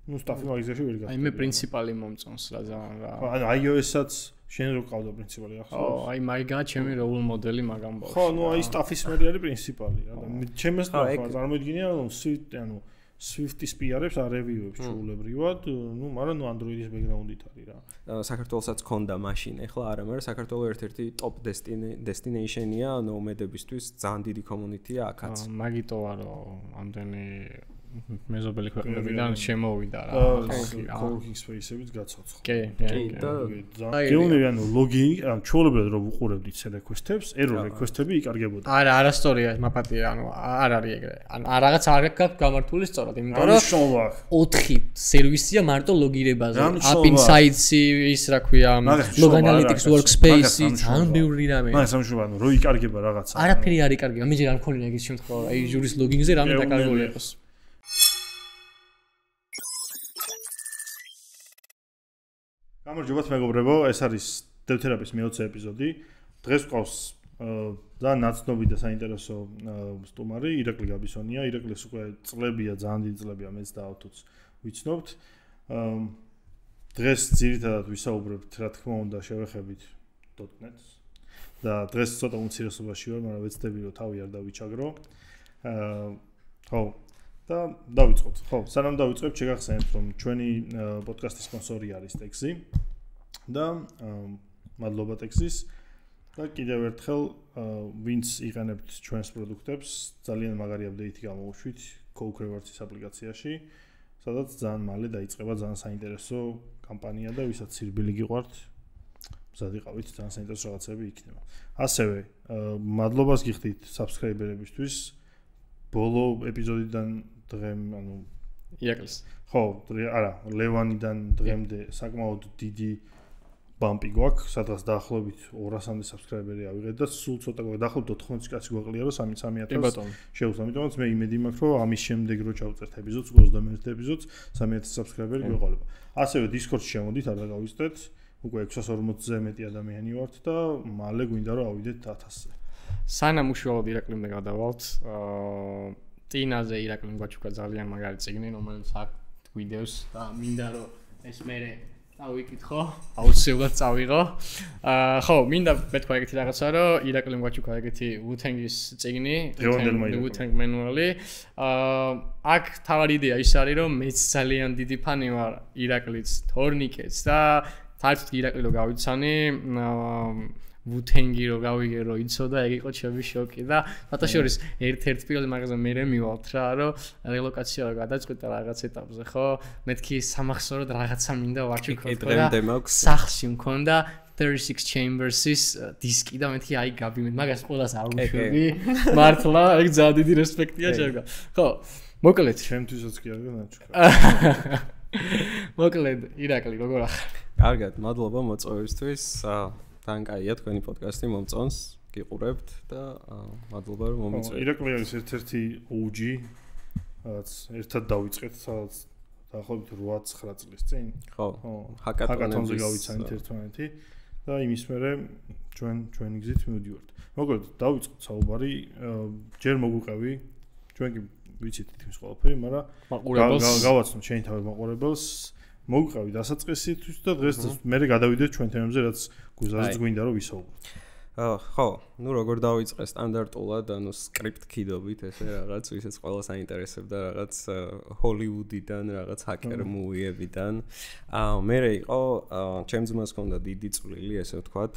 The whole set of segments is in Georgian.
ნუ სტაფი მაგაზიაში ვერ გახდა. აი მე პრინციპალი მომწონს რა ძალიან რა. ხო, ანუ iOS-საც შენ რო ყავდა პრინციპალი ახლა. ხო, აი მაგა ჩემი როლ მოდელი მაგამ ბავშვი. ხო, ნუ აი სტაფის მერი არის პრინციპალი რა. და ჩემს თქმა წარმოიდგინე ანუ Swift-ის პიარებს არ რევიუებს ჩაულებრივად, ნუ მაგრამ ნუ Android-ის ბექგრაუნდით არის რა. საქართველოსაც ქონდა მაშინ, ეხლა არა, მაგრამ საქართველოს ერთ-ერთი top destination-ია ნომედებისთვის, ძალიან დიდი community-ია აქაც. მაგიტოა რომ ამდენი მეზობელი ქვეყნებიდან შემოვიდა რა. Co-working space-ებიც გაცოცხლდა. კი, გეუბნები ანუ ლოგინი, ანუ ჩაულებრივად რომ უყურებდით request-ებს, error request-ები იკარგებოდა. არა, არასტორია მაპატია, ანუ არ არის ეგრე. ანუ რაღაც არ გაქვს გამართული სწორად, იმიტომ რომ 4 სერვისია მარტო ლოგირებაზე. App Insights-ი, ის რა ქვია, Log Analytics Workspace-ი, ძალიან ბევრი რამე. მაგას სამშობლო ანუ რო იკარგება რაღაცა. არაფერი არ იკარგება, მე ჯერ არ მქონია ეგის შემთხვევა, აი ჟურის ლოგინგზე რამე დაკარგული იყოს. გამარჯობათ მეგობრებო, ეს არის DevTherapy-ის მე-20 ეპიზოდი. დღეს გვყავს ძალიან ნაცნობი და საინტერესო სტუმარი, ირაკლი გაბისონია. ირაკლის უკვე წლებია, ძალიან დიდი წლებია, მეც და ავთოც ვიცნობთ. დღეს ძირითადად ვისაუბრებთ, რა თქმა უნდა, შევეხებით .NET-ს. და დღეს ცოტა უმცირესობაში ვარ, მაგრამ ვეცდები რომ თავი არ დავიჩაგრო. ხო, და დავიწყოთ. ხო, სანამ დავიწყებ, შეგახსენებთ, რომ ჩვენი პოდკასტის სპონსორი არის Texi და მადლობა Texis და კიდევ ერთხელ ვინც იყენებთ ჩვენს პროდუქტებს, ძალიან მაგარი აპდეიტი გამოვუშვით Coke Rewards-ის აპლიკაციაში, სადაც ძალიან მალე დაიწყება ძალიან საინტერესო კამპანია და ვისაც სირბილი გიყვართ, მზად იყავით, ძალიან საინტერესო რაღაცები იქნება. ასევე მადლობას გიხდით subscriber-ებისთვის. ბოლო ეპიზოდიდან დღემ, ანუ ირაკლის. ხო, არა, ლევანიდან დღემდე საკმაოდ დიდი ბამპი გვაქვს, სადღაც დაახლოებით 200-მდე subscriber-ი ავიღეთ და სულ ცოტა გვაქვს, დაახლოებით 80 კაცი გვაყლია, რომ 3,000 შევძლო. ამიტომაც მე იმედი მაქვს, რომ ამის შემდეგ რო ჩავწერთ ეპიზოდს, 21 ეპიზოდს, 3,000 subscriber-ი გვეყოლება. ასევე Discord-ში შემოდით, არ დაგავიწყდეთ, უკვე 640-ზე მეტი ადამიანი ვართ და მალე გვინდა რომ ავიდეთ 1000-ზე. სანამ უშუალოდ ირაკლიმდე გადავალთ, წინაზე ირაკლიმ გვაჩუქა ძალიან მაგარი წიგნი, რომელიც აქ გვიდევს და მინდა რომ ეს მერე დავიკითხო, აუცილებლად წავიღო. ხო, მინდა მეთქვა ეგეთი რაღაცა, რომ ირაკლიმ გვაჩუქა ეგეთი Wu-Tang-ის წიგნი, Wu-Tang Manual-ი. აქ თავარი იდეა ის არის, რომ მეც ძალიან დიდი ფანი ვარ ირაკლის თორნიკეთს და საერთოდ ირაკლი რო გავიცანი, Wu-Tang-ი რო გავიგე რო იცოდა, ეგ იყო ჩემი შოკი და ფათაშორის ერთ-ერთ პირველი მაგაზე მე მივალთ რა, რომ რელოკაცია რო გადაწყვეტა რაღაც ეტაპზე, ხო? მეთქი სამახსოვროდ რაღაცა მინდა ვაჩუქო და სახლში მქონდა 36 Chambers-ის დისკი და მეთქი აი გაბი მე მაგას ყველას არ უშვები. მართლა, ეგ ძალიან დიდი რესპექტია შეგა. ხო, მოკლედ ჩემთვისაც კი არ განაჩუქა. მოკლედ, ირაკლი, როგორ ახარ? კარგად, მადლობა მოწვევისთვის. თანკაია თქვენი პოდკასტი მომწონს, გიყურებთ და მადლობა რომ მომიწვევთ. ირაკლი არის ერთ-ერთი OG, რაც ერთად დავიწყეთ, სადაც დაახლოებით 8-9 წლის წინ. ხო, ჰაკათონზე გავიცანით ერთმანეთი და იმის მერე ჩვენი გზით მივდივართ. მოკლედ, დავიწყოთ საუბარი, ჯერ მოგვიყევი, ჩვენ კი ვიცით თითქმის ყველაფერი, მაგრამ გავაცნოთ შენი თავი მაყურებელს. მოგვიყავი დასაწყისისთვის და დღეს მე გადავიდეთ ჩვენ თემებზე, რაც გუზაზს გვინდა რომ ვისაუბროთ. ხო, ნუ როგორ დავიწყე სტანდარტულად, ანუ სკრიპტ კიდობით ესე რაღაც, ვისაც ყველა საინტერესებდა რაღაც ჰოლივუდიდან, რაღაც ჰაკერ მუვიებიდან. მე იყო ჩემ ძმას ჰქონდა დიდი წვლილი, ესე ვთქვათ.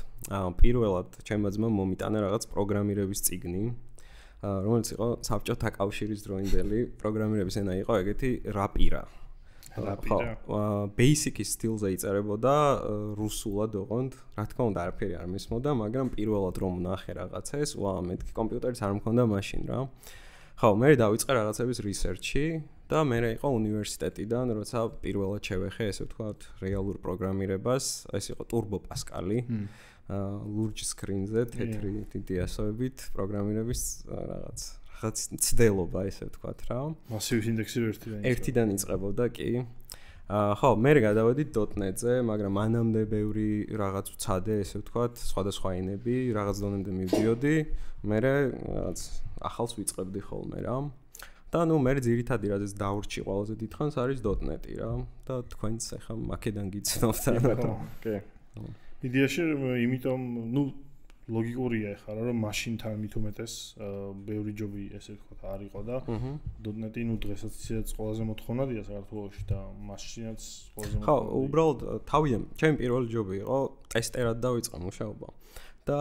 პირველად ჩემმა ძმამ მომიტანა რაღაც პროგრამირების წიგნი, რომელიც იყო საბჭოთა კავშირის დროინდელი პროგრამირების ენა იყო ეგეთი რაპირა. Basic stils-ზე იწერებოდა რუსულად ოღონდ, რა თქმა უნდა არაფერი არ მისმოდა, მაგრამ პირველად რომ ვნახე რაღაცას, მეთქი კომპიუტერიც არ მქონდა მაშინ რა. ხო, მე დავიწყე რაღაცების research-ი და მე იყო უნივერსიტეტიდან, როცა პირველად შევეხე, ესე ვთქვათ, რეალურ პროგრამირებას, ეს იყო Turbo Pascal-ი. ლურჯ სკრინზე, თეთრი დიდი ასოებით პროგრამირების რაღაც ცდელობა, ესე ვთქვათ რა. მასივის ინდექსი ერთიდან იწყებოდა კი. ხო, მე გადავედი .NET-ზე, მაგრამ მანამდე ბევრი რაღაც ვცადე, ესე ვთქვათ, სხვადასხვა ენები, რაღაც დონემდე მივდიოდი, მე რაღაც ახალს ვიწყებდი ხოლმე რა. და ნუ მე ძირითადი რაზეც დავრჩი ყველაზე დიდხანს არის .NET-ი რა და თქვენც ახლა მაკედან გიცნობთ რა. კი. იდეაში იმიტომ ნუ ლოგიკურია ახლა რომ მაშინთან მით უმეტეს ბევრი ჯობი ესე ვთქვათ არ იყო და .NET-ი ნუ დღესაც ისედაც ყველაზე მოთხოვნადია საქართველოში და მაშინაც ყველაზე ხო, უბრალოდ თავიდან ჩემი პირველი ჯობი იყო ტესტერად დავიწყე მუშაობა. და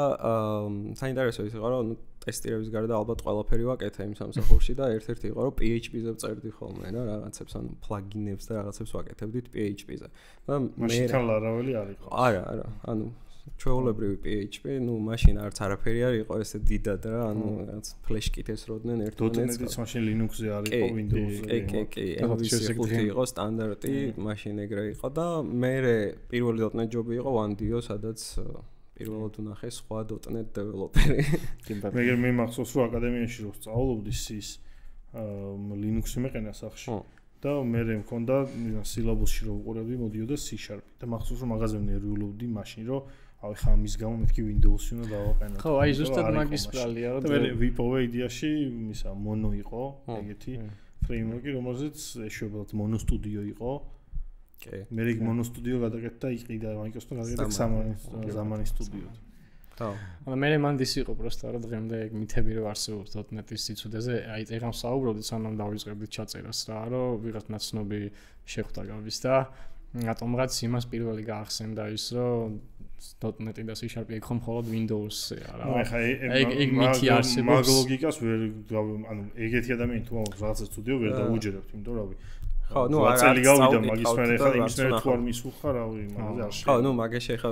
საინტერესო ის იყო რომ ტესტირების გარდა ალბათ ყველაფერი ვაკეთე იმ სამსახურში და ერთ-ერთი იყო რომ PHP-ზე ვწერდი ხოლმე რა რაღაცებს ანუ პლაგინებს და რაღაცებს ვაკეთებდით PHP-ზე. და მაშინთან Laravel არ იყო. არა, ანუ ჩვეულებრივი PHP, ნუ მაშინ არც არაფერი არ იყო ესე დიდად რა, ანუ რაღაც ფლეშკითეს როდნენ ერთმანეთს. .NET-იც მაშინ Linux-ზე არ იყო, Windows-ზე. კი, MVC5 იყო სტანდარტი, მაშინ ეგრე იყო და მე პირველი .NET ჯობი იყო Wandio, სადაც პირველად ვნახე სხვა .NET დეველოპერი. მე მახსოვს რომ აკადემიაში რო სწავლობდი C-ს Linux-ი მეყენა სახში. და მე მქონდა სილაბუსში რო უყურებდი მოდიოდა C# და მახსოვს რომ მაღაზიებნი ერულობდი მაშინ რომ აი ხა ამის გამო მეთქი Windows-ი უნდა დავაყენო. ხო, აი ზუსტად მაგის პრალია რომ მე ვიპოვე იდეაში ისა Mono იყო, ეგეთი ფრეიმვორკი, რომელზეც ეშვებათ Mono Studio იყო. მე რიგ Mono Studio გადაკეთდა იყიდა Microsoft-თან გადაკეთდა Xamarin Studio. ანუ მე მანდის იყო პროსტა რა დღემდე ეგ მითები რომ არსებობს .NET-ის სიცოდეზე, აი ეგ ვსაუბრობდით სანამ დავიწყებდით ჩაწერას რა, რომ ვიღაც ნაცნობი შეხვდა გავის და რატომღაც იმას პირველი გაახსენდა ის რომ .NET-ი და C# ეგ ხომ მხოლოდ Windows-ია რა. ეგ მითი არსებობს. მაგ ლოგიკას ვერ ანუ ეგეთი ადამიანი თუ რაღაცა სტუდიო ვერ დაუჯერებთ, იმიტომ რავი. ხო, ნუ აწელი გავიდა მაგის მერე ხარ იმის მერე თუ არ მისულხარ, რავი, მაგაზე არ შეიძლება. ხო, ნუ მაგაში ხა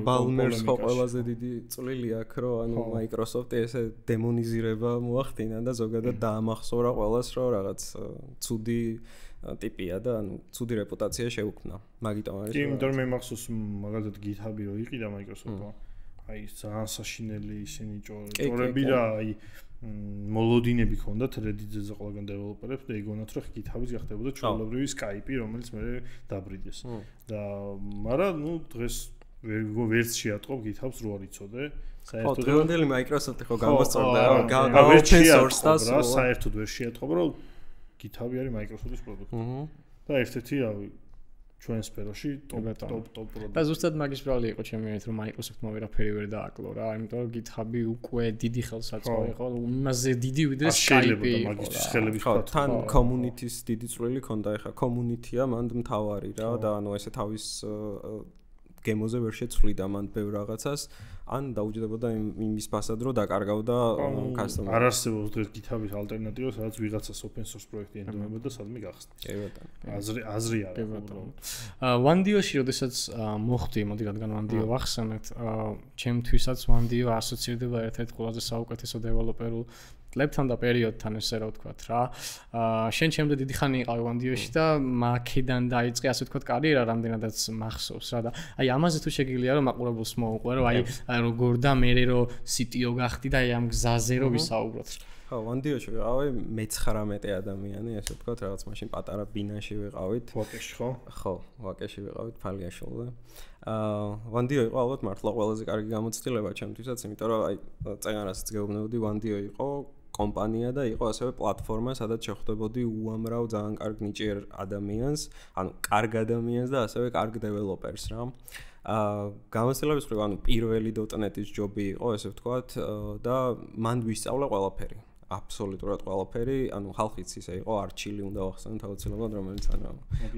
ბალმერს ხო ყველაზე დიდი წვლილი აქვს, რომ ანუ Microsoft-ი ესე დემონიზირება მოახდინა და ზოგადად დაამახსოვრა ყველას, რომ რაღაც ცუდი ტიპია და ანუ ცუდი რეპუტაცია შეუქმნა. მაგიტომ არის. კი, იმიტომ მე მახსოვს მაგალითად GitHub-ი რო იყიდა Microsoft-მა. აი ძალიან საშინელი ისინი ჭორები და აი მოლოდინები ქონდათ Reddit-ზე ყველგან დეველოპერებს და ეგონათ რომ GitHub-ის გახდებოდა ჩვეულებრივი Skype-ი, რომელიც მე დაბრიდეს. და მაგრამ ნუ დღეს ვერც შეატყობ GitHub-ს რო არ იცოდე. საერთოდ დღევანდელი Microsoft-ი ხო გამოსწორდა რა open source-დას საერთოდ ვერ შეატყობ რომ GitHub-ი არის Microsoft-ის პროდუქტი. და ერთ-ერთი რავი ჩვენ სფეროში ტოპ პროდუქტი. და ზუსტად მაგის პრობლემა იყო ჩემი ერთ რომ Microsoft-მა ვერაფერი ვერ დააკლო რა, იმიტომ რომ GitHub-ი უკვე დიდი ხელსაწყო იყო, იმაზე დიდი ვიდრე Skype-ი. მაგისთვის ხელები ხო, თან community-ის დიდი წვლილი ქონდა, ეხა community-ა მანდ მთავარი რა და ანუ ესე თავის გემოზე ვერ შეცვლიდა მან ბევრ რაღაცას, ან დაუჯდებოდა იმის ფასად რომ დაკარგავდა customer. არ არსებობს დღეს GitHub-ის ალტერნატივა, სადაც ვიღაცას open source პროექტი ენდომება და სადმე გახსნა. კი ბატონო. აზრი არა უბრალოდ. Wandio-ში როდესაც მოხდი, მოდი რადგან Wandio ვახსენეთ, ჩემთვისაც Wandio ასოცირდება ერთ-ერთ ყველაზე საუკეთესო დეველოპერულ ლებთან და პერიოდთან ესე რა ვთქვათ რა. შენ ჩემზე დიდი ხანი იყავი Wandio-ში და მაქედან დაიწყე ასე ვთქვათ კარიერა, რამდენადაც მახსოვს რა და აი ამაზე თუ შეგიძლია რომ მაყურებელს მოუყვე რომ აი როგორ და მე რო CTO გახდი და აი ამ გზაზე რო ვისაუბროთ. ხო, Wandio-ში ვიყავი მე-19 ადამიანი, ასე ვთქვათ, რაღაც მაშინ პატარა ბინაში ვიყავით. ვაკეში ხო? ხო, ვაკეში ვიყავით ფალიაშულზე. Wandio იყო ალბათ მართლა ყველაზე კარგი გამოცდილება ჩემთვისაც, იმიტომ რომ აი წეგანასაც გეუბნებოდი Wandio იყო კომპანია და იყო ასევე პლატფორმა, სადაც შეხვდებოდი უამრავ ძალიან კარგ ნიჭიერ ადამიანს, ანუ კარგ ადამიანს და ასევე კარგ დეველოპერს რა. გამოცდილების მხრივ ანუ პირველი .NET-ის ჯობი იყო, ესე ვთქვათ, და მან ვისწავლე ყველაფერი. აბსოლუტურად ყველაფერი, ანუ ხალხიც ისე იყო, არჩილი უნდა ვახსენოთ აუცილებლად, რომელიც ანუ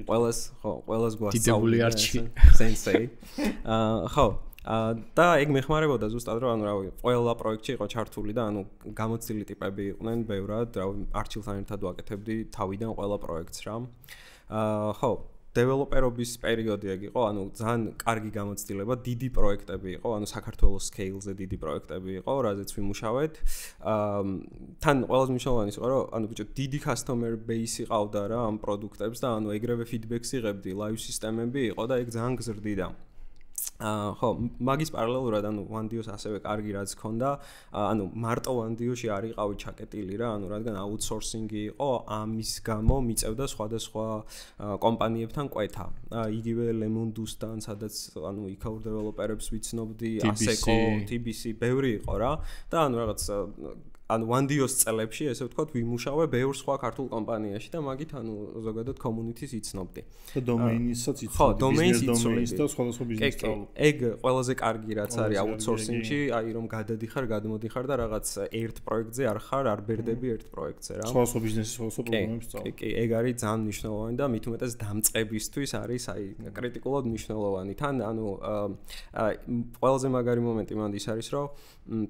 ყველას გვასწავლე სენსეი. ხო, და ეგ მეხმარებოდა ზუსტად რომ ანუ რავი, ყველა პროექტში იყო ჩართული და ანუ გამოცდილი ტიპები იყვნენ ბევრად, რავი, არჩილთან ერთად ვაკეთებდი თავიდან ყველა პროექტს რა. ხო, დეველოპერობის პერიოდი ეგ იყო, ანუ ძალიან კარგი გამოცდილება, დიდი პროექტები იყო, ანუ საქართველოს scale-ზე დიდი პროექტები იყო, რაზეც ვიმუშავეთ. თან ყველაზე მნიშვნელოვანი იყო, რომ ანუ ბიჭო, დიდი customer base იყავდა რა ამ პროდუქტებს და ანუ ეგრევე feedback-ს იღებდი, live სისტემები იყო და ეგ ძალიან გზრდიდა. ხო, მაგის პარალელურად ანუ Wandio-ს ასევე კარგი რაც ჰქონდა, ანუ მარტო Wandio-ში არ იყავი ჩაკეტილი რა, ანუ რადგან outsourcing-ი იყო, ამის გამო მიწევდა სხვადასხვა კომპანიებთან კვეთა. იგივე Lemon-Dust-თან, სადაც ანუ იქაურ დეველოპერებს ვიცნობდი, ASECO, TBC, ბევრი იყო რა და ანუ რაღაც ანუ One-Dio-s წლებში, ესე ვთქვათ, ვიმუშავე ბევრ სხვა ქართულ კომპანიაში და მაგით ანუ ზოგადად community-ს იცნობდი. და დომეინისაც იცნობდი. ხო, დომეინს იცნობდი და სხვადასხვა ბიზნეს სწავლობ. ეგ ყველაზე კარგი რაც არის outsourcing-ში, აი რომ გადადიხარ, გადმოდიხარ და რაღაც ერთ პროექტზე არ ხარ, არ ბერდები ერთ პროექტზე რა. სხვადასხვა ბიზნესის სხვადასხვა პრობლემებს სწავლობ. კი, ეგ არის ძალიან მნიშვნელოვანი და მით უმეტეს დამწყებისთვის არის აი კრიტიკულად მნიშვნელოვანი. თან ანუ ყველაზე მაგარი მომენტი მანდ ის არის რომ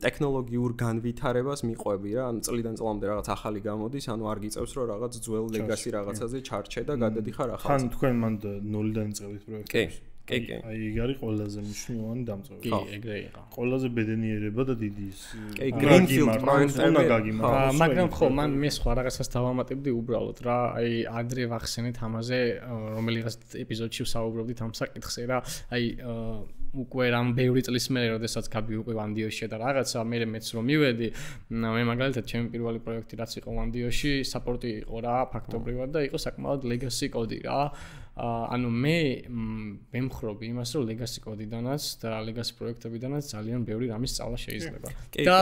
ტექნოლოგიურ განვითარებას მიყვები რა, ანუ წლიდან წლამდე რაღაც ახალი გამოდის, ანუ არ გიწევს რომ რაღაც ძველ ლეგასი რაღაცაზე ჩარჩე და გადადიხარ ახალზე. თან თქვენ მანდ ნულიდან იწყებთ პროექტებს. კი. აი ეგ არის ყველაზე მნიშვნელოვანი დამწყება. კი, ეგრე იყო. ყველაზე ბედნიერება და დიდი ის. კი, Greenfield პროექტები. მაგრამ ხო, მან მე სხვა რაღაცას დავამატებდი უბრალოდ რა, აი ადრე ვახსენეთ ამაზე, რომელიღაც ეპიზოდში ვსაუბრობდით ამ საკითხზე რა, აი უკვე რამ ბევრი წლის მერე, როდესაც გაბი უკვე One-Dio-ში და რაღაცა, მე მეც რომ მივედი, მე მაგალითად ჩემი პირველი პროექტი რაც იყო One-Dio-ში, საპორტი იყო რა, ფაქტობრივად და იყო საკმაოდ legacy კოდი რა. ანუ მე მემხრობი იმას, რომ legacy კოდიდანაც და legacy პროექტებიდანაც ძალიან ბევრი რამის სწავლა შეიძლება. და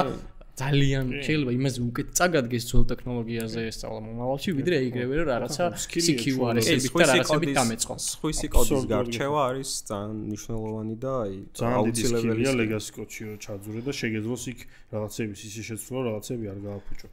ძალიან შეიძლება იმაზე უკეთ წაგადგეს ძველ ტექნოლოგიაზე სწავლა მომავალში, ვიდრე ეგრევე რომ რაღაცა CQRS-ებით და რაღაცებით დამეწყოს. სხვისი კოდის გარჩევა არის ძალიან მნიშვნელოვანი და აი აუცილებელია legacy კოდში რომ ჩაძურე და შეგეძლოს იქ რაღაცების ისე შეცვლა, რაღაცები არ გააფუჭო.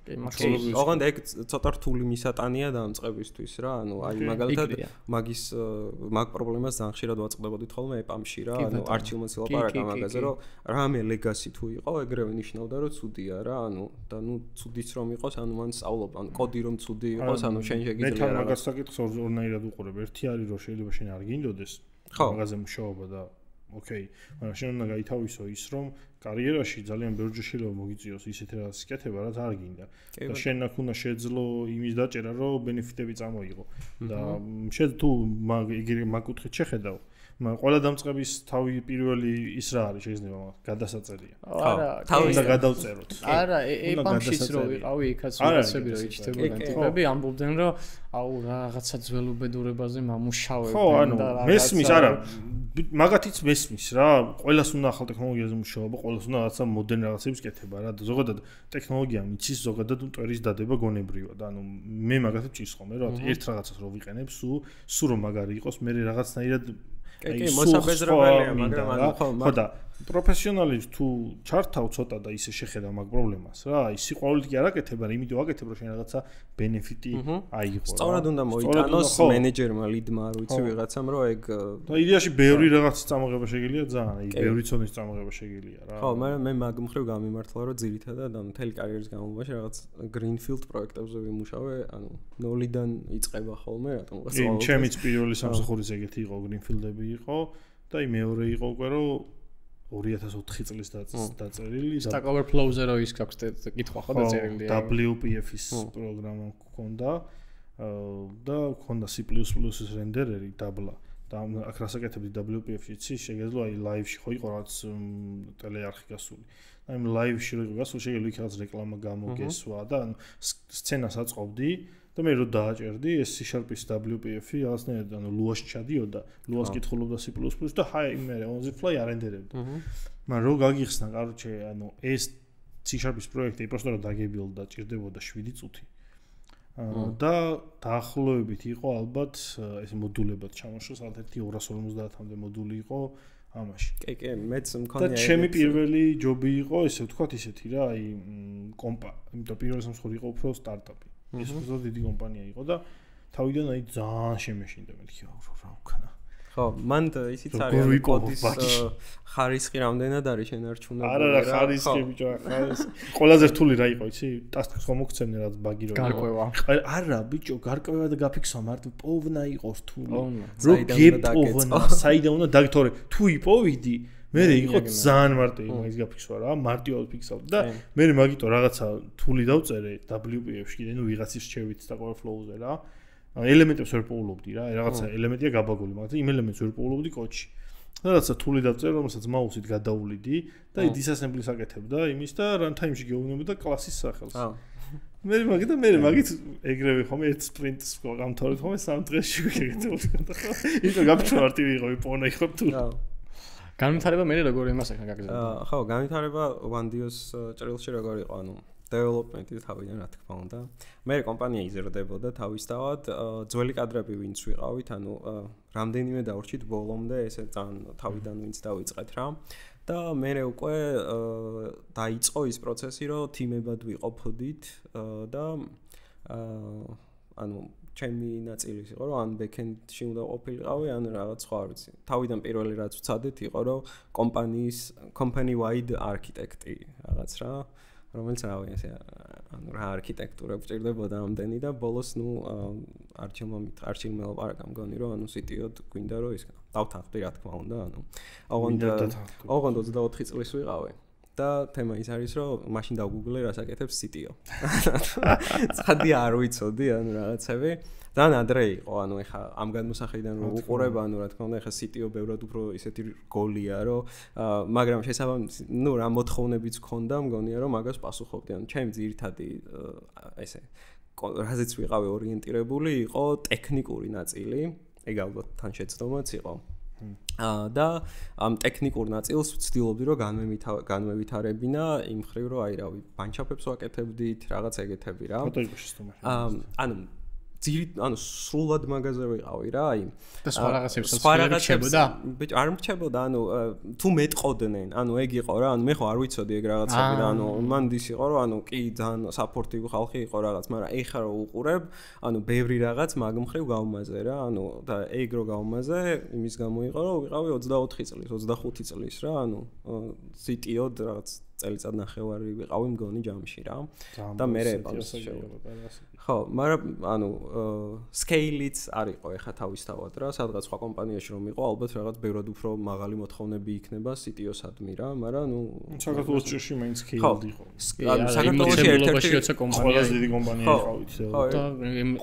ოღონდ ეგ ცოტა რთული მისატანია დამწყებისთვის რა, ანუ აი მაგალითად მაგ პრობლემას ძალიან ხშირად ვაწყდებოდით ხოლმე EPAM-ში რა, ანუ არჩილმაც ლაპარაკა მაგაზე რომ რამე legacy თუ იყო, ეგრევე ნიშნავდა რომ ცუდია რა, ანუ და ნუ ცუდიც რომ იყოს, ანუ მან სწავლობ, ანუ კოდი რომ ცუდი იყოს, ანუ შენ შეგიძლია მე თან მაგას საკითხს ორნაირად უყურებ. ერთი არის რომ შეიძლება შენ არ გინდოდეს მაგაზე მუშაობა და ოკეი, მაგრამ შენ უნდა გაითავისო ის რომ კარიერაში ძალიან ბევრჯერ შეიძლება მოგიწიოს ისეთი რაღაც კეთება, რაც არ გინდა. და შენ აქ უნდა შეძლო იმის დაჭერა, რომ ბენეფიტები წამოიღო. და შენ თუ მაგ კუთხით შეხედავ, მაგრამ ყველა დამწყების თავი პირველი ის რა არის შეიძლება გადასაწერია. თავი უნდა გადავწეროთ. არა, EPAM-შიც რო ვიყავი, იქაც ვიღაცები რო იჩნდებოდნენ ტიპები, ამბობდნენ რომ აუ რაღაცა ძველუბედურებაზე მამუშავებდნენ და რაღაცა. ხო, ანუ მესმის არა, მაგათიც მესმის რა, ყველას უნდა ახალ ტექნოლოგიაზე მუშაობა, ყველას უნდა რაღაცა მოდერნ რაღაცების კეთება რა, და ზოგადად ტექნოლოგია მიცის, ზოგადად მტვერის დადება გონებრივად. ანუ მე მაგათაც ჭირს ხოლმე რა, ერთ რაღაცას რო ვიყენებ, სულ რომ მაგარი იყოს, მე რაღაცნაირად კი, მოსაბეზრებელია, მაგრამ ხო და პროფესიონალი თუ ჩართავ ცოტა და ისე შეხედა მაგ პრობლემას რა, აი სიყვარულით კი არ აკეთებ, მაგრამ იმიტომ აკეთებ, რომ შენ რაღაცა ბენეფიტი აიღო რა. სწორად უნდა მოიტანოს მენეჯერმა, ლიდმა, არ ვიცი ვიღაცამ, რომ ეგ და იდეაში ბევრი რაღაც წამოღება შეგიძლია ძალიან, აი ბევრი ცოდნის წამოღება შეგიძლია რა. ხო, მაგრამ მე მაგ მხრივ გამიმართლა, რომ ძირითადად ანუ მთელი კარიერის განმავლობაში რაღაც Greenfield პროექტებზე ვიმუშავე, ანუ ნოლიდან იწყება ხოლმე, რატომ გასავალ. ჩემიც პირველი სამსახურის ეგეთი იყო, Greenfield-ები იყო და აი მეორე იყო უკვე რომ 2004 წლის დაწერილი Stack Overflow-ზე რო ის გაქვს კითხვა ხო დაწერილი WPF-ის პროგრამა მქონდა და მქონდა C++-ის რენდერერი დაბლა და აქ რასაკეთებდი WPF-ში შეგეძლო აი live-ში ხო იყო რაღაც ტელეარხი გასული და იმ live-ში რო იყო გასული შეგეძლო იქ რაღაც რეკლამა გამოგესვა და სცენას აწყობდი და მე რო დააჭერდი ეს C#-ის WPF-ი რაღაცნაირად ანუ ლუას ჩადიოდა, ლუას კითხულობდა C++ და ჰაი მე on the fly არენდერებდი. მაგრამ რო გაგიხსნა, კაროჩე, ანუ ეს C#-ის პროექტი просто რომ დაგებილდა, ჭირდებოდა 7 წუთი. და დაახლოებით იყო ალბათ ეს მოდულებად ჩამოშვა, სადაც 250-მდე მოდული იყო ამაში. კი, მეც მქონია. და ჩემი პირველი ჯობი იყო, ესე ვთქვათ, ისეთი რა, აი კომპა, იმიტომ პირველი სამსახური იყო უფრო სტარტაპი. ეს უბრალოდ დიდი კომპანია იყო და თავიდან აი ძალიან შემეშინდა მეთქი რა ვქნა. ხო, მან ისიც არის კოდის ხარისხი რამდენად არის შენარჩუნებული. არა, ხარისხი ბიჭო, ხარისხი. ყველაზე რთული რა იყო, იცი? ტასკს ხომ მოგცემდნენ რაც ბაგი რო. გარკვევა. არა, ბიჭო, გარკვევა და გაფიქსო, მარტო პოვნა იყო რთული. რო გეპოვნა, საიდან უნდა დაგითორე, თუ იპოვიდი მე იყო ძალიან მარტო იმის გაფიქსვა რა, მარტივად ფიქსავდი და მე მაგიტო რაღაცა თული დავწერე WPF-ში, კიდე ნუ ვიღაცის რჩევით Stack Overflow-ზე რა. ელემენტებს ვერ პოულობდი რა, რაღაცა ელემენტია გაბაგული, მაგრამ იმ ელემენტს ვერ პოულობდი კოდში. რაღაცა თული დავწერე, რომელსაც მაუსით გადავuliდი და disassemble-ს აკეთებდა იმის და runtime-ში გეუბნებოდა კლასის სახელს. მე მაგით ეგრევე ხომ ერთ სპრინტს გამთავრეთ ხომ 3 დღეში ვიგეგეცებოდა ხო? იცი გაფჩვარტივი იყო, პონა იყო თუ. განვითარება მე როგორ იმას ახლა გაგზავნა? ხო, განვითარება One-Dio-s ჭრილში როგორ იყო, ანუ development-ის თავიდან რა თქმა უნდა. მე კომპანია იზრდებოდა თავისთავად, ძველი კადრები ვინც ვიყავით, ანუ რამდენიმე დავრჩით ბოლომდე, ესე ძალიან თავიდან ვინც დავიწყეთ რა. და მე უკვე დაიწყო ის პროცესი, რომ თიმებად ვიყოფოდით და ანუ ჩემი ნაწილის იყო, რომ ან backend-ში უნდა ყოფილიყავი, ან რაღაც სხვა არ ვიცი. თავიდან პირველი რაც ვცადეთ იყო, რომ company-wide architect-ი რაღაც რა, რომელიც რავი ესე ანუ რა არქიტექტურა გვჭირდებოდა ამდენი და ბოლოს ნუ არჩილმა ლაპარაკა მგონი რომ ანუ CTO-д გვინდა რომ ის დავთანხმდი რა თქმა უნდა ანუ ოღონდ 24 წლის ვიყავი და თემა ის არის რომ მაშინ დავგუგლე რას აკეთებს CTO. ცხადი არ ვიცოდი ანუ რაღაცები ძალიან ადრე იყო ანუ ეხა ამ განმოსახედიდან რომ უყურებ ანუ რა თქმა უნდა ეხა CTO ბევრად უფრო ისეთი გოლია რომ მაგრამ შესაბამისად ნუ რა მოთხოვნებიც ქონდა მგონია რომ მაგას პასუხობდი ანუ ჩემი ძირითადი ესე რაზეც ვიყავი ორიენტირებული იყო ტექნიკური ნაწილი ეგ ალბათ თან შეცდომაც იყო და ამ ტექნიკურ ნაწილს ვცდილობდი რომ განმევითარებინა იმ ხრივ რომ აი რავი ბანჩაპებს ვაკეთებდით რაღაც ეგეთები რა ანუ ანუ სრულად მაგაზე ვიყავი რა აი და სხვა რაღაცებს რჩებოდა ბიჭო არ რჩებოდა ანუ თუ მეტყოდნენ ანუ ეგ იყო რა ანუ მე ხო არ ვიცოდი ეგ რაღაცები და ანუ მანდის იყო რომ ანუ კი ძალიან საპორტივი ხალხი იყო რაღაც მაგრამ ეხა რომ უყურებ ანუ ბევრი რაღაც მაგ მხრივ გავმაზე რა ანუ და ეგ რო გავმაზე იმის გამო იყო რომ ვიყავი 24 წლის 25 წლის რა ანუ CTO-д რაღაც წელიწად ნახევარი ვიყავი მგონი ჯამში რა და მე ეპავს ხო მაგრამ ანუ scale-იც არ იყო ეხა თავისთავად რა სადღაც სხვა კომპანიაში რომ იყო ალბათ რაღაც ბევრად უფრო მაღალი მოთხოვნები იქნება CTO-სადმი რა მაგრამ ნუ საქართველოს ჭირში მაინც scale-დი იყო ანუ საქართველოში ერთ-ერთი როცა კომპანია ყველაზე დიდი კომპანია იყავით და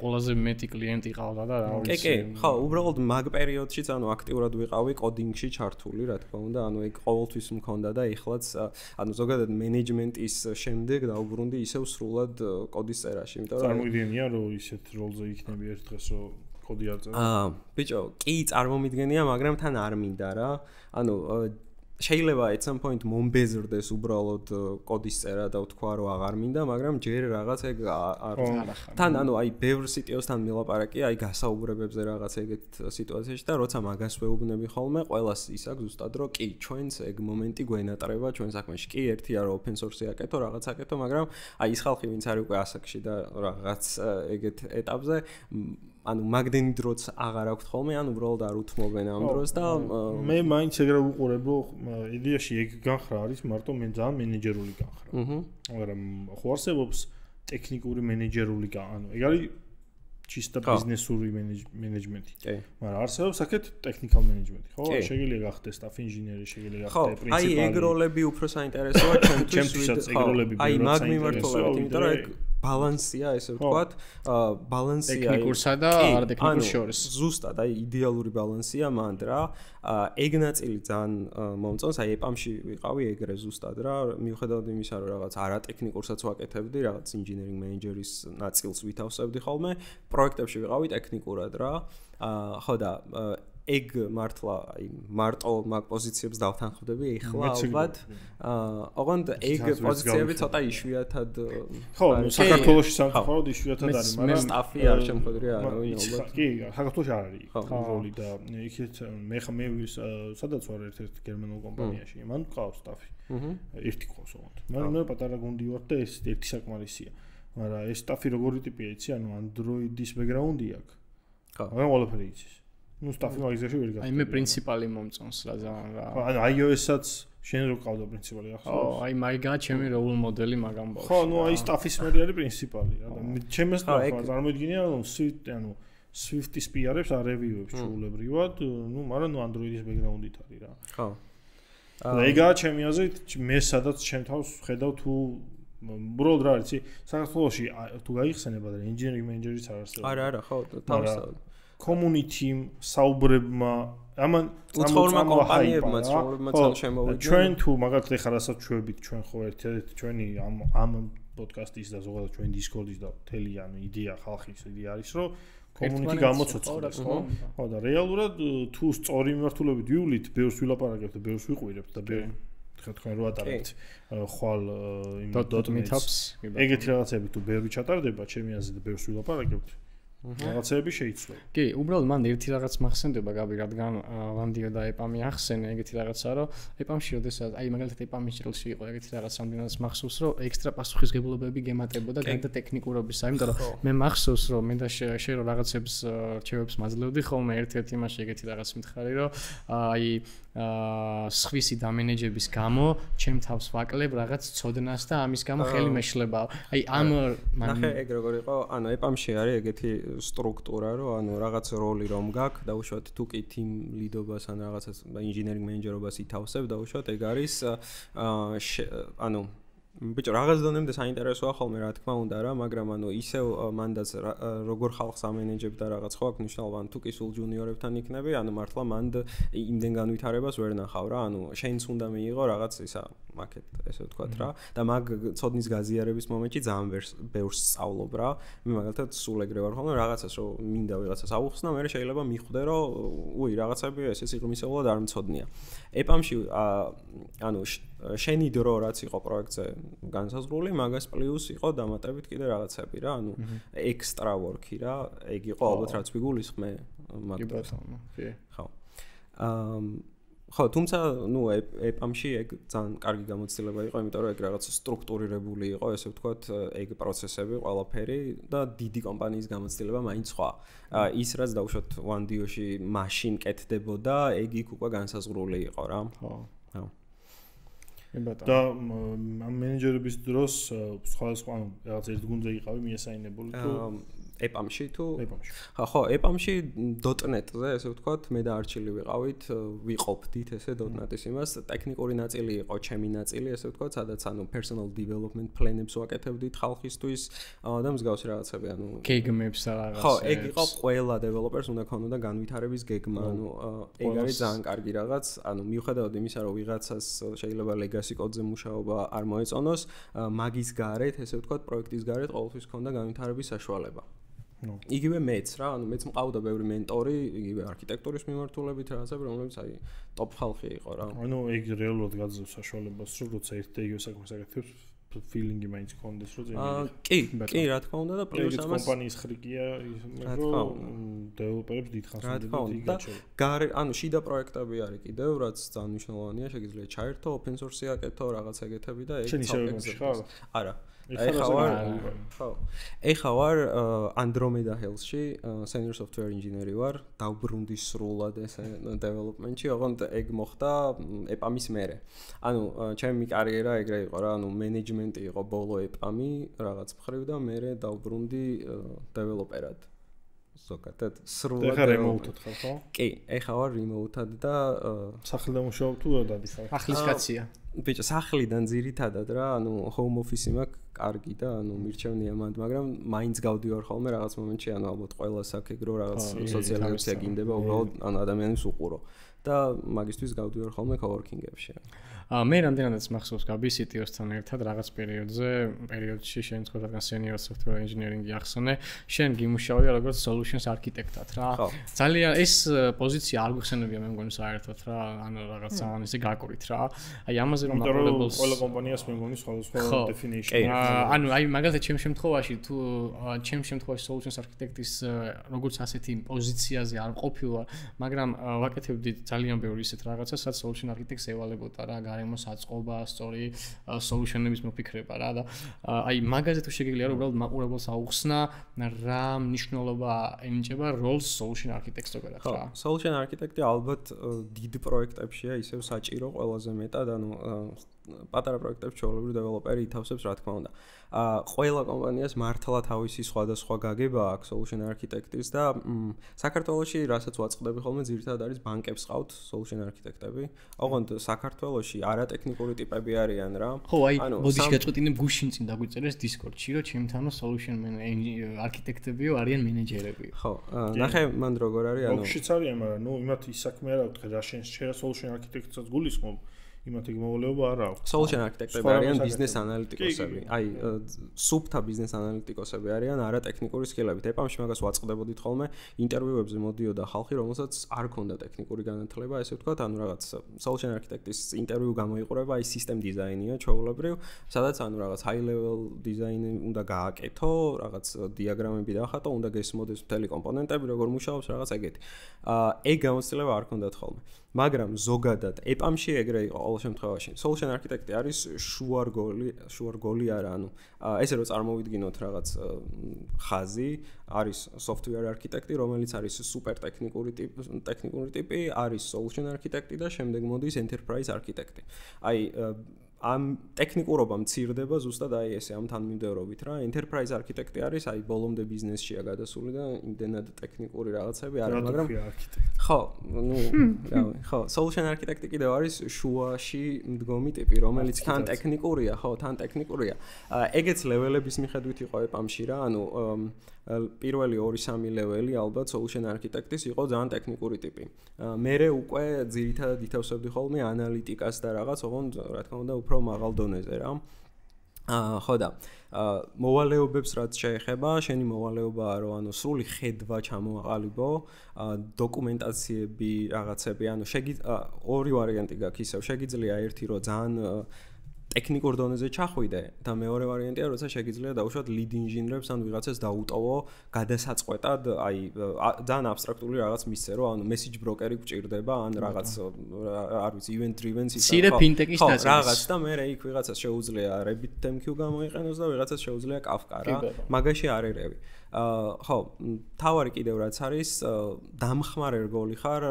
ყველაზე მეტი კლიენტი ყავდა და რა ვიცი კი ხო უბრალოდ მაგ პერიოდშიც ანუ აქტიურად ვიყავი კოდინგში ჩართული რა თქმა უნდა ანუ ეგ ყოველთვის მქონდა და ეხლაც ანუ ზოგადად მენეჯმენტის შემდეგ დაუბრუნდი ისევ სრულად კოდის წერაში იმიტომ რომ წარმოვიდგენია რომ ისეთ როლზე იქნები ერთ დღეს რომ კოდი არ წერო ბიჭო კი წარმოვიდგენია მაგრამ თან არ მინდა რა ანუ შეიძლება at some point მომბეზრდეს უბრალოდ კოდის წერა და ვთქვა რომ აღარ მინდა მაგრამ ჯერ რაღაც ეგ არ თან ანუ აი ბევრ CTO-სთან მილაპარაკია აი გასაუბრებებზე რაღაც ეგეთ სიტუაციაში და როცა მაგას ვეუბნები ხოლმე ყველას ის აქვს ზუსტად რომ კი ჩვენს ეგ მომენტი გვენატრება ჩვენ საქმეში კი ერთია რომ open source-ი აკეთო რაღაც აკეთო მაგრამ აი ის ხალხი ვინც არის უკვე ასაკში და რაღაც ეგეთ ეტაპზე ანუ მაგდენი დროც აღარ აქვთ ხოლმე ან უბრალოდ არ უთმობენ ამ დროს და მე მაინც ეგრე ვუყურებ რომ იდეაში ეგ განხრა არის მარტო მე ძალიან მენეჯერული განხრა მაგრამ ხო არსებობს ტექნიკური მენეჯერული ანუ ეგ არის чисто ბიზნესური მენეჯმენტი მაგრამ არსებობს აქეთ ტექნიკალ მენეჯმენტი ხო შეიძლება გახდეს staff engineer-ი შეიძლება გახდეს პრინციპალი აი ეგ როლები უფრო საინტერესოა ჩემთვის ეგ როლები აი მაგ მიმართულებით იმიტომ რომ ეგ ბალანსია ესე ვთქვათ ბალანსია ტექნიკურსა და არ ტექნიკურ შორის ზუსტად აი იდეალური ბალანსია მანდ რა ეგ ნაწილი ძალიან მომწონს აი ეპამში ვიყავი ეგრე ზუსტად რა მიუხედავად იმისა რომ რაღაც არატექნიკურსაც ვაკეთებდი რაღაც ინჟინერინგ მენეჯერის ნაწილს ვითავსებდი ხოლმე პროექტებში ვიყავი ტექნიკურად რა ხო და ეგ მართლა აი მარტო მაგ პოზიციებს დავთანხმდები ეხლა ალბათ ოღონდ ეგ პოზიციები ცოტა იშვიათად ხო საქართველოში სამწუხაროდ იშვიათად არის მაგრამ სტაფი არ შემოხვედრია არავინ ალბათ კი საქართველოში არ არის როლი და იქით მე სადაც ვარ ერთ-ერთ გერმანულ კომპანიაში მან ყავს სტაფი ერთი ყავს ოღონდ მაგრამ მე პატარა გუნდი ვარ და ეს ერთი საკმარისია მაგრამ ეს სტაფი როგორი ტიპია იცი ანუ Android-ის ბექგრაუნდი აქვს ხო მაგრამ ყველაფერი იცის ну стафи მაგიზაში ვერ გახდა. აი მე პრინციპალი მომწონს რა ძალიან რა. ანუ iOS-აც შენ რო ყავდა პრინციპალი ახლა. ხო, აი მაგა ჩემი როლ მოდელი მაგამ ბავშვი. ხო, ну აი სტაფის მერი არის პრინციპალი რა. ჩემს წარმოიდგინე ანუ Swift-ის PR-ებს არ რევიუებს ჩულებრივად, ну მაგრამ ну Android-ის ბექგრაუნდით არის რა. ხო. და ეგაა ჩემი აზრით, მე სადაც ჩემ თავს ხედავ თუ უბრალოდ რა არის, საქართველოში თუ გაიხსენება და engineering manager-იც არ არსებობს. არა, ხო, თავისთავად. community-მ საუბრებმა ამან უცხოურმა კომპანიებმა შემოვიდნენ ჩვენ თუ მაგალითად ეხლა რასაც ჩვევებით ჩვენ ხო ერთ-ერთი ჩვენი ამ პოდკასტის და ზოგადად ჩვენ Discord-ის და მთელი ანუ იდეა ხალხის იდეა არის რომ community გამოცოცხლდეს ხო? ხო და რეალურად თუ სწორი მიმართულებით ვივლით ბევრს ვილაპარაკებთ და ბევრს ვიყვირებთ და გითხრათ თქვენ რო ატარებთ ხვალ იმ .NET-ს ეგეთი რაღაცები თუ ბევრი ჩატარდება ჩემი აზრით ბევრს ვილაპარაკებთ რაღაცები შეიცვლება. კი, უბრალოდ მან ერთი რაღაც მახსენდება გაბი, რადგან ვანდიო და ეპამი ახსენე ეგეთი რაღაცა, რომ ეპამში როდესაც აი მაგალითად ეპამის ჭრილში იყო ეგეთი რაღაც რამდენადაც მახსოვს, რომ ექსტრა პასუხისმგებლობები გემატებოდა გარდა ტექნიკურობისა, იმიტომ რომ მე მახსოვს, რომ მე და შენ რომ რაღაცებს რჩევებს მაძლევდი ხოლმე ერთ-ერთ იმაში ეგეთი რაღაც მითხარი, რომ აი სხვისი დამენეჯების გამო ჩემ თავს ვაკლებ რაღაც ცოდნას და ამის გამო ხელი მეშლება. აი ამ ნახე ეგ როგორ იყო, ანუ ეპამში არის ეგეთი სტრუქტურა, რომ ანუ რაღაც როლი რომ გაქვს, დაუშვათ თუ კი team lead-ობას ან რაღაცას engineering manager-ობას ითავსებ, დაუშვათ ეგ არის ანუ ბიჭო რაღაც დონემდე საინტერესოა ხოლმე რა თქმა უნდა რა, მაგრამ ანუ ისევ მანდაც როგორ ხალხს ამენეჯებ და რაღაც ხო აქვს მნიშვნელობა, თუ კი სულ ჯუნიორებთან იქნები, ანუ მართლა მანდ იმდენ განვითარებას ვერ ნახავ რა, ანუ შენც უნდა მიიღო რაღაც ისა მაკეთ ესე ვთქვათ რა და მაგ ცოდნის გაზიარების მომენტში ძალიან ბევრს სწავლობ რა. მე მაგალითად სულ ეგრე ვარ ხოლმე რაღაცას რომ მინდა ვიღაცას აუხსნა, მე შეიძლება მიხვდე რომ უი რაღაცები ესე სიღრმისეულად არ მცოდნია. ეპამში ანუ შენი დრო რაც იყო პროექტზე განსაზღვრული, მაგას პლუს იყო დამატებით კიდე რაღაცები რა, ანუ ექსტრა ვორკი რა, ეგ იყო ალბათ რაც ვიგულისხმე მაგას. ხო. ხო, თუმცა, ნუ ეპამში ეგ ძალიან კარგი გამოცდილება იყო, იმიტომ რომ ეგ რაღაც სტრუქტურირებული იყო, ესე ვთქვათ, ეგ პროცესები, ყველაფერი და დიდი კომპანიის გამოცდილება მაინც სხვა. ის რაც დაუშვათ ვანდიოში მაშინ კეთდებოდა, ეგ იქ უკვე განსაზღვრული იყო რა. ხო. ხო. და ამ მენეჯერების დროს სხვადასხვა ანუ რაღაც ერთ გუნდზე იყავი მიესაინებული თუ ეპამში თუ ეპამში. ხო, ეპამში .NET-ზე ესე ვთქვათ, მე და არჩილი ვიყავით, ვიყოფდით ესე .NET-ის იმას, ტექნიკური ნაწილი იყო, ჩემი ნაწილი, ესე ვთქვათ, სადაც ანუ personal development plan-ებს ვაკეთებდით ხალხისთვის და მსგავსი რაღაცები, ანუ გეგმებს და რაღაცებს. ხო, ეგ იყო ყველა developers უნდა ქონოდა განვითარების გეგმა, ანუ ეგ არის ძალიან კარგი რაღაც, ანუ მიუხედავად იმისა, რომ ვიღაცას შეიძლება legacy code-ზე მუშაობა არ მოეწონოს, მაგის გარეთ, ესე ვთქვათ, პროექტის გარეთ ყოველთვის ქონდა განვითარების საშუალება. იგივე მეც რა, ანუ მეც მყავდა ბევრი მენტორი, იგივე არქიტექტურის მიმართულებით რაღაცები, რომლებიც აი ტოპ ხალხი იყო რა. ანუ ეგ რეალურად გაძლევს საშუალებას, რომ როცა ერთ და იგივე საქმეს აკეთებს, feeling-ი მაინც კონდეს, რომ კი, რა თქმა უნდა და პლუს ამას კომპანიის ხრიკია, რომ დეველოპერებს დიდხანს უნდა გარე, ანუ შიდა პროექტები არის კიდევ, რაც ძალიან მნიშვნელოვანია, შეგიძლია ჩაერთო, open source-ი აკეთო, რაღაც ეგეთები და ეგ ცალკე არა. ეხლა ვარ Andromeda Health-ში, senior software engineer ვარ, დავბრუნდი სრულად ეს development-ში, ოღონდ ეგ მოხდა ეპამის მერე. ანუ ჩემი კარიერა ეგრე იყო რა, ანუ management-ი იყო ბოლო ეპამი რაღაც მხრივ და მერე დავბრუნდი developer-ად. ზოგადად სრულად ეხლა remote-ად ხარ ხო? კი, ეხლა ვარ remote-ად და სახლიდან მუშაობ თუ დადიხარ? ახლის კაცია. ბიჭო, სახლიდან ძირითადად რა, ანუ home office-ი მაქვს კარგი და ანუ მირჩევნია მანდ, მაგრამ მაინც გავდივარ ხოლმე რაღაც მომენტში, ანუ ალბათ ყველას აქ ეგრო რაღაც სოციალიზაცია გინდება, უბრალოდ ანუ ადამიანებს უყურო. და მაგისტვის გავდივარ ხოლმე coworking-ებში. მე რამდენადაც მახსოვს გაბი CTO-სთან ერთად რაღაც პერიოდში შენ თქვა რადგან senior software engineering-ი ახსენე, შენ გიმუშავია როგორც solutions architect-ად რა. ძალიან ეს პოზიცია არ გხსენებია მე მგონი საერთოდ რა, ანუ რაღაც ძალიან ისე გაკვრით რა. აი ამაზე რომ მაყურებელს ყველა კომპანიას მე მგონი სხვადასხვა definition. ანუ აი მაგალითად ჩემ შემთხვევაში თუ ჩემ შემთხვევაში solutions architect-ის როგორც ასეთი პოზიციაზე არ ყოფილა, მაგრამ ვაკეთებდი ძალიან ბევრი ისეთ რაღაცა, სადაც solution architect-ს ევალებოდა რა, გარემოს აწყობა, სწორი solution-ების მოფიქრება რა და აი მაგაზე თუ შეგიძლია რომ უბრალოდ მაყურებელს აუხსნა რა მნიშვნელობა ენიჭება როლს solution architect-ს ზოგადად რა. solution architect-ი ალბათ დიდ პროექტებშია ისევ საჭირო ყველაზე მეტად, ანუ პატარა პროექტებში ჩვეულებრივ დეველოპერი ითავსებს რა თქმა უნდა. ყველა კომპანიას მართლა თავისი სხვადასხვა გაგება აქვს solution architect-ის და საქართველოში რასაც ვაწყდები ხოლმე ძირითადად არის ბანკებს ყავთ solution architect-ები. ოღონდ საქართველოში არატექნიკური ტიპები არიან რა. ხო, აი ბოდიში გაწყვეტინებ გუშინ წინ დაგვიწერეს Discord-ში, რომ ჩემთანო solution architect-ებიო არიან მენეჯერები. ხო, ნახე მან როგორ არის, ანუ ბოქსიც არიან, მაგრამ ნუ იმათ ის საქმე არა ვთქე რა შენ solution architect-საც გულისხმობ. იმათი მოვალეობა არ აქვს. Solution architect-ები არიან business analytics-ები. აი, სუფთა business analytics-ები არიან არა ტექნიკური სკილებით. ეპამში მაგას ვაწყდებოდით ხოლმე, ინტერვიუებზე მოდიოდა ხალხი, რომელსაც არ ჰქონდა ტექნიკური განათლება, ესე ვთქვათ, ანუ რაღაც solution architect-ის ინტერვიუ გამოიყურება, აი system design-ია ჩვეულებრივ, სადაც ანუ რაღაც high level design-ი უნდა გააკეთო, რაღაც დიაგრამები დაახატო, უნდა გესმოდეს მთელი კომპონენტები, როგორ მუშაობს, რაღაც ეგეთი. ეგ გამოცდილება არ ჰქონდათ ხოლმე. მაგრამ ზოგადად ეპამში ეგრე იყო ყოველ შემთხვევაში. Solution architect-ი არის შუარგოლი არა, ანუ ესე რომ წარმოვიდგინოთ რაღაც ხაზი, არის software architect-ი, რომელიც არის super ტექნიკური ტიპი, არის solution architect-ი და შემდეგ მოდის enterprise architect-ი. აი ამ ტექნიკურობა მცირდება ზუსტად აი ესე ამ თანმიმდევრობით რა. Enterprise architect-ი არის აი ბოლომდე ბიზნესშია გადასული და იმდენად ტექნიკური რაღაცები არა, მაგრამ ხო, ხო, solution architect-ი კიდევ არის შუაში მდგომი ტიპი, რომელიც თან ტექნიკურია, ხო, თან ტექნიკურია. ეგეც ლეველების მიხედვით იყო ეპამში რა, ანუ პირველი 2-3 ლეველი ალბათ solution architect-ის იყო ძალიან ტექნიკური ტიპი. მერე უკვე ძირითადად ითავსებდი ხოლმე ანალიტიკას და რაღაც, ოღონდ რა თქმა უნდა უფრო მაღალ დონეზე რა. ხო და მოვალეობებს რაც შეეხება, შენი მოვალეობაა რომ ანუ სრული ხედვა ჩამოაყალიბო, დოკუმენტაციები, რაღაცები, ანუ ორი ვარიანტი გაქვს ისევ, შეგიძლია ერთი რომ ძალიან ტექნიკურ დონეზე ჩახვიდე და მეორე ვარიანტია, როცა შეგიძლია დაუშვათ lead engineer-ებს ან ვიღაცას დაუტოვო გადასაწყვეტად, აი ძალიან აბსტრაქტული რაღაც მისცე, რომ ანუ message broker-ი გჭირდება, ან რაღაც არ ვიცი, event driven სირე ფინტეკის ნაწილი. რაღაც და მე იქ ვიღაცას შეუძლია RabbitMQ გამოიყენოს და ვიღაცას შეუძლია Kafka რა. მაგაში არ ერევი. ხო, თავარი კიდევ რაც არის, დამხმარე რგოლი ხარ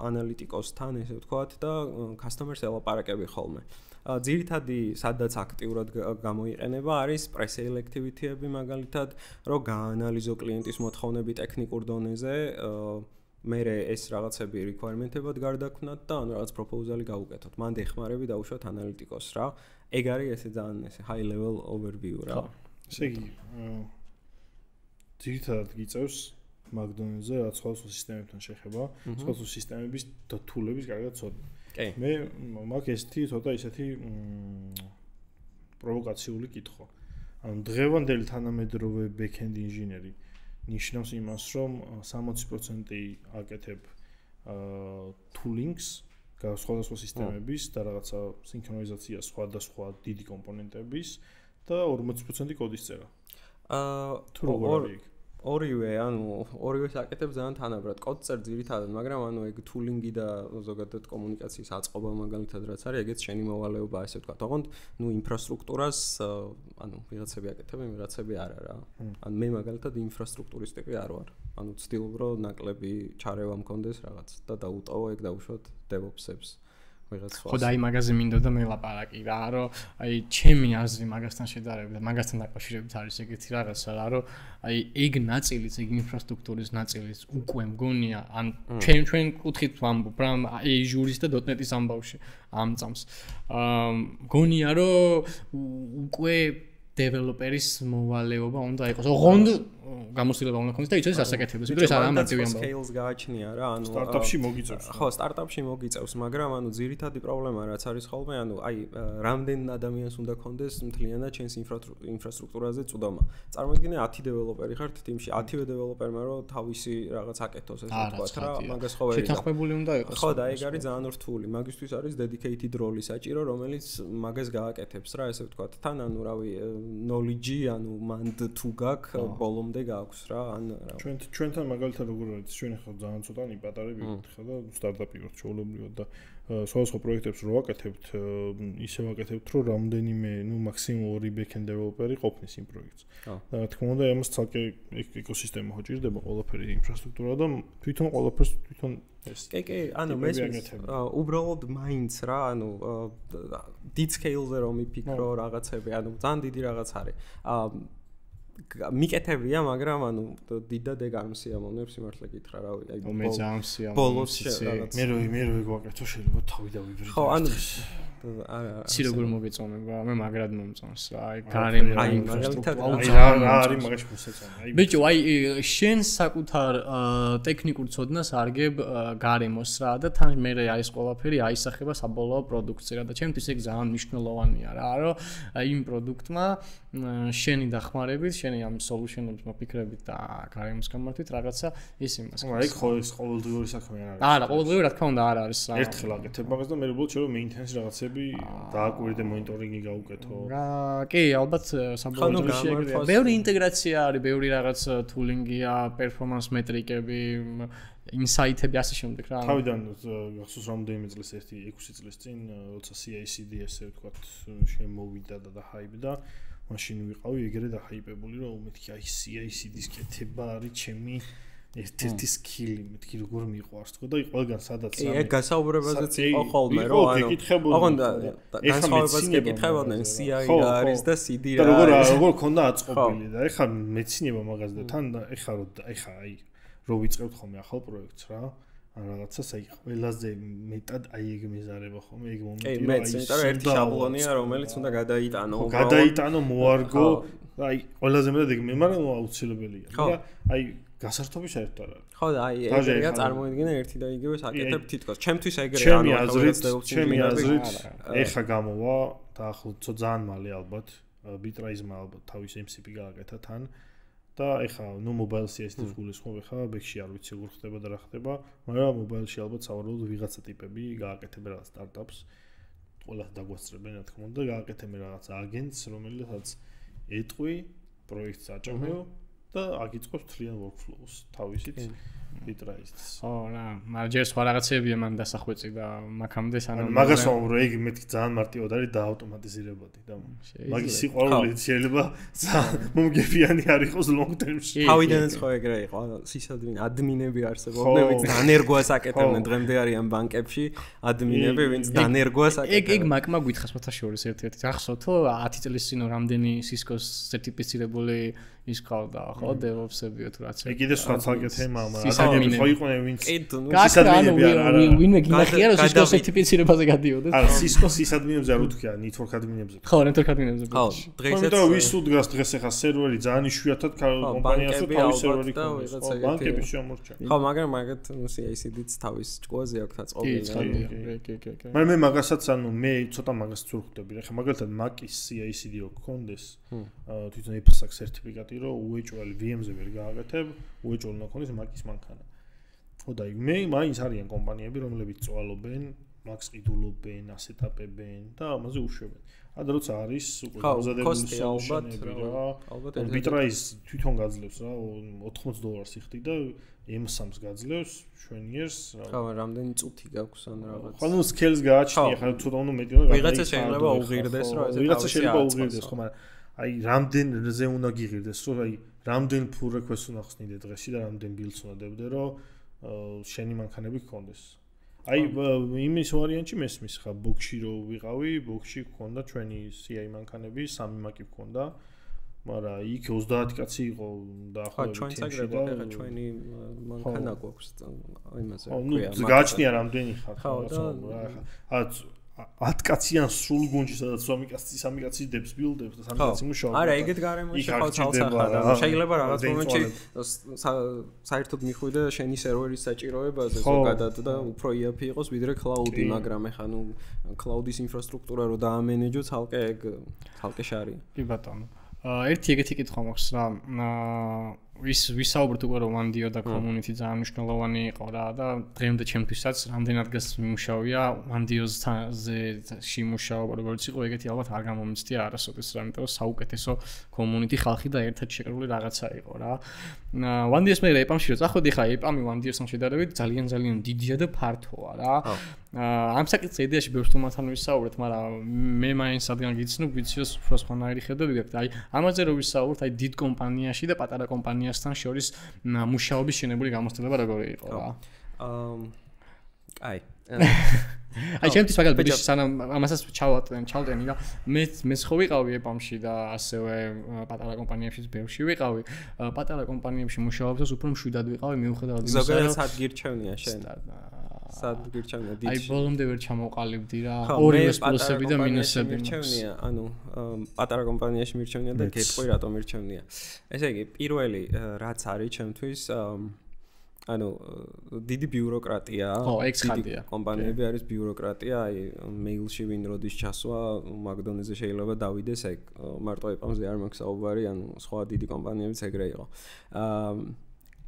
ანალიტიკოსთან, ესე ვთქვათ და customer-ს ელაპარაკები ხოლმე. ძირითადი სადაც აქტიურად გამოიყენება არის pre-sale activity-ები მაგალითად, რომ გაანალიზო კლიენტის მოთხოვნები ტექნიკურ დონეზე, მერე ეს რაღაცები requirement-ებად გარდაქმნათ და ანუ რაღაც proposal-ი გაუკეთოთ. მანდ ეხმარები დაუშვათ ანალიტიკოს რა. ეგ არის ესე ძალიან ესე high level overview რა. ესე იგი ძირითადად გიწევს მაგ დონეზე რაც სხვადასხვა სისტემებთან შეხება, სხვადასხვა სისტემების და tool-ების კარგად ცოდნა. მე მაგ ესეთი ცოტა ისეთი პროვოკაციული კითხვა. ანუ დღევანდელი თანამედროვე back-end ინჟინერი ნიშნავს იმას, რომ 60% აკეთებ toolings, სხვადასხვა სისტემების და რაღაცა სინქრონიზაცია სხვადასხვა დიდი კომპონენტების და 40% კოდის წერა. თუ როგორ არის? ორივე, ანუ ორივეს აკეთებ ძალიან თანაბრად. კოდს წერ ძირითადად, მაგრამ ანუ ეგ tooling-ი და ზოგადად კომუნიკაციის აწყობა მაგალითად რაც არის, ეგეც შენი მოვალეობაა, ესე ვთქვათ. ოღონდ, ნუ ინფრასტრუქტურას, ანუ ვიღაცები აკეთებენ, ვიღაცები არა რა. ანუ მე მაგალითად ინფრასტრუქტურის ტიპი არ ვარ. ანუ ვცდილობ, რომ ნაკლები ჩარევა მქონდეს რაღაც და დაუტოვო ეგ დაუშვათ DevOps-ებს. ხო და აი მაგაზე მინდოდა მელაპარაკი რა, რომ აი ჩემი აზრი მაგასთან შედარებით, მაგასთან დაკავშირებით არის ეგეთი რაღაცა რა, რომ აი ეგ ნაწილიც, ეგ ინფრასტრუქტურის ნაწილიც უკვე მგონია, ან ჩვენ კუთხით ვამბობ რა, აი Azure-ის და .NET-ის ამბავში ამ წამს. მგონია რომ უკვე დეველოპერის მოვალეობა უნდა იყოს. ოღონდ გამოცდილება უნდა ქონდეს და იცოდეს ასაკეთებს. იმიტომ ეს არა მარტივი ამბავი. Scales გააჩნია რა, ანუ სტარტაპში მოგიწევს. ხო, სტარტაპში მოგიწევს, მაგრამ ანუ ძირითადი პრობლემა რაც არის ხოლმე, ანუ აი რამდენ ადამიანს უნდა ქონდეს მთლიანად ჩვენს ინფრასტრუქტურაზე წვდომა. წარმოიდგინე 10 დეველოპერი ხართ თიმში, 10-ვე დეველოპერმა რომ თავისი რაღაც აკეთოს ესე ვთქვათ რა, მაგას ხო ვერ შეთანხმებული უნდა იყოს. ხო და ეგ არის ძალიან რთული. მაგისთვის არის dedicated role საჭირო, რომელიც მაგას გააკეთებს რა, ესე ვთქვათ. თან ანუ რავი knowledge, ანუ მანდ თუ გაქვს ბოლომდე გაქვს რა, ან რა. ჩვენთან მაგალითად როგორ არის, ჩვენ ხა ძალიან ცოტანი პატარები ვართ ხა და სტარტაპი ვართ ჩვეულებრივად და სხვადასხვა პროექტებს რო ვაკეთებთ, ისევ ვაკეთებთ, რომ რამდენიმე, ნუ მაქსიმუმ 2 back-end developer-ი ყოფნის იმ პროექტს. და რა თქმა უნდა, ამას ცალკე ეკოსისტემა ხო ჭირდება ყველაფერი ინფრასტრუქტურა და თვითონ ყველაფერს თვითონ ეს. კი, ანუ მესმის უბრალოდ მაინც რა, ანუ დიდ scale-ზე რომ მიფიქრო რაღაცები, ანუ ძალიან დიდი რაღაც არის. მიკეთებია, მაგრამ ანუ დიდად ეგ არ მსიამოვნებს იმართლა გითხრა, რავი, აი მე ძალიან მსიამოვნებს. ბოლოს რაღაც მე რო ვაკეთო შეიძლება თავი დავიბრიდო. ხო, ანუ იცი როგორ მოგეწონება მე მაგრად მომწონს რა აი გარემო აი მაგალითად რა არის მაგაში მოსეწონა აი ბიჭო აი შენ საკუთარ ტექნიკურ ცოდნას არგებ გარემოს რა და თან მე არის ყველაფერი აისახება საბოლოო პროდუქცია და ჩემთვის ეგ ძალიან მნიშვნელოვანია რა რომ აი იმ პროდუქტმა შენი დახმარებით შენი ამ სოლუშენებს მოფიქრებით და გარემოს გამართვით რაღაცა ის იმას აი ყოველდღიური საქმე არ არის არა ყოველდღიური რა თქმა უნდა არ არის რა ერთხელ აკეთებ მაგას და მე უბრალოდ შეიძლება მეინტენს რაღაცები დააკვირდე მონიტორინგი გავუკეთო კი ალბათ საბოლოო შეგიძლია ბევრი ინტეგრაცია არის ბევრი რაღაც თულინგია პერფორმანს მეტრიკები ინსაიტები ასე შემდეგ რა თავიდან გახსოვს რამდენიმე წელს 6 წლის წინ როცა CI/CD ესე ვთქვათ შემოვიდა და დაჰაიბდა მაშინ ვიყავი ეგრე დაჰაიბებული რომ მეთქი აი CI/CD-ს კეთება არის ჩემი ერთ-ერთი სკილი მეთქი როგორ მიყვარს თქო და ყველგან სადაც კი ეგ გასაუბრებაზეც იყო ხოლმე რომ ანუ განსხვავებას გეკითხებოდნენ CI რა არის და CD რა არის და როგორ ქონდა აწყობილი და ეხლა მეცინება მაგას და თან ეხლა აი რო ვიწყებთ ხოლმე ახალ პროექტს რა ან რაღაცას აი ყველაზე მეტად აი ეგ მეზარება ხოლმე ეგ მომენტი რომ აი მეტად ერთი შაბლონია რომელიც უნდა გადაიტანო მოარგო აი ყველაზე მეტად ეგ მე მაგრამ აუცილებელია და აი გასართობი საერთოდ არ არის ხო და აი ეგრეა წარმოიდგინე ერთი და იგივე საკეთებ თითქოს ჩემთვის ეგრეა ანუ ჩემი აზრით ეხა გამოვა და ახლა ძალიან მალე ალბათ ბიტრაიზმა ალბათ თავის MCP გააკეთა თან და ეხა ნუ მობაილში ეს გულისხმობ ეხა ბექში არ ვიცი როგორ ხდება და რა ხდება მაგრამ მობაილში ალბათ სავარაუდოდ ვიღაცა ტიპები გააკეთებენ რაღაც სტარტაპს ყველა დაგვასწრებენ რა თქმა უნდა გააკეთებენ რაღაც აგენტს რომელსაც ეტყვი პროექტს აჭამეო და აგიწყობს თლიან workflows თავისით ბიტრაიზს ხო რა მაგრამ ჯერ სხვა რაღაცებია მან დასახვეწი და მაგამდე სანამ მაგას ვამბობ რომ ეგ მეთქი ძალიან მარტივად არის და ავტომატიზირებოდი და მაგის სიყვარული შეიძლება მომგებიანი არ იყოს long term-ში თავიდანაც ხო ეგრე იყო ადმინები არსებობდნენ ვინც დანერგვას აკეთებდნენ დღემდე არიან ბანკებში ადმინები ვინც დანერგვას აკეთებდნენ ეგ მაგმა გითხას მოთაშორის ერთ-ერთი ახსოვთო 10 წლის წინ რამდენი Cisco-ს სერტიფიცირებული ის ყავდა ხო DevOps-ებიო თუ რაც ეგ კიდე სხვა ცალკე თემაა მაგრამ ხო იყვნენ ვინც სისადმინები არ ვინმე გინახია რომ Cisco სერტიფიცირებაზე გადიოდეს არა Cisco სისადმინებზე არ უთქია network admin-ებზე ხო network admin-ებზე ხო დღესაც და ვის უდგას დღეს ახლა სერვერი ძალიან იშვიათად კომპანიასო თავის სერვერი ქონდეს ბანკები შემორჩა ხო მაგრამ მაგათ CI/CD-ც თავის ჭკუაზე აქვს აწყობილი მაგრამ მე მაგასაც ანუ მე ცოტა მაგას ვწურხდები რა ხა მაგალითად Mac-ის CI/CD რო გქონდეს თვითონ IPsec სერტიფიკატი რომ უეჭველი VM-ზე ვერ გააკეთებ, უეჭველი უნდა ქონდეს Mac-ის მანქანა. ხო და მე მაინც არიან კომპანიები, რომლებიც წვალობენ, Mac-ს ყიდულობენ, ასეტაპებენ და ამაზე უშვებენ. და როცა არის უკვე მოზადებული სოლუშენები რა, Bitraiz თვითონ გაძლევს რა, $80 იხდი და M3-ს გაძლევს შვენიერს რა. ხო, რამდენი წუთი გაქვს ან რაღაც. ხო, ნუ scale-ს გააჩნია, ხა ცოტა უნდა მეტი უნდა ვიღაცა შეიძლება უღირდეს რა, ესე ვიღაცა შეიძლება უღირდეს, ხო, მაგრამ აი რამდენზე უნდა გიღირდეს რომ აი რამდენ pull request-ს უნდა ხსნიდე დღეში და რამდენ build-ს უნდა დებდე რომ შენი მანქანები გქონდეს. აი იმის ვარიანტი მესმის ხა box-ში რო ვიყავი, box-ში გქონდა ჩვენი CI მანქანები, 3 Mac-ი გქონდა. მაგრამ იქ 30 კაცი იყო დაახლოებით ჩვენც აგრება ხა ჩვენი მანქანა გვაქვს იმაზე. ხო, ნუ გააჩნია რამდენი ხარ ხო რა. 10 კაციან სულ გუნჯი სადაც 3 კაცი დებს ბილდებს და 3 კაცი მუშაობს. არა, ეგეთ გარემოში ხო ცალსახად. შეიძლება რაღაც მომენტში საერთოდ მიხვიდე შენი სერვერის საჭიროებაზე ზოგადად და უფრო იაფი იყოს ვიდრე cloud-ი, მაგრამ ეხა ნუ cloud-ის ინფრასტრუქტურა რო დაამენეჯო ცალკე ეგ ცალკე შარია. კი ბატონო. ერთი ეგეთი კითხვა მაქვს რა. ვისაუბრეთ უკვე რომ Wandio და community ძალიან მნიშვნელოვანი იყო რა და დღემდე ჩემთვისაც რამდენად გასმუშავია Wandio-ზე შემუშაობა როგორც იყო ეგეთი ალბათ არ გამომიცდია არასოდეს რა იმიტომ რომ საუკეთესო community ხალხი და ერთად შეკრული რაღაცა იყო რა Wandio-ს მე EPAM-ში რო წახვედი ხა EPAM-ი Wandio-სთან შედარებით ძალიან დიდია და ფართოა რა ამ საკითხზე იდეაში ბევრ სტუმართან ვისაუბრეთ მაგრამ მე მაინც რადგან გიცნობ ვიციოს უფრო სხვანაირი ხედვები გაქვთ აი ამაზე რო ვისაუბრთ აი დიდ კომპანიაში და პატარა კომპანიასთან შორის მუშაობის შენებული გამოცდილება როგორი იყო რა აი აი ჩემთვის მაგალითად სანამ ამასაც ჩავტენი რა მე ხო ვიყავი EPAM-ში და ასევე პატარა კომპანიებშიც ბევრში ვიყავი პატარა კომპანიებში მუშაობისას უფრო მშვიდად ვიყავი მიუხედავად იმისა ზოგადად სად გირჩევნია შენ სად გირჩევნია აი ბოლომდე ვერ ჩამოვყალიბდი რა. ხო, ორივე მე პლუსები და მინუსები მირჩევნია, ანუ პატარა კომპანიაში მირჩევნია და გეტყვი რატომ მირჩევნია. ესე იგი, პირველი რაც არის ჩემთვის ანუ დიდი ბიუროკრატიაა. ხო, ეგ ხადია. კომპანიები არის ბიუროკრატია, აი მეილში ვინ როდის ჩასვა, მაკდონალდსზე შეიძლება დავიდეს, ეგ მარტო ეპამზე არ მაქვს საუბარი, ანუ სხვა დიდი კომპანიებიც ეგრე იყო.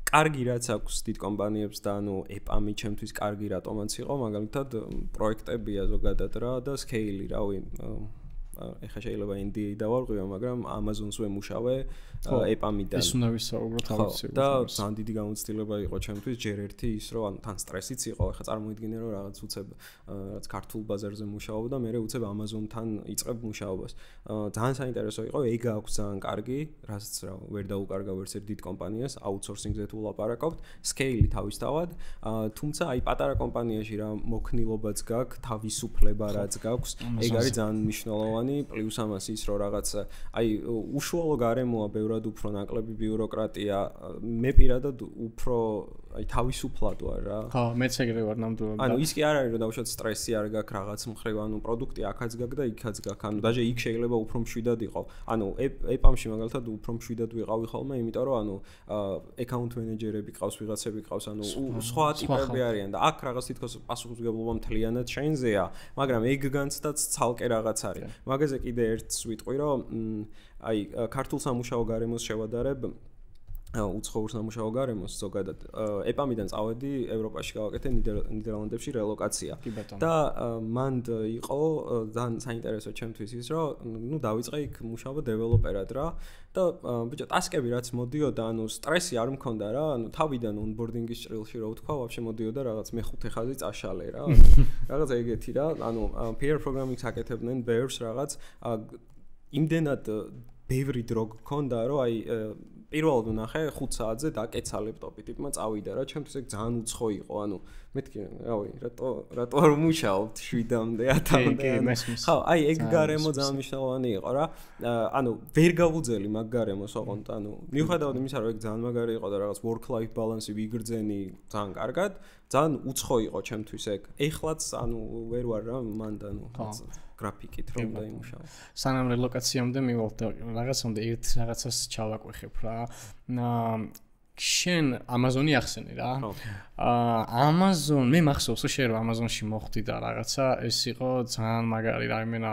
კარგი რაც აქვს დიდ კომპანიებს და ანუ ეპამი ჩემთვის კარგი რატომაც იყო, მაგალითად პროექტებია ზოგადად რა და სკეილი, რავი, ეხლა შეიძლება NDA დავარღვიო, მაგრამ Amazon-ს ვემუშავე ეპამიდან. ის უნდა ვისაუბროთ აუცილებლად. და ძალიან დიდი გამოცდილება იყო ჩემთვის ჯერ ერთი ის, რომ ანუ თან სტრესიც იყო, ეხლა წარმოიდგინე რომ რაღაც უცებ რაც ქართულ ბაზარზე მუშაობ და მე უცებ Amazon-თან იწყებ მუშაობას. ძალიან საინტერესო იყო, ეგ აქვს ძალიან კარგი, რაც რა ვერ დაუკარგა ვერც ერთ დიდ კომპანიას, აუთსორსინგზე თუ ვლაპარაკობთ, სკეილი თავისთავად, თუმცა აი პატარა კომპანიაში რა მოქნილობაც გაქვს, თავისუფლება რაც გაქვს, ეგ არის ძალიან მნიშვნელოვანი, პლუს ამას ის რომ რაღაც აი უშუალო გარემოა ბევრად უფრო ნაკლები ბიუროკრატია, მე პირადად უფრო აი თავისუფლად ვარ რა. ხო, მეც ეგრე ვარ ნამდვილად. ანუ ის კი არ არის რომ დავუშვათ სტრესი არ გაქვს რაღაც მხრივ, ანუ პროდუქტი აქაც გაქვს და იქაც გაქვს. ანუ დაჟე იქ შეიძლება უფრო მშვიდად იყო. ანუ ეპამში მაგალითად უფრო მშვიდად ვიყავი ხოლმე, იმიტომ რომ ანუ აკაუნტ მენეჯერები ყავს, ვიღაცები ყავს, ანუ სხვა ტიპები არიან და აქ რაღაც თითქოს პასუხისმგებლობა მთლიანად შენზეა, მაგრამ ეგგანცდაც ცალკე რაღაც არის. მაგაზე კიდე ერთს ვიტყვი, რომ აი ქართულ სამუშაო გარემოს შევადარებ უცხოურ სამუშაო გარემოს ზოგადად ეპამიდან წავედი ევროპაში გავაკეთე ნიდერლანდებში რელოკაცია და მანდ იყო ძალიან საინტერესო ჩემთვის ის რომ ნუ დავიწყე იქ მუშაობა დეველოპერად რა და ბიჭო ტასკები რაც მოდიოდა ანუ სტრესი არ მქონდა რა ანუ თავიდან ონბორდინგის ჭრილში რო ვთქვა ვაფშე მოდიოდა რაღაც მეხუთე ხაზი წაშალე რა რაღაც ეგეთი რა ანუ peer programming-ს აკეთებდნენ ბევრს რაღაც იმდენად ბევრი დრო გქონდა რომ აი პირველად ვნახე 5 საათზე დაკეცა ლეპტოპი ტიპმა წავიდა რა ჩემთვის ეგ ძალიან უცხო იყო ანუ მეთქი რავი რატო არ მუშაობთ 7-მდე 10-მდე ხო აი ეგ გარემო ძალიან მნიშვნელოვანი იყო რა ანუ ვერ გავუძელი მაგ გარემოს ოღონდ ანუ მიუხედავად იმისა რომ ეგ ძალიან მაგარი იყო და რაღაც work life balance-ი ვიგრძენი ძალიან კარგად ძალიან უცხო იყო ჩემთვის ეგ ეხლაც ანუ ვერ ვარ რა მანდ ანუ გრაფიკით რომ დაიმუშაო. სანამ რელოკაციამდე მივალთ და რაღაცამდე ერთ რაღაცას ჩავაკვეხებ რა. შენ Amazon-ი ახსენე რა. Amazon მე მახსოვს რომ შენ Amazon-ში მოხვდი და რაღაცა ეს იყო ძალიან მაგარი რა იმენა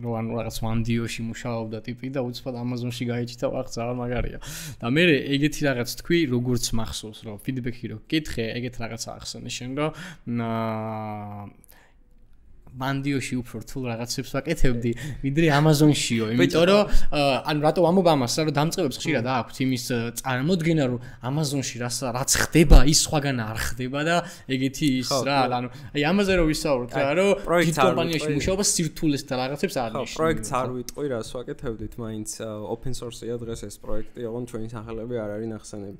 რო ანუ რაღაც ვანდიოში მუშაობდა ტიპი და უცბად Amazon-ში გაიჭდა ვახ ძალიან მაგარია. და მე ეგეთი რაღაც თქვი როგორც მახსოვს რომ ფიდბექი რო გკითხე ეგეთ რაღაცა ახსენე შენ რომ ბანდიოში უფრო რთულ რაღაცებს ვაკეთებდი, ვიდრე Amazon-შიო, იმიტომ რომ ანუ რატო ვამბობ ამას, რომ დამწყებებს ხშირად აქვს იმის წარმოდგენა, რომ Amazon-ში რაც ხდება, ის სხვაგან არ ხდება და ეგეთი ის რა, ანუ აი ამაზე რომ ვისაუბროთ რა, რომ დიდ კომპანიაში მუშაობა სირთულეს და რაღაცებს არ ნიშნავს. ხო, პროექტს არ ვიტყვი, რას ვაკეთებდით, მაინც open source-ია დღეს ეს პროექტი, ოღონდ ჩვენი სახელები არ არის ნახსენები.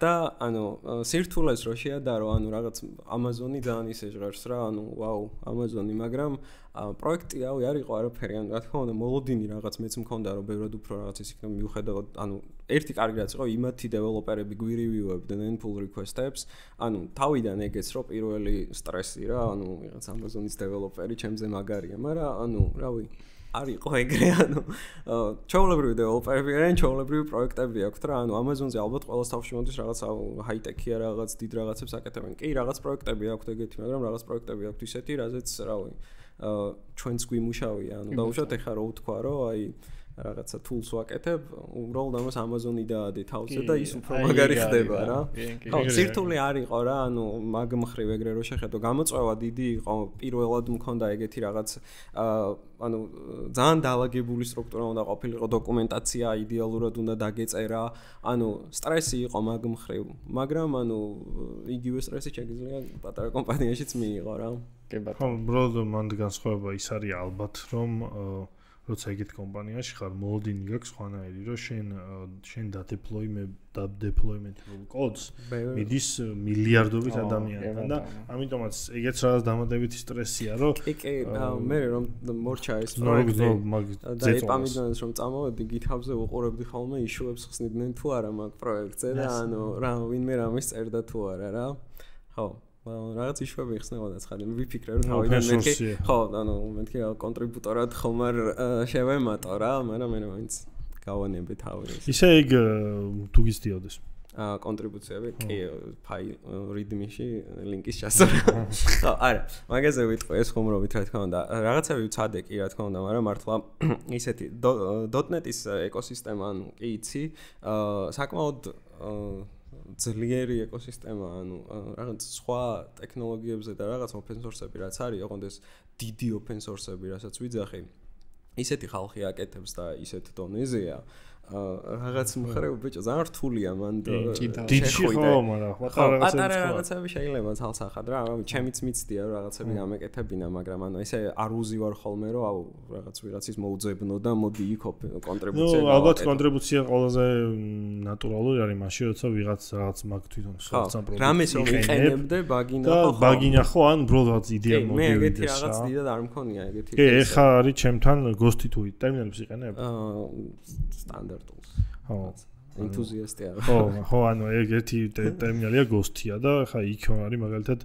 და ანუ სირთულეს რო შეადარო, ანუ რაღაც Amazon-ი ძალიან ისე ჟღერს რა, ანუ ვაუ Amazon-ი, მაგრამ პროექტი რავი არ იყო არაფერი, ანუ რა თქმა უნდა მოლოდინი რაღაც მეც მქონდა რომ ბევრად უფრო რაღაც ის იქნება მიუხედავად, ანუ ერთი კარგი რაც იყო იმათი დეველოპერები გვირივიუებდნენ pull request-ებს, ანუ თავიდან ეგეც რომ პირველი სტრესი რა, ანუ რაღაც Amazon-ის დეველოპერი ჩემზე მაგარია, მაგრამ ანუ რავი არ იყო ეგრე, ანუ ჩაოლებრივი დეველოპერები არიან, ჩაოლებრივი პროექტები აქვთ რა, ანუ Amazon-ზე ალბათ ყოველს თავში მოდის რაღაც ჰაი-ტექია რაღაც დიდ რაღაცებს აკეთებენ. კი, რაღაც პროექტები აქვთ ეგეთი, მაგრამ რაღაც პროექტები აქვთ ისეთი, რაზეც რავი, ჩვენც გვიმუშავია, ანუ დაუშვათ ეხა რო ვთქვა, რომ აი რაღაცა tools ვაკეთებ, უბრალოდ ამას Amazon-ი დაადე თავზე და ის უფრო მაგარი ხდება რა. ხო, სირთულე არ იყო რა, ანუ მაგ მხრივ ეგრე რო შეხედო, გამოწვევა დიდი იყო, პირველად მქონდა ეგეთი რაღაც ანუ ძალიან დაალაგებული სტრუქტურა უნდა ყოფილიყო, დოკუმენტაცია იდეალურად უნდა დაგეწერა, ანუ სტრესი იყო მაგ მხრივ, მაგრამ ანუ იგივე სტრესი შეგიძლია პატარა კომპანიაშიც მიიღო რა. კი ბატონო. ხო, უბრალოდ მანდ განსხვავება ის არის ალბათ, რომ როცა ეგეთ კომპანიაში ხარ, მოლოდინი გაქვს ხვანაირი, რომ შენ დადეპლოიმენტებულ კოდს მიდის მილიარდობით ადამიანთან და ამიტომაც ეგეც რაღაც დამატებითი სტრესია, რომ კი, მე რომ მორჩა ეს პროექტი და ეპამიდანს რომ წამოვედი GitHub-ზე უყურებდი ხოლმე იშუებს ხსნიდნენ თუ არა მაგ პროექტზე და ანუ რა ვინმე რამის წერდა თუ არა რა. ხო რაღაც იშვები იხსნებოდა ცხადი ვიფიქრე რომ თავიდან მეთქი ხო ანუ მეთქი კონტრიბუტორად ხომ არ შევემატო რა მაგრამ მე მაინც გავანებე თავი ისე იქ თუ გიცდიოდეს კონტრიბუციები კი ფაილ readme-ში ლინკის ჩასწორა ხო არა მაგაზე ვიტყვი ეს ხუმრობით რა თქმა უნდა რაღაცები ვცადე კი რა თქმა უნდა მაგრამ მართლა ისეთი .NET-ის ეკოსისტემა ანუ კი იცი საკმაოდ ძლიერი ეკოსისტემა ანუ რაღაც სხვა ტექნოლოგიებზე და რაღაც open source-ები რაც არის ოღონდ ეს დიდი open source-ები რასაც ვიძახი ისეთი ხალხი აკეთებს და ისეთ დონეზეა რაღაც მხრივ ბიჭო ძალიან რთულია მან დიდში ხო მაგრამ პატარა რაღაცები შეიძლება თალსახად რა ჩემიც მიცდია რომ რაღაცები გამეკეთებინა მაგრამ ანუ ესე არ უზივარ ხოლმე რომ აუ რაღაც ვიღაცის მოუძებნო და მოდი იქ კონტრიბუცია ნუ ალბათ კონტრიბუცია ყველაზე ნატურალური არის მაშინ როცა ვიღაც რაღაც მაგ თვითონ სოციალ პროდუქტი რამეს რომ იყენებდე ბაგინა ხო ბაგინა ხო ან უბრალოდ იდეა მოდივიდეს მე ეგეთი რაღაც დიდად არ მქონია ეგეთი კი ეხა არის ჩემთან Ghost თუ ტერმინალებს იყენებ სტანდარტ ხო ენთუზიასტი არა ხო ანუ ეგეთი ტერმინალია Ghost-ია და ხა იქ არის მაგალითად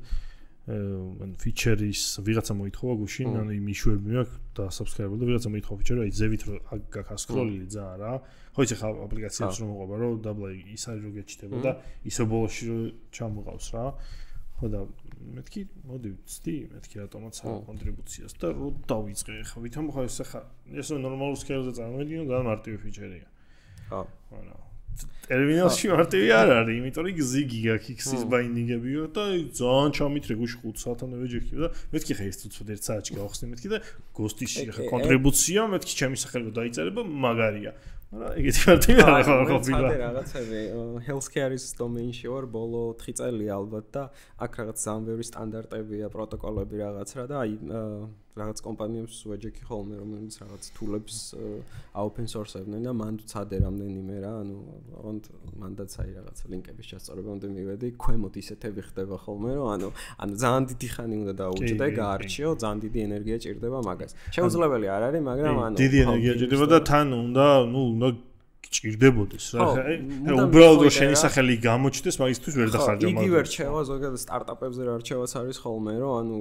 ან ფიჩერის ვიღაცა მოითხოვა გუშინ ანუ იმ იშვები მაქვს და subscribe-ი და ვიღაცა მოითხოვა ფიჩერი აი ზევით რომ გაქა სკროლილი ძალიან რა ხო იცი ხა აპლიკაციებს რომ მოყვება რომ დაბლა ის არის რომ გეჩდება და ისე ბოლოში რომ ჩამოყავს რა ხო და მეთქი მოდი ვცდი მეთქი რატომაც არა კონტრიბუციას და რო დავიწყე ხა ვითომ ხო ეს ნორმალურ სკეილზე წარმოვიდგინე ძალიან მარტივი ფიჩერია ხო არა ტერმინალში მარტივი არ არის იმიტომ რომ ზიგი აქვს X-ის ბაინდინგებიო და ძალიან ჩამithრე გუშინ 5 საათამდე ვეჯექი და მეთქი ხა ეს თუცოდ 1 საათში გავხსნი მეთქი და Ghost-ში ხა კონტრიბუცია მეთქი ჩემი სახელო დაიწერება მაგარია არა ეგეთი მარტივი არ ახლა ყოფილა რაღაცები healthcare-ის დომეინში ვარ ბოლო 4 წელია ალბათ და აქ რაღაც ძალიან ბევრი სტანდარტებია პროტოკოლები რაღაც რა და აი რაღაც კომპანიებს ვეჯექი ხოლმე რომელიც რაღაც თულებს open source-ებდნენ და მან ვცადე რამდენიმე რა ანუ ოღონდ მანდაც აი რაღაც ლინკების ჩასწორებამდე მივედი ქვემოთ ისეთები ხდება ხოლმე რომ ანუ ძალიან დიდი ხანი უნდა დაუჭდე გაარჩიო ძალიან დიდი ენერგია ჭირდება მაგას შეუძლებელი არ არის მაგრამ ანუ დიდი ენერგია ჭირდება და თან უნდა უნდა ჭირდებოდეს რა უბრალოდ რომ შენი სახელი გამოჩნდეს მაგისთვის ვერ დახარჯო მაგას იგივე რჩევა ზოგადად სტარტაპებზე რა რჩევაც არის ხოლმე რომ ანუ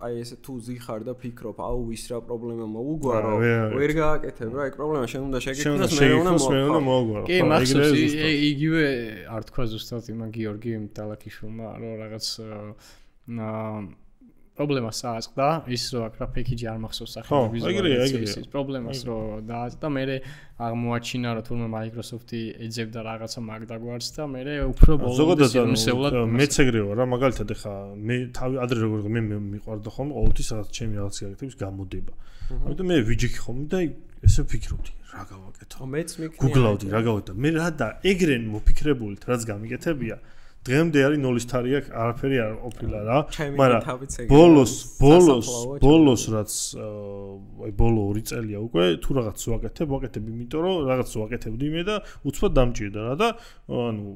აი ესე თუ ზიხარ და ფიქრობ აუ ის რა პრობლემა მოუგვარო ვერ გააკეთებ რა ეგ პრობლემა შენ უნდა შეგეკეთოს მე უნდა მოუგვარო კი მახსოვს იგივე არ თქვა ზუსტად იმან გიორგი დალაკიშვილმა რომ რაღაც პრობლემას აწყდა ის რომ აქ რა პეკეჯი არ მახსოვს სახელი ვიზუალიზაციის პრობლემას რომ დააწყდა მე აღმოაჩინა რომ თურმე Microsoft-ი ეძებდა რაღაცა მაგ დაგვარს და მე უფრო ბოლომდე სერვისულად მეც ეგრევა რა მაგალითად ეხა მე თავი ადრე როგორ მე მიყვარდა ხოლმე ყოველთვის რაღაც ჩემი რაღაც გაკეთების გამოდება ამიტომ მე ვიჯექი ხოლმე და ესე ვფიქრობდი რა გავაკეთო მეც მიქნია Google-ავდი რა გავაკეთო მე რა და ეგრენ მოფიქრებული რაც გამიკეთებია დღემდე არის ნოლის თარია არაფერი არ ყოფილა რა მაგრამ ბოლოს რაც აი ბოლო 2 წელია უკვე თუ რაღაც ვაკეთებ იმიტომ რომ რაღაც ვაკეთებდი მე და უცბად დამჭირდა რა და ანუ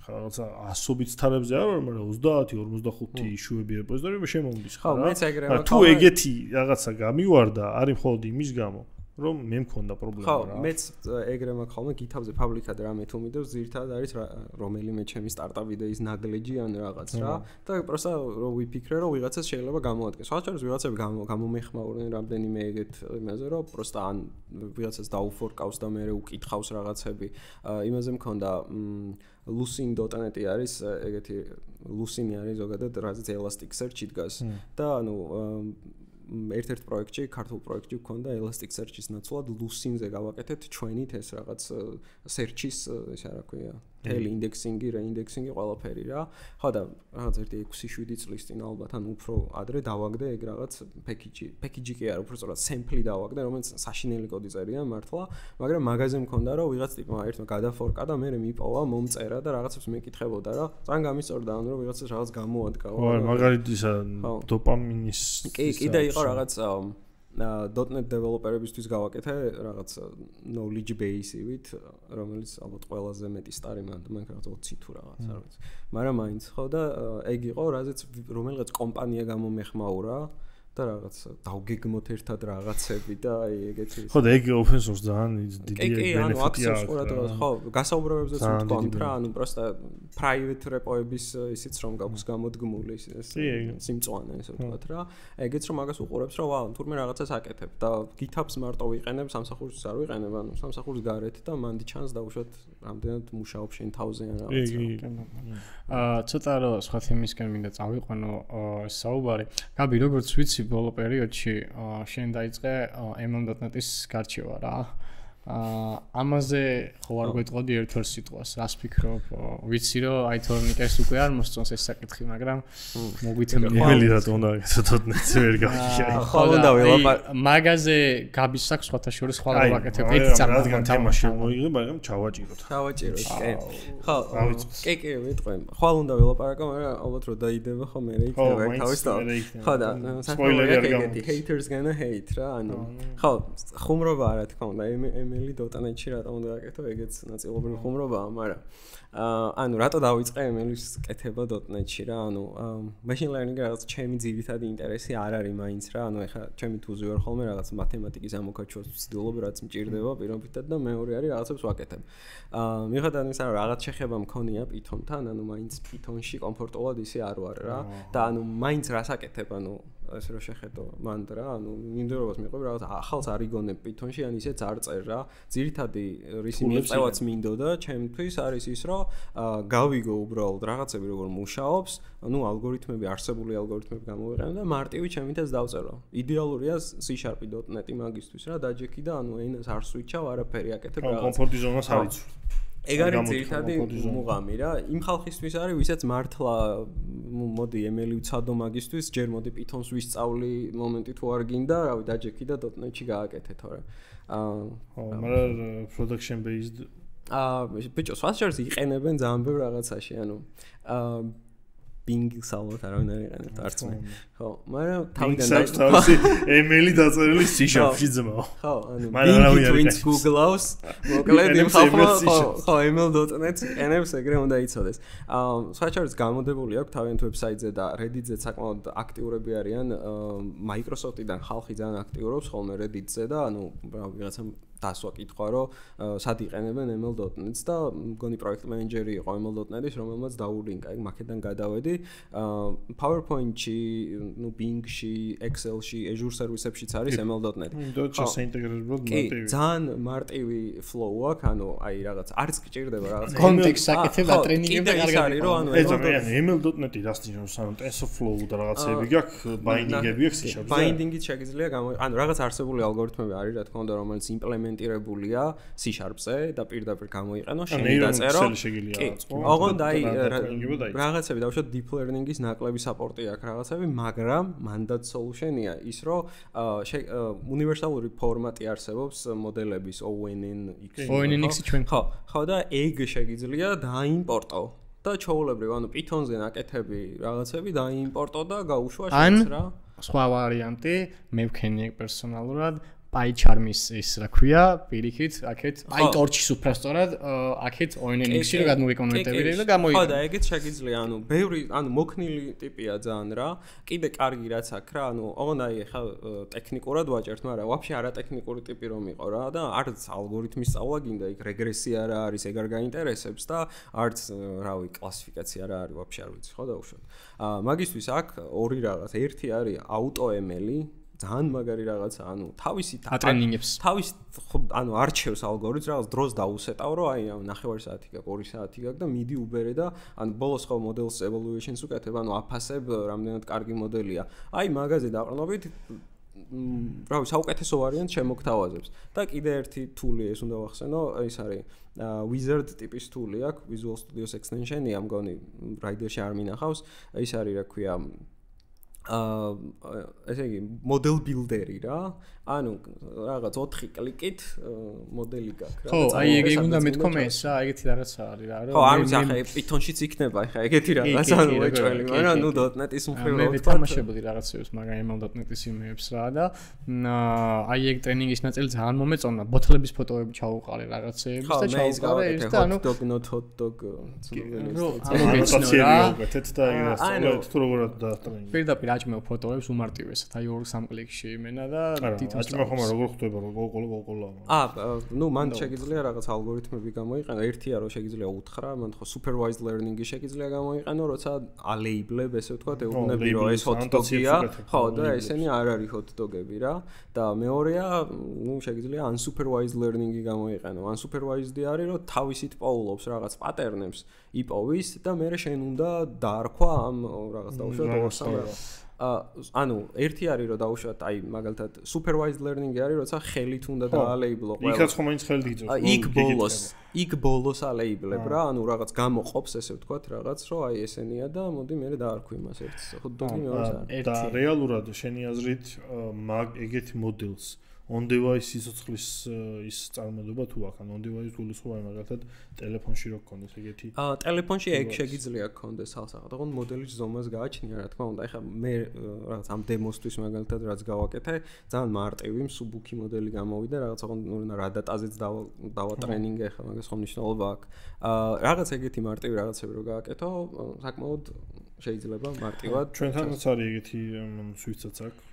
რაღაცა ასობით თარებზე არ ვარ მაგრამ 30-45 იშვები რეპოზიტორიები შემომდის ხო მეც ეგრევა თუ ეგეთი რაღაცა გამივარდა არის მხოლოდ იმის გამო რომ მე მქონდა პრობლემა რა. ხო, მეც ეგრე მაქვს ხოლმე GitHub-ზე public-ად რამე თუ მიდევს, ძირითადად არის რომელიმე ჩემი სტარტაპ იდეის ნაგლეჯი ან რაღაც რა. და პროსტა რომ ვიფიქრე, რომ ვიღაცას შეიძლება გამოადგეს. სხვათა ვიღაცები გამომეხმაურნენ რამდენიმე ეგეთ იმაზე, რომ პროსტა ან ვიღაცას დაუფორკავს და მე უკითხავს რაღაცები. იმაზე მქონდა Lucene.net არის ეგეთი Lucene არის ზოგადად რაღაც Elasticsearch-ი დგას და ანუ ერთ-ერთ პროექტში, ქართულ პროექტში გქონდა Elasticsearch-ის ნაცვლად Lucene-ზე გავაკეთეთ ჩვენით ეს რაღაც search-ის ესე რა ქვია, მთელი ინდექსინგი, რეინდექსინგი ყველაფერი რა. ხო და რაღაც ერთი 6-7 წლის წინ ალბათ ან უფრო ადრე დავაგდე ეგ რაღაც package-ი კი არა, უბრალოდ sample-ი დავაგდე, რომელიც საშინელი კოდი წერია მართლა, მაგრამ მაგაზე მქონდა რომ ვიღაც ტიპმა ერთმა გადაფორკა და მე მიპოვა, მომწერა და რაღაცებს მეკითხებოდა რა. ძალიან გამისწორდა ან რომ ვიღაცას რაღაც გამოადგა. ხო, მაგალითად ისა დოპამინის კიდე იყო რაღაც .NET დეველოპერებისთვის გავაკეთე რაღაც knowledge base-ივით, რომელიც ალბათ ყველაზე მეტი სტარი მან რაღაც 20 თუ რაღაც არ ვიცი. მაგრამ მაინც ხო და ეგ იყო, რაზეც რომელიღაც კომპანია გამომეხმაურა და რაღაც დავგეგმოთ ერთად რაღაცები და აი ეგეთი ხო და ეგ open source ძალიან დიდი ბენეფიტია აქვს ხო გასაუბრებებზეც ვთქვამთ რა ანუ პროსტა private repo-ების ისიც რომ გაქვს გამოდგმული სიმწვანე ესე ვთქვათ რა ეგეც რომ მაგას უყურებს რომ ვау თურმე რაღაცას აკეთებ და GitHub-ს მარტო ვიყენებ სამსახურს არ ვიყენებ ანუ სამსახურს გარეთ და მანდი ჩანს დაუშვათ რამდენად მუშაობ შენ თავზე ან რაღაცა ცოტა რომ სხვა თემისკენ მინდა წავიყვანო საუბარი გაბი როგორც ვიცი ბოლო პერიოდში შენ დაიწყე ml.net-ის გარჩევა რა ამაზე ხო არ გვეტყოდი ერთ-ერთ სიტყვას რას ფიქრობ ვიცი რომ აი თორნიკეს უკვე არ მოსწონს ეს საკითხი მაგრამ მოგვითემი ემელი რატო უნდა გასათოდნეც ვერ გავშია ხო უნდა ველაპარაკო მაგაზე გაბის აქვს სხვათა შორის ხვალ ვაკეთებ ერთი წამთან თამაში მოიღე მაგრამ ჩავაჭიროთ კი ხო კი ვიტყვი ხვალ უნდა ველაპარაკო მაგრამ ალბათ რომ დაიდება ხო მე იქნება თავის ხო და სპოილერი არ გამო haters gonna hate რა ანუ ხო ხუმრობა რა თქმა უნდა ml.net-ში რატომ უნდა გაკეთო ეგეც ნაწილობრივ ხუმრობაა მაგრამ ანუ რატო დავიწყე ml-ის კეთება .net-ში რა ანუ machine learning-ი რაღაც ჩემი ძირითადი ინტერესი არ არის მაინც რა ანუ ეხლა ჩემი თუზი ვარ ხოლმე რაღაც მათემატიკის ამოქაჩოს ვცდილობ რაც მჭირდება პირობითად და მეორე არის რაღაცებს ვაკეთებ მიუხედავად იმისა რომ რაღაც შეხება მქონია Python-თან ანუ მაინც Python-ში კომფორტულად ისე არ ვარ რა და ანუ მაინც რას აკეთებ ანუ ეს რო შეხედო მანდ რა ანუ მინდორობას მიყვები რაღაც ახალს არ იგონებ Python-ში ან ისეც არ წერ რა ძირითადი რისი მიღწევაც მინდოდა ჩემთვის არის ის რომ გავიგო უბრალოდ რაღაცები როგორ მუშაობს ანუ ალგორითმები არსებული ალგორითმები გამოვიყენო და მარტივი ჩემითაც დავწერო იდეალურია C#.net-ი მაგისთვის რა დაჯექი და ანუ ენას არ სვიჩავ არაფერი აკეთებ რაღაც კომფორტის ზონას არ იცვი ეგ არის ძირითადი მუღამი რა იმ ხალხისთვის არის ვისაც მართლა მოდი ml-ი ვცადო მაგისთვის ჯერ მოდი Python-ს ვისწავლი მომენტი თუ არ გინდა რავი დაჯექი და .net-ში გააკეთე თორე ხო მაგრამ production based ბიჭო სვასჯერს იყენებენ ძალიან ბევრ რაღაცაში ანუ Bing-ს ალბათ არავინ არ იყენებს არც მე ხო მაგრამ თავიდან თავისი ml-ი დაწერილი C#-ში ძმაო ხო ანუ Bing-ი twins Google-ავს მოკლედ იმ ხალხმა ხო ml.net ენებს ეგრე უნდა იცოდეს სხვა შორის გამოდებული აქვს თავიანთ ვებსაიტზე და Reddit-ზე საკმაოდ აქტიურები არიან Microsoft-იდან ხალხი ძალიან აქტიურობს ხოლმე Reddit-ზე და ანუ ვიღაცა დასვა კითხვა რომ სად იყენებენ ml.net-ს და მგონი პროექტ მენეჯერი იყო ml.net-ის რომელმაც დაულინკა ეგ მაქედან გადავედი PowerPoint-ში ნუ Bing-ში Excel-ში Azure სერვისებშიც არის ml.net დოჩა საინტეგრირებულად მარტივი ძალიან მარტივი flow აქვს ანუ აი რაღაც არც გჭირდება რაღაც კონტექსტს აკეთება ტრენინგები და კარგად არის რომ ანუ ml.net-ი რას ნიშნავს ანუ TensorFlow და რაღაცები გაქვს binding-ები აქვს C#-ზე binding-ით შეგიძლია ანუ რაღაც არსებული ალგორითმები არის რა თქმა უნდა რომელიც იმპლემენტირებულია C#-ზე და პირდაპირ გამოიყენო შენი დაწერო ოღონდ აი რაღაცები დავუშვათ deep learning-ის ნაკლები საპორტი აქვს რაღაცები მაგრამ მანდაც solution-ია ის რომ უნივერსალური ფორმატი არსებობს მოდელების ONNX ჩვენ ხო და ეგ შეგიძლია დაიმპორტო და ჩაულებრივ ანუ Python-ზე ნაკეთები რაღაცები დაიმპორტო და გაუშვა შენს რა სხვა ვარიანტი მე ვქენი პერსონალურად PyCharm-ის ის რა ქვია პირიქით აქეთ PyTorch-ის უბრალოდ აქეთ ONNX-ში რა გადმოეკონვერტებირი და გამოიყენო. ხო და ეგეც შეგიძლია ანუ ბევრი ანუ მოქნილი ტიპია ძალიან რა. კიდე კარგი რაც აქვს რა ანუ ოღონდ აი ხა ტექნიკურად ვაჭერთ, მაგრამ ვაფშე არა ტექნიკური ტიპი რომ იყო რა და არც ალგორითმის სწავლა გინდა, იქ რეგრესია რა არის, ეგ არ გაინტერესებს და არც რავი კლასიფიკაცია რა არის, ვაფშე არ ვიცი ხო დაუშვათ. მაგისთვის აქვს ორი რაღაც, ერთი არის AutoML-ი ძალიან მაგარი რაღაცა, ანუ თავისი ატრენინგებს. თავის ანუ არჩევს ალგორითმს, რაღაც დროს დაუსეტავ, რომ აი ნახევარი საათი გაქვს, 2 საათი გაქვს და მიდი უბერე და ანუ ბოლოს ხო მოდელს evaluation-ს უკეთებ, ანუ აფასებ, რამდენად კარგი მოდელია. აი მაგაზე დაყრდნობით რავი, საუკეთესო ვარიანტს შემოგთავაზებს. და კიდე ერთი tool-ი ეს უნდა ვახსენო, ეს არის wizard ტიპის tool-ი აქვს, Visual Studio extension-ია, მგონი Rider-ში არ მინახავს. ის არის რა ქვია ესე იგი model builder-ი რა. ანუ რაღაც 4 კლიკით მოდელი გაქვს რა. ხო, აი ეგ უნდა მეთქომე ეს რა, ეგეთი რაღაცა არის რა. ხო, არ ვიცი, ახლა Python-შიც იქნება, ახლა ეგეთი რაღაც ანუ ეჭველი, მაგრამ ნუ .NET-ის მხრივ მე ვთამაშებდი რაღაცებს, მაგრამ ML.NET-ის იმეებს რა და აი ეგ ტრენინგის ნაწილი ძალიან მომეწონა, ბოთლების ფოტოები ჩაუყარე რაღაცეებს და ჩაუყარე ეს და ანუ hot dog not hot dog ამოგეცნო რა. ამოგეცნო და თუ როგორად დაატრენინგ. პირდაპირ აჭმევ ფოტოებს უმარტივესად. აი 2-3 კლიკში იმენა და თვითონ აჭმევ ხომ როგორ ხდება რომ ყოლა. ნუ მან შეგვიძლია რაღაც ალგორითმები გამოიყენო. ერთია რომ შეგვიძლია უთხრა, მან ხო supervised learning-ი შეგვიძლია გამოიყენო, როცა ალეიბლებ, ესე ვთქვათ, ეუბნები რომ ეს hot dog-ია, ხო და ესენი არ არის hot dog-ები რა. და მეორეა, ნუ შეგვიძლია unsupervised learning-ი გამოიყენო. unsupervised-ი არის რომ თავისით პოულობს რაღაც პატერნებს, იპოვის და მე შენ უნდა დაარქვა ამ რაღაც დაუშვათ 2-3 ანუ ერთი არის რომ დაუშვათ აი მაგალითად supervised learning-ი არის როცა ხელით უნდა დაალეიბლო ყველა იქაც ხომ მაინც ხელით იწევს იქ ბოლოს ალეიბლებ რა ანუ რაღაც გამოყოფს ესე ვთქვათ რაღაც რომ აი ესენია და მოდი მე დაარქვი იმას ერთს hot dog-ი მეორეს და რეალურად შენი აზრით ეგეთი მოდელს on device სიცოცხლის ის წარმოება თუ აქ ან on device გულისხმობა მაგალითად ტელეფონში რო გქონდეს ეგეთი ტელეფონში ეგ შეგიძლია გქონდეს ალსაღად ოღონდ მოდელის ზომას გააჩნია რა თქმა უნდა ეხლა მე რაღაც ამ დემოსთვის მაგალითად რაც გავაკეთე ძალიან მარტივი მსუბუქი მოდელი გამოვიდა რაღაც ოღონდ რა დატაზეც დავატრენინგე ეხლა მაგას ხომ მნიშვნელობა აქვს რაღაც ეგეთი მარტივი რაღაცები რო გააკეთო საკმაოდ შეიძლება მარტივად ჩვენთანაც არის ეგეთი სვიცაც აქვს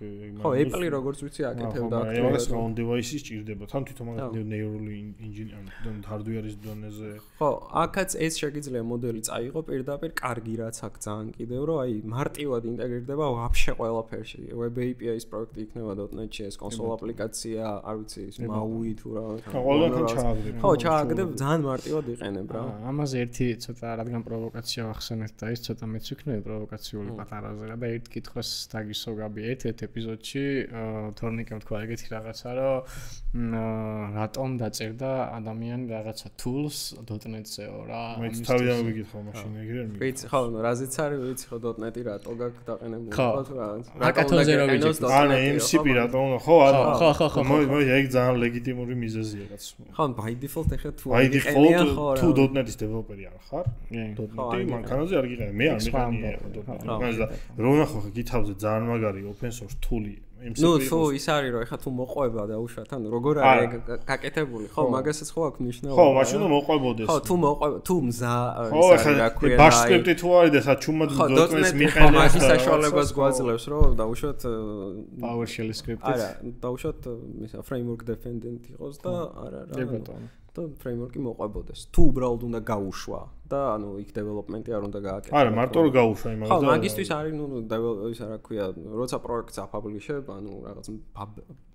ხო Apple-ი როგორც ვიცი აკეთებდა მაგას on device-ი სჭირდება თან თვითონ მაგას neural engine ან hardware-ის დონეზე ხო აქაც ეს შეგიძლია მოდელი წაიღო პირდაპირ კარგი რაც აქ ძალიან კიდევ რომ აი მარტივად ინტეგრირდება ვაფშე ყველაფერში web API-ის პროექტი იქნება .NET-ში ეს კონსოლ აპლიკაცია არ ვიცი ის MAUI თუ რა ყველგან ჩააგდებ ხო ჩააგდებ ძალიან მარტივად იყენებ რა ამაზე ერთი ცოტა რადგან პროვოკაცია ვახსენეთ და ის ცოტა მეც ვიქნები პროვოკაციული პატარაზე რა და ერთ კითხვას დაგისო გაბი ერთ ეპიზოდში თორნიკემ თქვა ეგეთი რაღაცა რომ რატომ დაწერდა ადამიანი რაღაცა tools .NET-ზეო რა მეც თავიდან ვიგითხავ მაშინ ეგრე არ ვიცი ხო რაზეც არის ვიცი ხო .NET-ი რატო გაქვს დაყენებული ხო რა აკათონზე რო ვიჯექ ანუ MCP რატომ ხო ხო მოი ეგ ძალიან ლეგიტიმური მიზეზია კაც ხო by default ეხლა თუ by default თუ .NET-ის დეველოპერი არ ხარ .NET-ი მანქანაზე არ გიყენე მე არ მიყენია მაგას და რო ნახო ხო GitHub-ზე ძალიან მაგარი open source tool-ი ნუ თუ ის არის რომ ეხლა თუ მოყვება და უშუალოდ ანუ როგორ არის გაკეთებული ხო მაგასაც ხო აქვს ნიშნულობა ხო მაშინ უნდა მოყვებოდეს ხო თუ მოყვება თუ მზა ის არის რა ქვია bash script-ი თუ არის და საჩუმად .NET-ს მიყენებს და მაგის საშუალებას გვაძლევს რომ დაუშვათ PowerShell script-ი არა დაუშვათ ისა framework dependent იყოს და არა და framework-ი მოყვებოდეს თუ უბრალოდ უნდა გაუშვა და ანუ იქ development-ი არ უნდა გააკეთო არა მარტო რომ გაუშვა იმას და ხო მაგისტვის არის ნუ ისა რა ქვია როცა პროექტს აპაბლიშებ ანუ რაღაც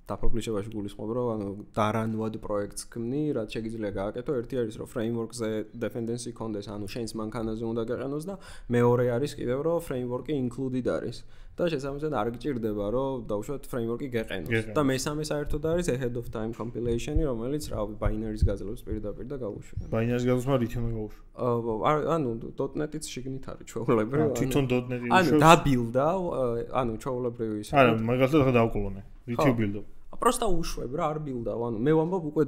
დაპაბლიშებაში გულისხმობ რომ ანუ დარანვად პროექტს ქმნი რაც შეიძლება გააკეთო ერთი არის რომ framework-ზე dependency კონდეს ანუ შენს მანქანაზე უნდა გაყენოს და მეორე არის კიდევ რომ framework-ი included არის და შესაბამისად არ გჭირდება რომ დავუშვათ framework-ი გეყენოს და მესამე საერთოდ არის ahead of time compilation-ი რომელიც რავი binary-ს გაძლევს პირდაპირ და გაუშვება binary-ს გაძლევს მაგრამ რითი უნდა გაუშვება ანუ .NET-იც შიგნით არის ჩვეულებრივი თვითონ .NET-ი ანუ დაბილდა ანუ ჩვეულებრივი ის არა მაგალითად ახლა დავკლონე რითი ბილდო просто უშვებ რა არ ბილდავ ანუ მე ვამბობ უკვე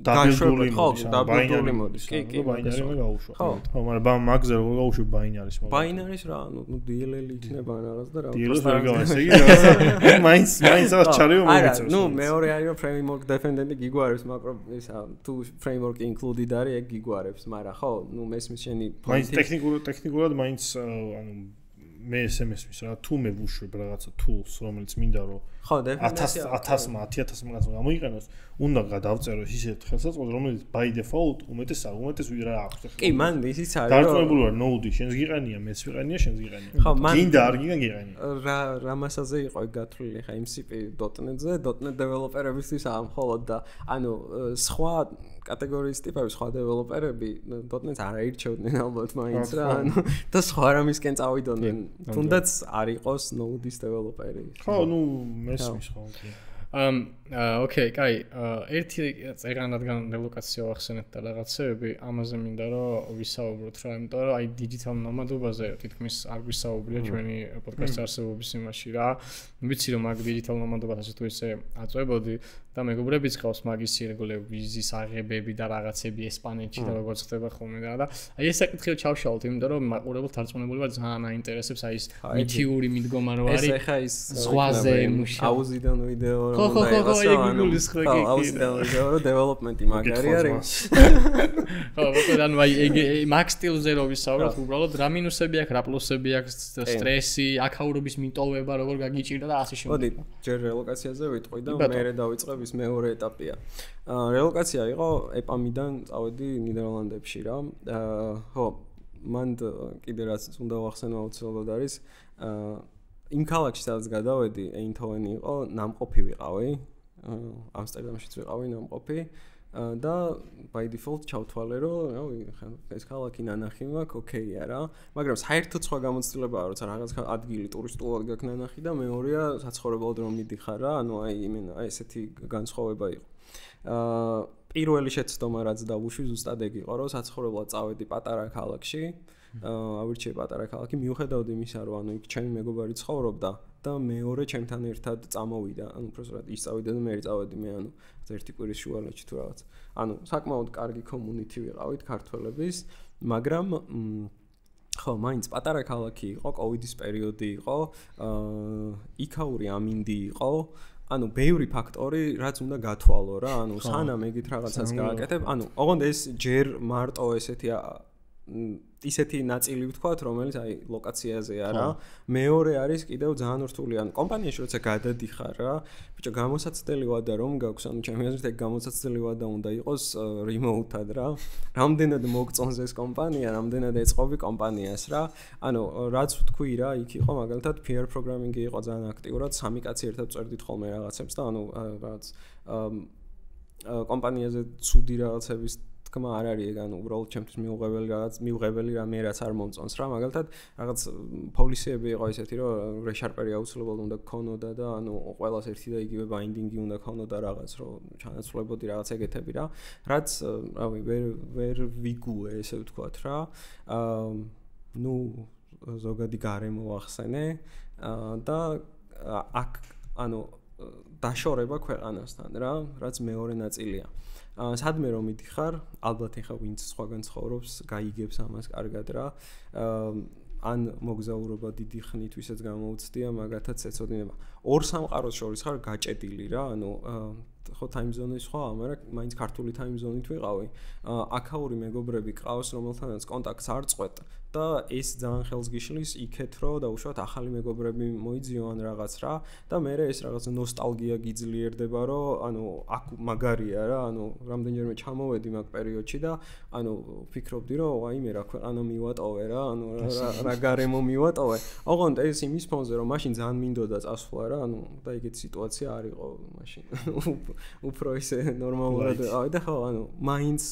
დაბილდული მოდის კი binary-მა გაუშვა ხო მაგრამ მაგზე როგორ გაუშვებ binary-ს binary-ს რა ანუ DLL იქნება რაღაც და რა DLL-ს ვერ გავასე იგი რაღაცა მაინც რაც ჩარეო მომიწევს არა ნუ მეორე არის რომ framework dependent-ი გიგვარებს მაგრამ ისა თუ framework included არის ეგ გიგვარებს მაგრამ ხო ნუ მესმის შენი მაინც ტექნიკურად მაინც ანუ მე SMS-ის რა თუ მე ვუშვებ რაღაცა tools რომელიც მინდა რომ ხო დეფინიცია 1000 მაგას გამოიყენოს უნდა გადავწერო ისეთ ხელსაწყოდ რომელიც by default უმეტეს რა აქვს კი მან ისიც არის რომ დარწმუნებული ვარ node-ი შენს გიყენია მეც ვიყენია შენს გიყენია გინდა არ გინდა გიყენია რა მასაზე იყო ეგ გათვლილი ხა MCP.NET-ზე .NET დეველოპერებისთვის ამ ხოლოდ და ანუ სხვა კატეგორიის ტიპები სხვა დეველოპერები .NET-ს არ აირჩევდნენ ალბათ მაინც რა ანუ და სხვა რამისკენ წავიდოდნენ თუნდაც არ იყოს node-ის დეველოპერი ხო ნუ მესმის ხო ოკეი, კაი, ერთი წეგან რადგან რელოკაცია ვახსენეთ და რაღაცეები, ამაზე მინდა რომ ვისაუბროთ რა, იმიტომ რომ აი დიჯიტალ ნომადობაზე თითქმის არ გვისაუბრია ჩვენი პოდკასტის არსებობის იმაში რა. ვიცი რომ მაგ დიჯიტალ ნომადობას ასე თუ ისე აწვებოდი და მეგობრებიც ყავს მაგის ირგვლივ ვიზის აღებები და რაღაცები ესპანეთში და როგორც ხდება ხოლმე და აი ეს საკითხი ჩავშალოთ, იმიტომ რომ მაყურებელთ დარწმუნებული ვარ ძალიან აინტერესებს აი ეს მითიური მიდგომა რო არის. ეს ახლა ის ზღვაზე მუშაობა. აუზიდან ვიდეო უნდა იყოს. ხო, აუცილებლად დეველოპმენტი მაგარი არის. ხო, ანუ აი მაგ სტილზე რო ვისაუბროთ, უბრალოდ რა მინუსები აქვს, რა პლუსები აქვს, სტრესი, აქაურობის მიტოვება, როგორ გაგიჭირდა და ასე შემდეგ. მოდი, ჯერ რელოკაციაზე ვიტყვი და მერე დავიწყებ ის მეორე ეტაპია. რელოკაცია იყო ეპამიდან წავედი ნიდერლანდებში რა. ხო, მან კიდე რაც უნდა ვახსენო აუცილებლად არის იმ ქალაქში სადაც გადავედი, ეინთჰოვენი იყო, ნამყოფი ვიყავი. ამსტერდამშიც ვიყავი ნამყოფი და by default ჩავთვალე რომ ეს ქალაქი ნანახი მაქვს, ოკეია რა. მაგრამ საერთოდ სხვა გამოცდილებაა, როცა რაღაც ადგილი ტურისტულად გაქვს ნანახი და მეორეა საცხოვრებლად რომ მიდიხარ რა, ანუ აი იმენა ესეთი განსხვავება იყო. პირველი შეცდომა რაც დავუშვი ზუსტად ეგ იყო, რომ საცხოვრებლად წავედი პატარა ქალაქში. ავირჩიე პატარა ქალაქი, მიუხედავად იმისა, რომ ანუ იქ ჩემი მეგობარი ცხოვრობდა და მეორე ჩემთან ერთად წამოვიდა, ანუ უბრალოდ ისწავიდა და მე წავედი მე, ანუ ერთი კვირის შუალედში თუ რაღაც. ანუ საკმაოდ კარგი community ვიყავით ქართველების, მაგრამ ხო, მაინც პატარა ქალაქი იყო, კოვიდის პერიოდი იყო, იქაური ამინდი იყო. ანუ ბევრი ფაქტორი რაც უნდა გათვალო რა, ანუ სანამ ეგეთ რაღაცას გააკეთებ, ანუ ოღონდ ეს ჯერ მარტო ისეთი ნაწილი ვთქვათ, რომელიც აი ლოკაციაზე არა. მეორე არის კიდევ ძალიან რთული, ანუ კომპანიაში როცა გადადიხარ რა, ბიჭო გამოსაცდელი ვადა რომ გაქვს, ანუ ჩემი აზრით ეგ გამოსაცდელი ვადა უნდა იყოს remote-ად რა. რამდენად მოგწონს ეს კომპანია, რამდენად ეწყობი კომპანიას რა. ანუ რაც ვთქვი რა, იქ იყო მაგალითად pair programming-ი იყო ძალიან აქტიურად, სამი კაცი ერთად წერდით ხოლმე რაღაცებს და ანუ რაღაც კომპანიაზე ცუდი რაღაცების თქმა არ არის, ანუ უბრალოდ ჩემთვის მიუღებელი რამე რაც არ მომწონს რა, მაგალითად რაღაც პოლიციები იყო ისეთი, რომ რეშარპერი აუცილებლად უნდა გქონოდა და ანუ ყველას ერთი და იგივე ბაინდინგი უნდა ქონოდა რაღაც, რომ ჩანაცვლებოდი რაღაც ეგეთები რა, რაც რავი ვერ ვიგუე ესე ვთქვათ რა. ნუ ზოგადი გარემო ვახსენე და აქ ანუ დაშორება ქვეყანასთან რა, რაც მეორე ნაწილია. სადმე რომ მიდიხარ, ალბათ ეხა ვინც სხვაგან ცხოვრობს, გაიგებს ამას კარგად რა. ან მოგზაურობა დიდი ხნით ვისაც გამოუცდია, მაგათაც ეცოდინება. ორ სამყაროს შორის ხარ გაჭედილი რა, ანუ ხო time zone-ი სხვა, მაგრამ მაინც ქართული time zone-ით ვიყავი. აქაური მეგობრები ყავს, რომელთანაც კონტაქტს არ წყვეტ და ეს ძალიან ხელს გიშლის იქეთ, რომ დაუშვათ ახალი მეგობრები მოიძიონ რაღაც რა და მე ეს რაღაც ნოსტალგია გიძლიერდება, რომ ანუ აქ მაგარია რა, ანუ რამდენჯერმე ჩამოვედი მაგ პერიოდში და ანუ ვფიქრობდი, რომ აი მე რა ქვეყანა მივატოვე რა, ანუ რა გარემო მივატოვე. ოღონდ ეს იმის ფონზე, რომ მაშინ ძალიან მინდოდა წასვლა რა, ანუ და ეგეთი სიტუაცია არ იყო მაშინ. უფრო ისე ნორმალურად და ხო, ანუ მაინც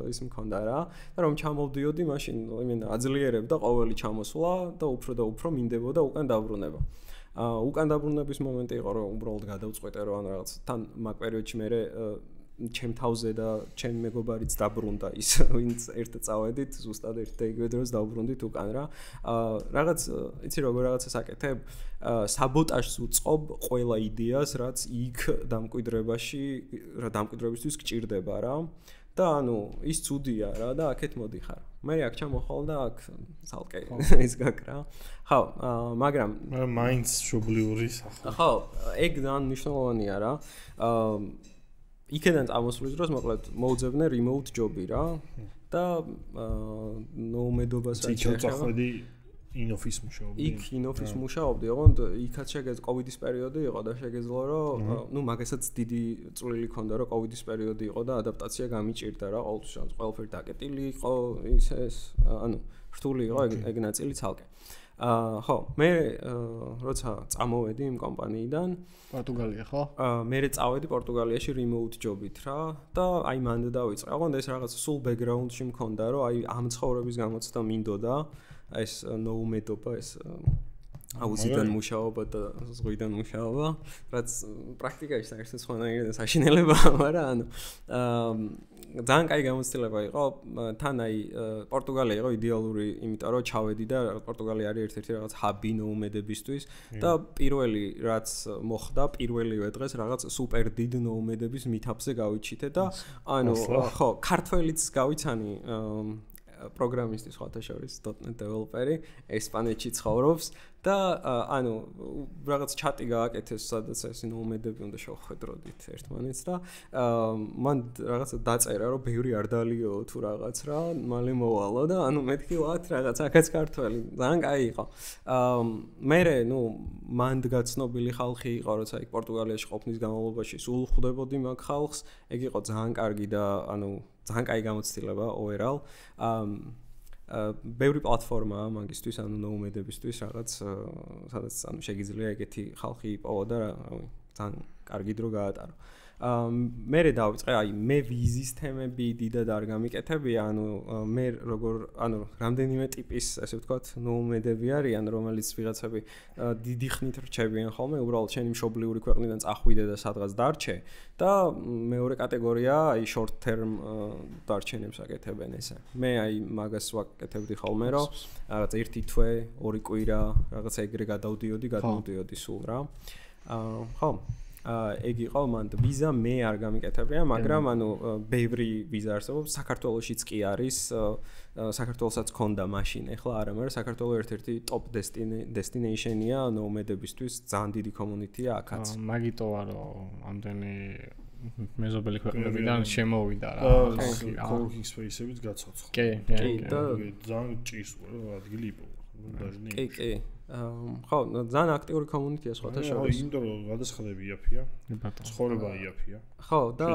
ის მქონდა რა და რომ ჩამოვდიოდი, მაშინ იმენა აძლიერებდა ყოველი ჩამოსვლა და უფრო მინდებოდა უკან დაბრუნება. უკან დაბრუნების მომენტი იყო, რომ უბრალოდ გადავწყვეტე, რომ ანუ რაღაც თან მაგ პერიოდში მე ჩემ თავზე და ჩემ მეგობარიც დაბრუნდა ის ვინც ერთად წავედით ზუსტად ერთ და იგივე დროს დავბრუნდით უკან რა. რაღაც იცი როგორ რაღაცას აკეთებ, საბოტაჟს უწყობ ყველა იდეას, რაც იქ დამკვიდრებისთვის გჭირდება რა. და ანუ ის ცუდია რა და აქეთ მოდიხარ. მე აქ ჩამოხვალ და აქ ცალკე ის გაკ რა. ხო, მაგრამ მაინც შუბლიური სახე. ხო, ეგ ძალიან მნიშვნელოვანია რა. იქიდან წამოსვლის დროს მოკლედ მოუძებნე remote job-ი რა და ნოუმედობას შეეხება. in-office მუშაობდი. იქ in-office მუშაობდი, ოღონდ იქაც შეგეძლო კოვიდის პერიოდი იყო და შეგეძლო რომ ნუ მაგასაც დიდი წვლილი ჰქონდა რომ კოვიდის პერიოდი იყო და ადაპტაცია გამიჭირდა რა, ყოველთვის ყველაფერი დაკეტილი იყო, ეს ანუ რთული იყო ეგ ნაწილი ცალკე. ხო, მე როცა წამოვედი იმ კომპანიიდან პორტუგალია ხო? მე წავედი პორტუგალიაში remote job-ით რა და აი მანდ დავიწყე. ოღონდ ეს რაღაც სულ background-ში მქონდა რომ აი ამ ცხოვრების გამოცდა მინდოდა ეს ნოუმედობა ეს აუზიდან მუშაობა და ზღვიდან მუშაობა, რაც პრაქტიკაში საერთოდ სხვანაირად საშინელებაა, მაგრამ ანუ ძალიან კაი გამოცდილება იყო. თან აი პორტუგალია იყო იდეალური, იმიტომ რომ ჩავედი და პორტუგალია არის ერთ-ერთი რაღაც ჰაბი ნოუმედებისთვის და პირველი რაც მოხდა, პირველივე დღეს რაღაც სუპერ დიდ ნოუმედების მითაპზე გავიჩიტე და ანუ ხო, ქართველიც გავიცანი პროგრამისტი სხვათა შორის .NET დეველოპერი ესპანეთში ცხოვრობს და ანუ რაღაც ჩატი გააკეთეს, სადაც ეს ნოუმედები უნდა შევხვედროდით ერთმანეთს და მან რაღაცა დაწერა, რომ ბევრი არ დალიო თუ რაღაც რა, მალე მოვალო და ანუ მეთქი ვათ რაღაც აქაც ქართველი, ძალიან კაი იყო. მერე, მან გაცნობილი ხალხი იყო, როცა იქ პორტუგალიაში ყოფნის განმავლობაში სულ ხვდებოდი მაგ ხალხს, ეგ იყო ძალიან კარგი და ანუ ძალიან კაი გამოცდილება overall. ბევრი პლატფორმაა მაგისთვის, ანუ ნოუმედებისთვის რაღაც, სადაც ანუ შეგიძლია ეგეთი ხალხი იპოვო და რავი, ძალიან კარგი დრო გაატარო. მე დავიწყე, მე ვიზის თემები დიდად არ გამიკეთებია, მე ანუ რამდენიმე ტიპის, ასე ვთქვათ, ნოუმედები არიან, რომელიც ვიღაცები დიდი ხნით რჩებიან ხოლმე, უბრალოდ შენი მშობლიური ქვეყნიდან წახვიდე და სადღაც დარჩე და მეორე კატეგორია, short term დარჩენებს აკეთებენ ესე. მე მაგას ვაკეთებდი ხოლმე, რომ რაღაც 1 თვე, 2 კვირა, რაღაცა ეგრე გადავდიოდი სულ რა. ხო ეგ იყო მან ვიზა მე არ გამიკეთებია, მაგრამ ანუ ბევრი ვიზა არსებობს, საქართველოშიც კი არის, საქართველოსაც ქონდა მაშინ, ეხლა არა, მაგრამ საქართველოს ერთ-ერთი top destination-ია ნოუმედებისთვის, ძალიან დიდი community-ია აქაც. მაგიტოა რომ ამდენი მეზობელი ქვეყნებიდან შემოვიდა რა. coworking space-ებიც გაცოცხლდა. კი, ძალიან ჭირს ადგილი იპოვა. კი. ხო, ძალიან აქტიური community-ია სხვათა შორის. იმიტომ რომ გადასხადები იაფია. ცხოვრება იაფია. ხო, და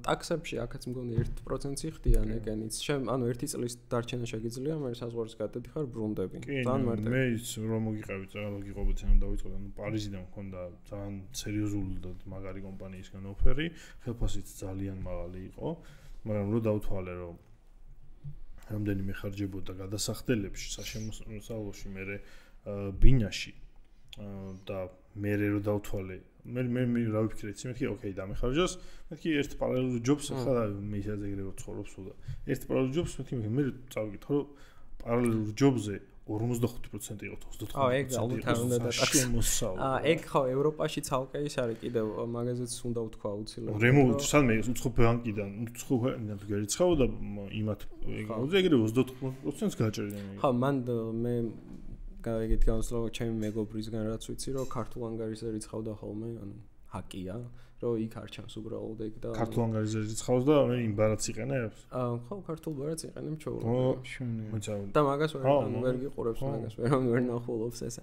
ტაქსებში აქაც მგონი 1%-ი ხდიან ეგენიც. ანუ 1 წლის დარჩენა შეგიძლია, მე საზღვარს გადადიხარ ბრუნდები. ძალიან მარტივი. მე რომ მოგიყავით, რაღაც გიყობთ, ანუ დავიწყოთ, ანუ პარიზიდან მქონდა ძალიან სერიოზული და მაგარი კომპანიისგან ოფერი, ხელფასიც ძალიან მაღალი იყო, მაგრამ რო დავთვალე, რომ რამდენიმე ხარჯებოდა გადასახდელებში, საშემოსავლოში, მე ბინაში და მე რო დავთვალე, მე რა ვიფიქრე, მეთქი, ოკეი, დამეხარჯოს, მეთქი ერთ პარალელურ ჯობს, ახლა მე ისე ეგრევე ცხოვრობს სულ და ერთ პარალელურ ჯობს, მეთქი მე წავიკითხო, რომ პარალელურ ჯობზე 55% იყო 24%. ეგ ალბათ არ უნდა დატაქსო. ეგ ხო ევროპაში ცალკე ის არის კიდევ მაგაზეც უნდა ვთქვა უცილებლად. რემოუტ სადმე უცხო ბანკიდან, უცხო ქვეყნიდან თუ გერიცხავ და იმათ ეგრევე 24%-ს გაჭერდნენ. ხო, მან მე ეგეთი განსხვავება ჩემი მეგობრისგან რაც ვიცი, რომ ქართულ ანგარიშზე რიცხავდა ხოლმე, ანუ ჰაკია, რომ იქ არ ჩანს უბრალოდ ეგ და ქართულ ანგარიშზე რიცხავს და მე იმ ბარათს იყენებს? ხო, ქართულ ბარათს იყენებ ჩაურო. და მაგას ვერ გიყურებს მაგას, ვერ ნახულობს ესე.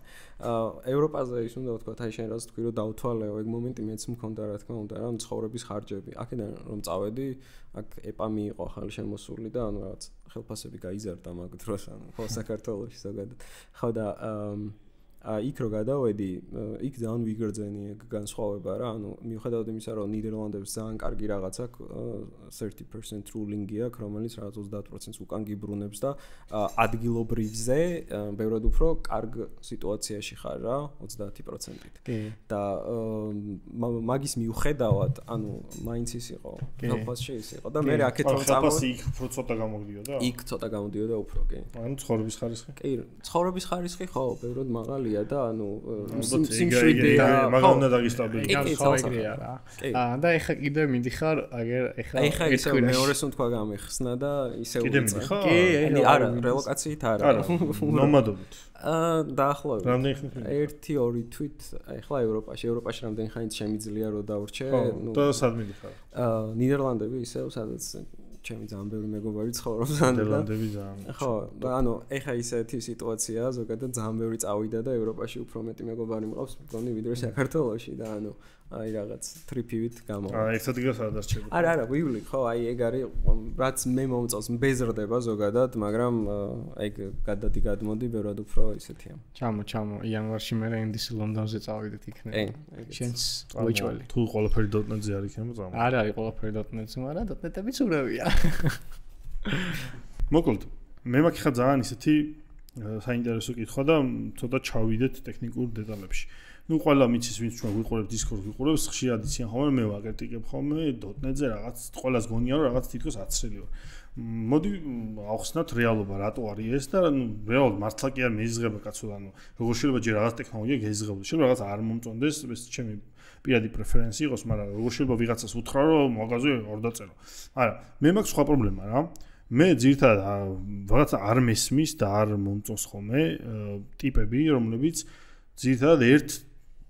ევროპაზე ის უნდა ვთქვა, აი შენ რაც თქვი რომ დავთვალეო, ეგ მომენტი მეც მქონდა რა თქმა უნდა, რა ცხოვრების ხარჯები. აქედან რომ წავედი, აქ ეპა მიიყო ახალი შემოსული და ანუ რაღაც ხელფასები გაიზარდა მაგ დროს, ანუ ხო საქართველოში ზოგადად. ხო და იქ რო გადავედი, იქ ძალიან ვიგრძენი განსხვავება რა, ანუ მიუხედავად იმისა, რომ ნიდერლანდებს ძალიან კარგი რაღაც აქვს, 30% ruling-ი აქვს, რომელიც რაღაც 30%-ს უკან გიბრუნებს და ადგილობრივზე ბევრად უფრო კარგ სიტუაციაში ხარ რა, 30%-ით. და მაგის მიუხედავად, ანუ მაინც ის იყო, ხელფასში ის იყო და მე აქეთ რომ წამოვედი, ხელფასი იქ უფრო ცოტა გამოდიოდა? იქ ცოტა გამოდიოდა უფრო, კი. ანუ ცხოვრების ხარისხი? კი, ცხოვრების ხარისხი ხო, ბევრად მაღალია და ანუ სიმშვიდეა, მაგრამ უნდა დაგისტაბილიზოს. ეგრეა რა. და ეხა კიდე მიდიხარ, ეხა ისე მეორეს თქვა გამიხსნა და ისე უწევ. კი, არა, რელოკაციით არა. ნომადობით. დაახლოებით. რამდენი ხნით? 1-2 თვით ეხლა ევროპაში რამდენი ხანით შემიძლია რომ დავრჩე? და სად მიდიხარ? ნიდერლანდები ისევ სადაც ჩემი ძალიან ბევრი მეგობარი ცხოვრობს ნიდერლანდები ძალიან. ხო, ანუ ეხა ისეთი სიტუაციაა, ზოგადად ძალიან ბევრი წავიდა და ევროპაში უფრო მეტი მეგობარი მყავს, მგონი ვიდრე საქართველოში და ანუ აი რაღაც ტრიპივით გამო. ერთად გას არ დარჩები. არა, ვივლი, ხო, აი ეგ არის, რაც მე მომწონს, მბეზრდება ზოგადად, მაგრამ ეგ გადადი გადმოდი, ბევრად უფრო ისეთია. ჩამო, იანვარში მე ინდის ლონდონზე წავიდეთ იქნება. შენს უეჭველი. თუ ყველაფერი .net-ზე არ იქნება წამო. არ არის ყველაფერი .net-ზე, მაგრამ .net-ებიც ურავია. მოკლედ, მე მაქვს ხა ძალიან ისეთი საინტერესო კითხვა და ცოტა ჩავიდეთ ტექნიკურ დეტალებში. ნუ ყველა მიცის ვინც ჩვენ ვიყურებთ Discord ვიყურებს, ხშირად იციან ხოლმე, მე ვაკრიტიკებ ხოლმე .net-ზე რაღაც, ყველას გონია რომ რაღაც თითქოს აცრელი ვარ. მოდი ავხსნათ რეალობა, რატო არის ეს და ნუ რეალურად მართლა კი არ მეიზღება კაცო, ანუ როგორ შეიძლება ჯერ რაღაც ტექნოლოგია გეიზღებოდეს, შეიძლება რაღაც არ მომწონდეს, ეს ჩემი პირადი პრეფერენსი იყოს, მაგრამ როგორ შეიძლება ვიღაცას უთხრა რომ მაგაზე არ დაწერო. არა, მე მაქვს სხვა პრობლემა რა. მე ძირითადად რაღაცა არ მესმის და არ მომწონს ხოლმე ტიპები, რომლებიც ძირითადად ერთ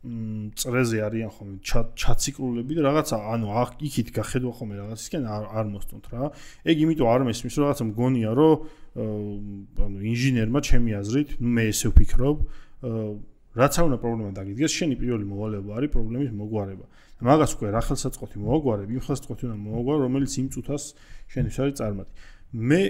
წრეზე არიან ხოლმე ჩაციკრულები და რაღაცა ანუ იქით გახედვა ხოლმე რაღაცისკენ არ მოსწონთ რა. ეგ იმიტომ არ მესმის, რომ რაღაცა მგონია, რომ ანუ ინჟინერმა ჩემი აზრით, მე ესე ვფიქრობ, რაც არ უნდა პრობლემა დაგიდგეს, შენი პირველი მოვალეობა არის პრობლემის მოგვარება. მაგას უკვე რა ხელსაწყოთი მოვაგვარებ, იმ ხელსაწყოთი უნდა მოვაგვარო, რომელიც იმ წუთას შენის არის წარმატი. მე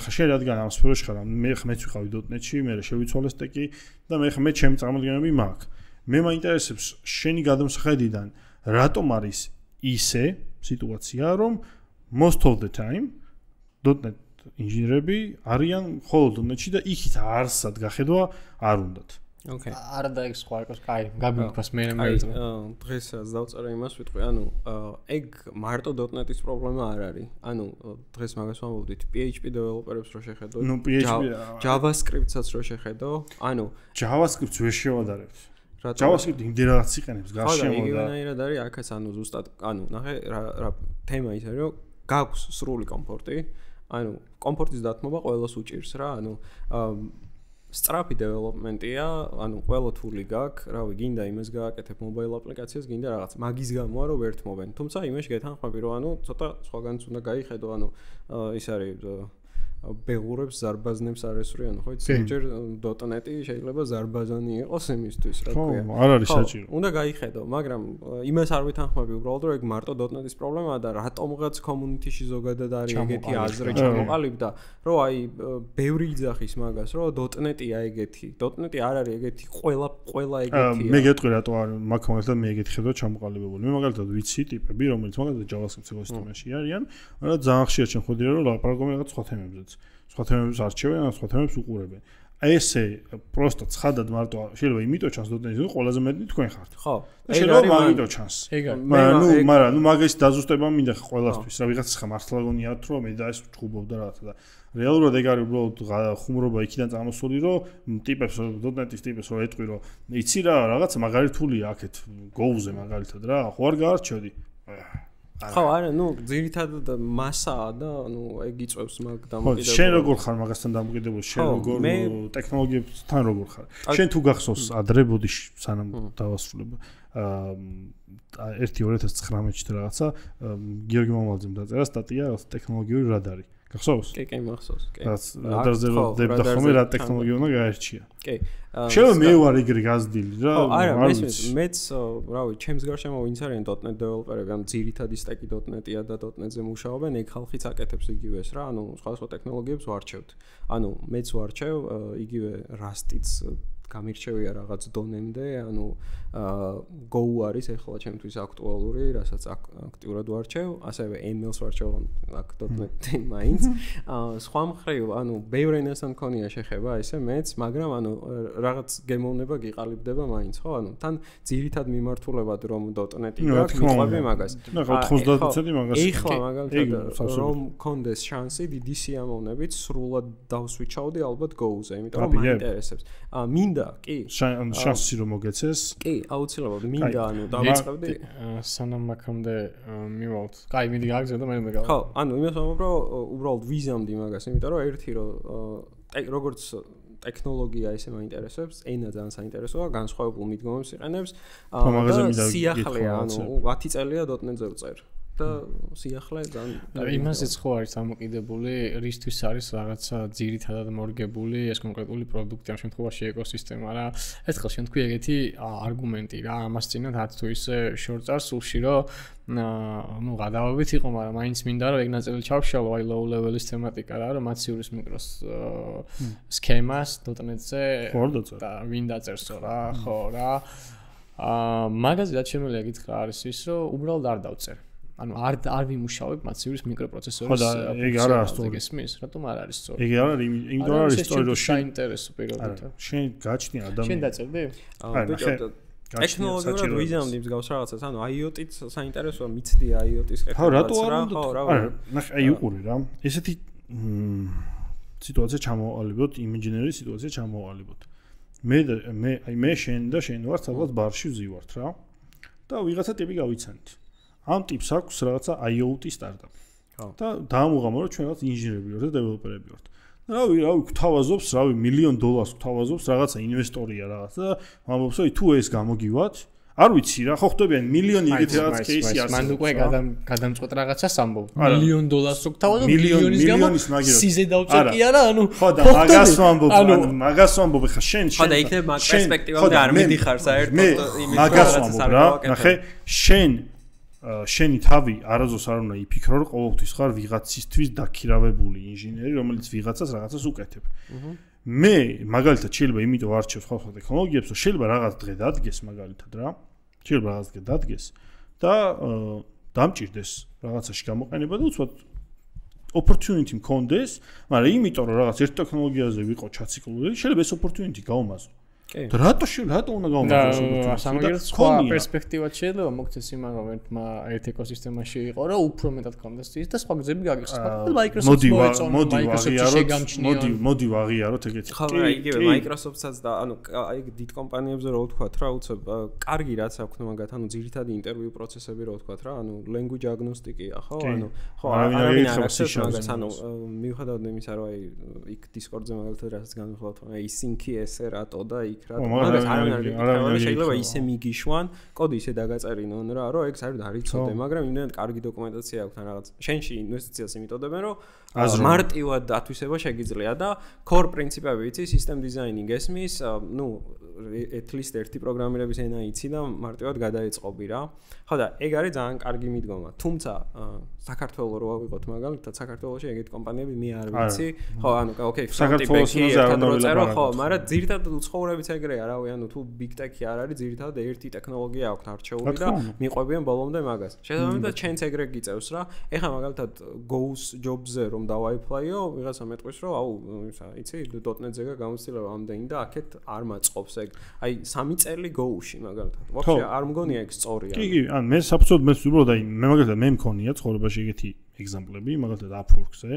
ხა შენ რადგან ამ სფეროში ხარ, მე მეც ვიყავი .NET-ში, მე შევიცვალე სტეკი და მე ჩემი წარმოდგენები მაქვს. მე მაინტერესებს შენი გადამსახედიდან რატომ არის ისე სიტუაცია, რომ most of the time .NET ინჟინერები არიან მხოლოდ .NET-ში და იქით არსად გახედვა არ უნდათ. Okay. არა და ეგ სხვა იყოს, კაი, გაბინდოს მე მეძღვა. დღეს დავწერე იმას ვიტყვი, ანუ ეგ მარტო .NET-ის პრობლემა არ არის. ანუ დღეს მაგას ვამბობდით, PHP დეველოპერებს რო შეხედო, JavaScript-საც რო შეხედო, ანუ JavaScript-ს ვერ შევადარებთ. JavaScript იმდენ რაღაც იყენებს გარშემო და იგივენაირად არის აქაც, ანუ ზუსტად, ანუ ნახე რა თემა ის არის, რომ გაქვს სრული კომფორტი, ანუ კომფორტის დათმობა ყველას უჭირს რა, ანუ სწრაფი დეველოპმენტია, ანუ ყველა თული გაქვს, რავი, გინდა იმას გააკეთებ მობაილ აპლიკაციას, გინდა რაღაც. მაგის გამოა რომ ვერ თმობენ. თუმცა იმაში გეთანხმები რომ ანუ ცოტა სხვაგანც უნდა გაიხედო, ანუ ის არის ბეღურებს ზარბაზნებს არ ესვრიან, ხო იცი? ზოგჯერ .NET-ი შეიძლება ზარბაზანი იყოს იმისთვის, რა ქვია. ხო, არ არის საჭირო. უნდა გაიხედო, მაგრამ იმას არ ვითანხმები უბრალოდ რომ ეგ მარტო .NET-ის პრობლემაა და რატომღაც community-ში ზოგადად არის ეგეთი აზრი ჩამოყალიბდა, რომ აი ბევრი იძახის მაგას, რომ .NET-ია ეგეთი. .NET-ი არ არის ეგეთი, ყველა ეგეთია. მე გეტყვი რატო არ მაგ მაგალითად მე ეგეთი ხედვა ჩამოყალიბებული. მე მაგალითად ვიცი ტიპები, რომელიც მაგალითად JavaScript ეკოსისტემაში არიან, მაგრამ ძალიან ხშირად შემხვედრია რომ ლაპარაკობენ რაღაც სხვა თემებზე. სხვა თემებს არჩევენ, სხვა თემებს უყურებენ. აი ესე პროსტო ცხადად მარტო შეიძლება იმიტომ ჩანს .NET-ი, ყველაზე მეტი თქვენ ხართ. ხო. შეიძლება მაგითო ჩანს. მაგრამ მაგის დაზუსტება მინდა ყველასთვის. რა ვიღაცას ხა მართლა გონიათ რომ მე და ეს ჩხუბობდა რაღაცა და რეალურად ეგ არის უბრალოდ ხუმრობა იქიდან წამოსული, რომ ტიპებს .NET-ის ტიპებს რო ეტყვი რომ იცი რა რაღაცა მაგარი თულია აქეთ Go-ზე მაგალითად რა, ხო არ გაარჩევდი. ხო, არა, ნუ ძირითადად მასაა და ნუ ეგ იწევს მაგ დამოკიდებულებას. შენ როგორ ხარ მაგასთან დამოკიდებული? შენ როგორ ტექნოლოგიებთან როგორ ხარ? შენ თუ გახსოვს ადრე ბოდიშ სანამ დავასრულებ 2019-ში რაღაცა გიორგი მომალაძემ დაწერა სტატია ტექნოლოგიური რადარი. გახსოვს? კი, მახსოვს. კი. რადარზე დებდა ხოლმე რა ტექნოლოგია უნდა გაერჩია. კი. შეიძლება მე ვარ ეგრე გაზრდილი რა. არა, მეც, რავი, ჩემს გარშემო ვინც არიან .NET დეველოპერები, ან ძირითადი სტეკი .NET-ია და .NET-ზე მუშაობენ, ეგ ხალხიც აკეთებს იგივეს რა, ანუ სხვადასხვა ტექნოლოგიებს ვარჩევთ. ანუ მეც ვარჩევ იგივე Rust-იც გამირჩევია რაღაც დონემდე, ანუ Go არის ახლა ჩემთვის აქტუალური, რასაც აქტიურად ვარჩევ, ასევე ML-ს ვარჩევ აქ .NET-ი მაინც. სხვა მხრივ, ანუ ბევრ ენასთან მქონია შეხება ესე მეც, მაგრამ ანუ რაღაც გემოვნება გიყალიბდება მაინც, ხო? ანუ თან ძირითად მიმართულებად რომ .NET-ი გაქვს, მიყვები მაგას. ნახავ 90% მაგას. ეხლა მაგალითად რომ კონდეს შანსი დიდი სიამოვნებით სრულად დავსვიჩავდი ალბათ Go-ზე, იმიტომ რომ მაინტერესებს. მინდა, კი. შანსი რომ მოგეცეს? კი, აუცილებლად მინდა, ანუ დავიწყებდი. სანამ აქამდე მივალთ. კაი, მინდა გააგზავნო და მე მეგავა. ხო, ანუ იმას ვამბობ, რომ უბრალოდ ვიზამდი მაგას, იმიტომ რომ ერთი რომ როგორც ტექნოლოგია ესე მაინტერესებს, ენა ძალიან საინტერესოა, განსხვავებულ მიდგომებს იყენებს. სიახლეა, ანუ 10 წელია .NET-ზე ვწერ. და სიახლე ძალიან იმასიც ხო არის დამოკიდებული, რისთვის არის რაღაცა ძირითადად მორგებული ეს კონკრეტული პროდუქტი ამ შემთხვევაში ეკოსისტემა რა. ერთხელ შენ თქვი ეგეთი არგუმენტი რა, ამას წინათ რაც თუ ისე შორწარ სულში რომ ნუ გადავებით იყო, მაგრამ მაინც მინდა რომ ეგ ნაწილი ჩავშალო, აი low level-ის თემატიკა რა, რომ მაციურის მიკროს სქემას .NET-ზე და ვინ დაწერსო რა, ხო რა. მაგაზე რაც შემიძლია გითხრა არის ის, რომ უბრალოდ არ დავწერ. ანუ არ ვიმუშავებ მაცივრის მიკროპროცესორის ეგ არ არის სწორი. გესმის, რატომ არ არის სწორი? ეგ არ არის, იმიტომ არ არის სწორი, რომ საინტერესო პირობითად. შენ გაჩნია ადამიანი. შენ დაწერდი? ტექნოლოგიურად ვიზამდი მსგავს რაღაცას, ანუ IoT-ც საინტერესოა, მიცდია IoT-ის კეთება. ხო, რატო არ უნდა? არა, ნახე, აი უყური რა. ესეთი სიტუაცია ჩამოაყალიბოთ, იმენჯინერის სიტუაცია ჩამოაყალიბოთ. მე შენ და შენ ვართ ალბათ ბარში ვზივართ რა. და ვიღაცა ტიპი გავიცანით. ამ ტიპს აქვს რაღაცა IoT სტარტაპი. და დაამუღამო რომ ჩვენ რაღაც ინჟინერები ვართ და დეველოპერები ვართ. რავი, გვთავაზობს, $1 მილიონ გვთავაზობს რაღაცა ინვესტორია რაღაც და ამბობს, რომ თუ ეს გამოგივათ, არ ვიცი რა, ხო ხდებიან მილიონი ეგეთი რაღაც кейსი არსებობს. მან უკვე გადამწყვეტ რაღაცას ამბობ. $1 მილიონ რო გთავაზობ, მილიონის გამო სიზე დავწერ კი არა, ანუ ხო და მაგას ვამბობ, ხა შენ ხო და იქნებ მაგ პერსპექტივამდე არ მიდიხარ საერთოდ იმის მაგას ვამბობ რა, ნახე, შენი თავი არაზოს არ უნდა იფიქრო, რომ ყოველთვის ხარ ვიღაცისთვის დაქირავებული ინჟინერი, რომელიც ვიღაცას რაღაცას უკეთებ. მე მაგალითად შეიძლება იმიტომ ვარჩევ სხვა ტექნოლოგიებს, რომ შეიძლება რაღაც დღე დადგეს მაგალითად რა. შეიძლება რაღაც დღე დადგეს და დამჭირდეს რაღაცაში გამოყენება და უცბად opportunity მქონდეს, მაგრამ იმიტომ რომ რაღაც ერთ ტექნოლოგიაზე ვიყო ჩაციკლული, შეიძლება ეს opportunity გაუმაზრო. და რატო უნდა გამომაგდეს? და სამაგერად სხვა პერსპექტივად შეიძლება მოგცეს იმან რომ ერთ ეკოსისტემაში იყო რომ უფრო მეტად კონდეს ის და სხვა გზები გაგიხსნა. მოდი ვაღიაროთ ეგეთი. ხო, იგივე Microsoft-საც და ანუ აი დიდ კომპანიებზე რო ვთქვათ რა, უცებ კარგი რაც აქვს მაგათ, ანუ ძირითადი ინტერვიუ პროცესები რო ვთქვათ რა, ანუ language agnostic-ია, ხო? ანუ ხო, არავინ არ ახსენებს მაგას, ანუ მიუხედავად იმისა რომ აი იქ Discord-ზე მაგალითად რასაც განვიხილავთ, აი sync-ი ესე რატო და მაგას არ შეიძლება ისე მიგიშვან, კოდი ისე დაგაწერინონ რა, რომ ეგ საერთოდ არ იცოდე, მაგრამ იმდენად კარგი დოკუმენტაცია აქვს თან რაღაც. შენში ინვესტიციას იმიტოდებენ, რომ მარტივად დათვისება შეგიძლია და core პრინციპები იცი, system designing ესმის, ну, at least ერთი პროგრამირების ენა იცი და მარტივად გადაეწყობი რა. ხო და ეგ არის ძალიან კარგი მიდგომა. თუმცა საქართველოს რო ავიღოთ მაგალითად, საქართველოში ეგეთი კომპანიები მე არ ვიცი. ხო, ანუ okay, საქართველოში ერთად რო წერო, ხო, მაგრამ ძირითადად უცხოვრებიც ეგრეა, რავი, ანუ თუ big tech-ი არ არის, ძირითადად ერთი ტექნოლოგია აქვს არჩეული და მიყვებიან ბოლომდე მაგას. შესაბამისად, ჩვენც ეგრე გიწევს რა. ეხლა მაგალითად Go-ს job-ზე რომ დავაეპლაიო, ვიღაცა მეტყვის რომ აუ, იცი, .NET-ზე გამოცდილება ამდენი და აქეთ არ მაწყობს ეგ. აი 3 წელი Go-ში მაგალითად. ვაფშე არ მგონია ეგ სწორია. კი, ან მე საფუძვლად მე ვსვიბლო და მე მაგალითად მე მქონია ცხოვრებაში ეგეთი ეგზამპლები, მაგალითად Upwork-ზე,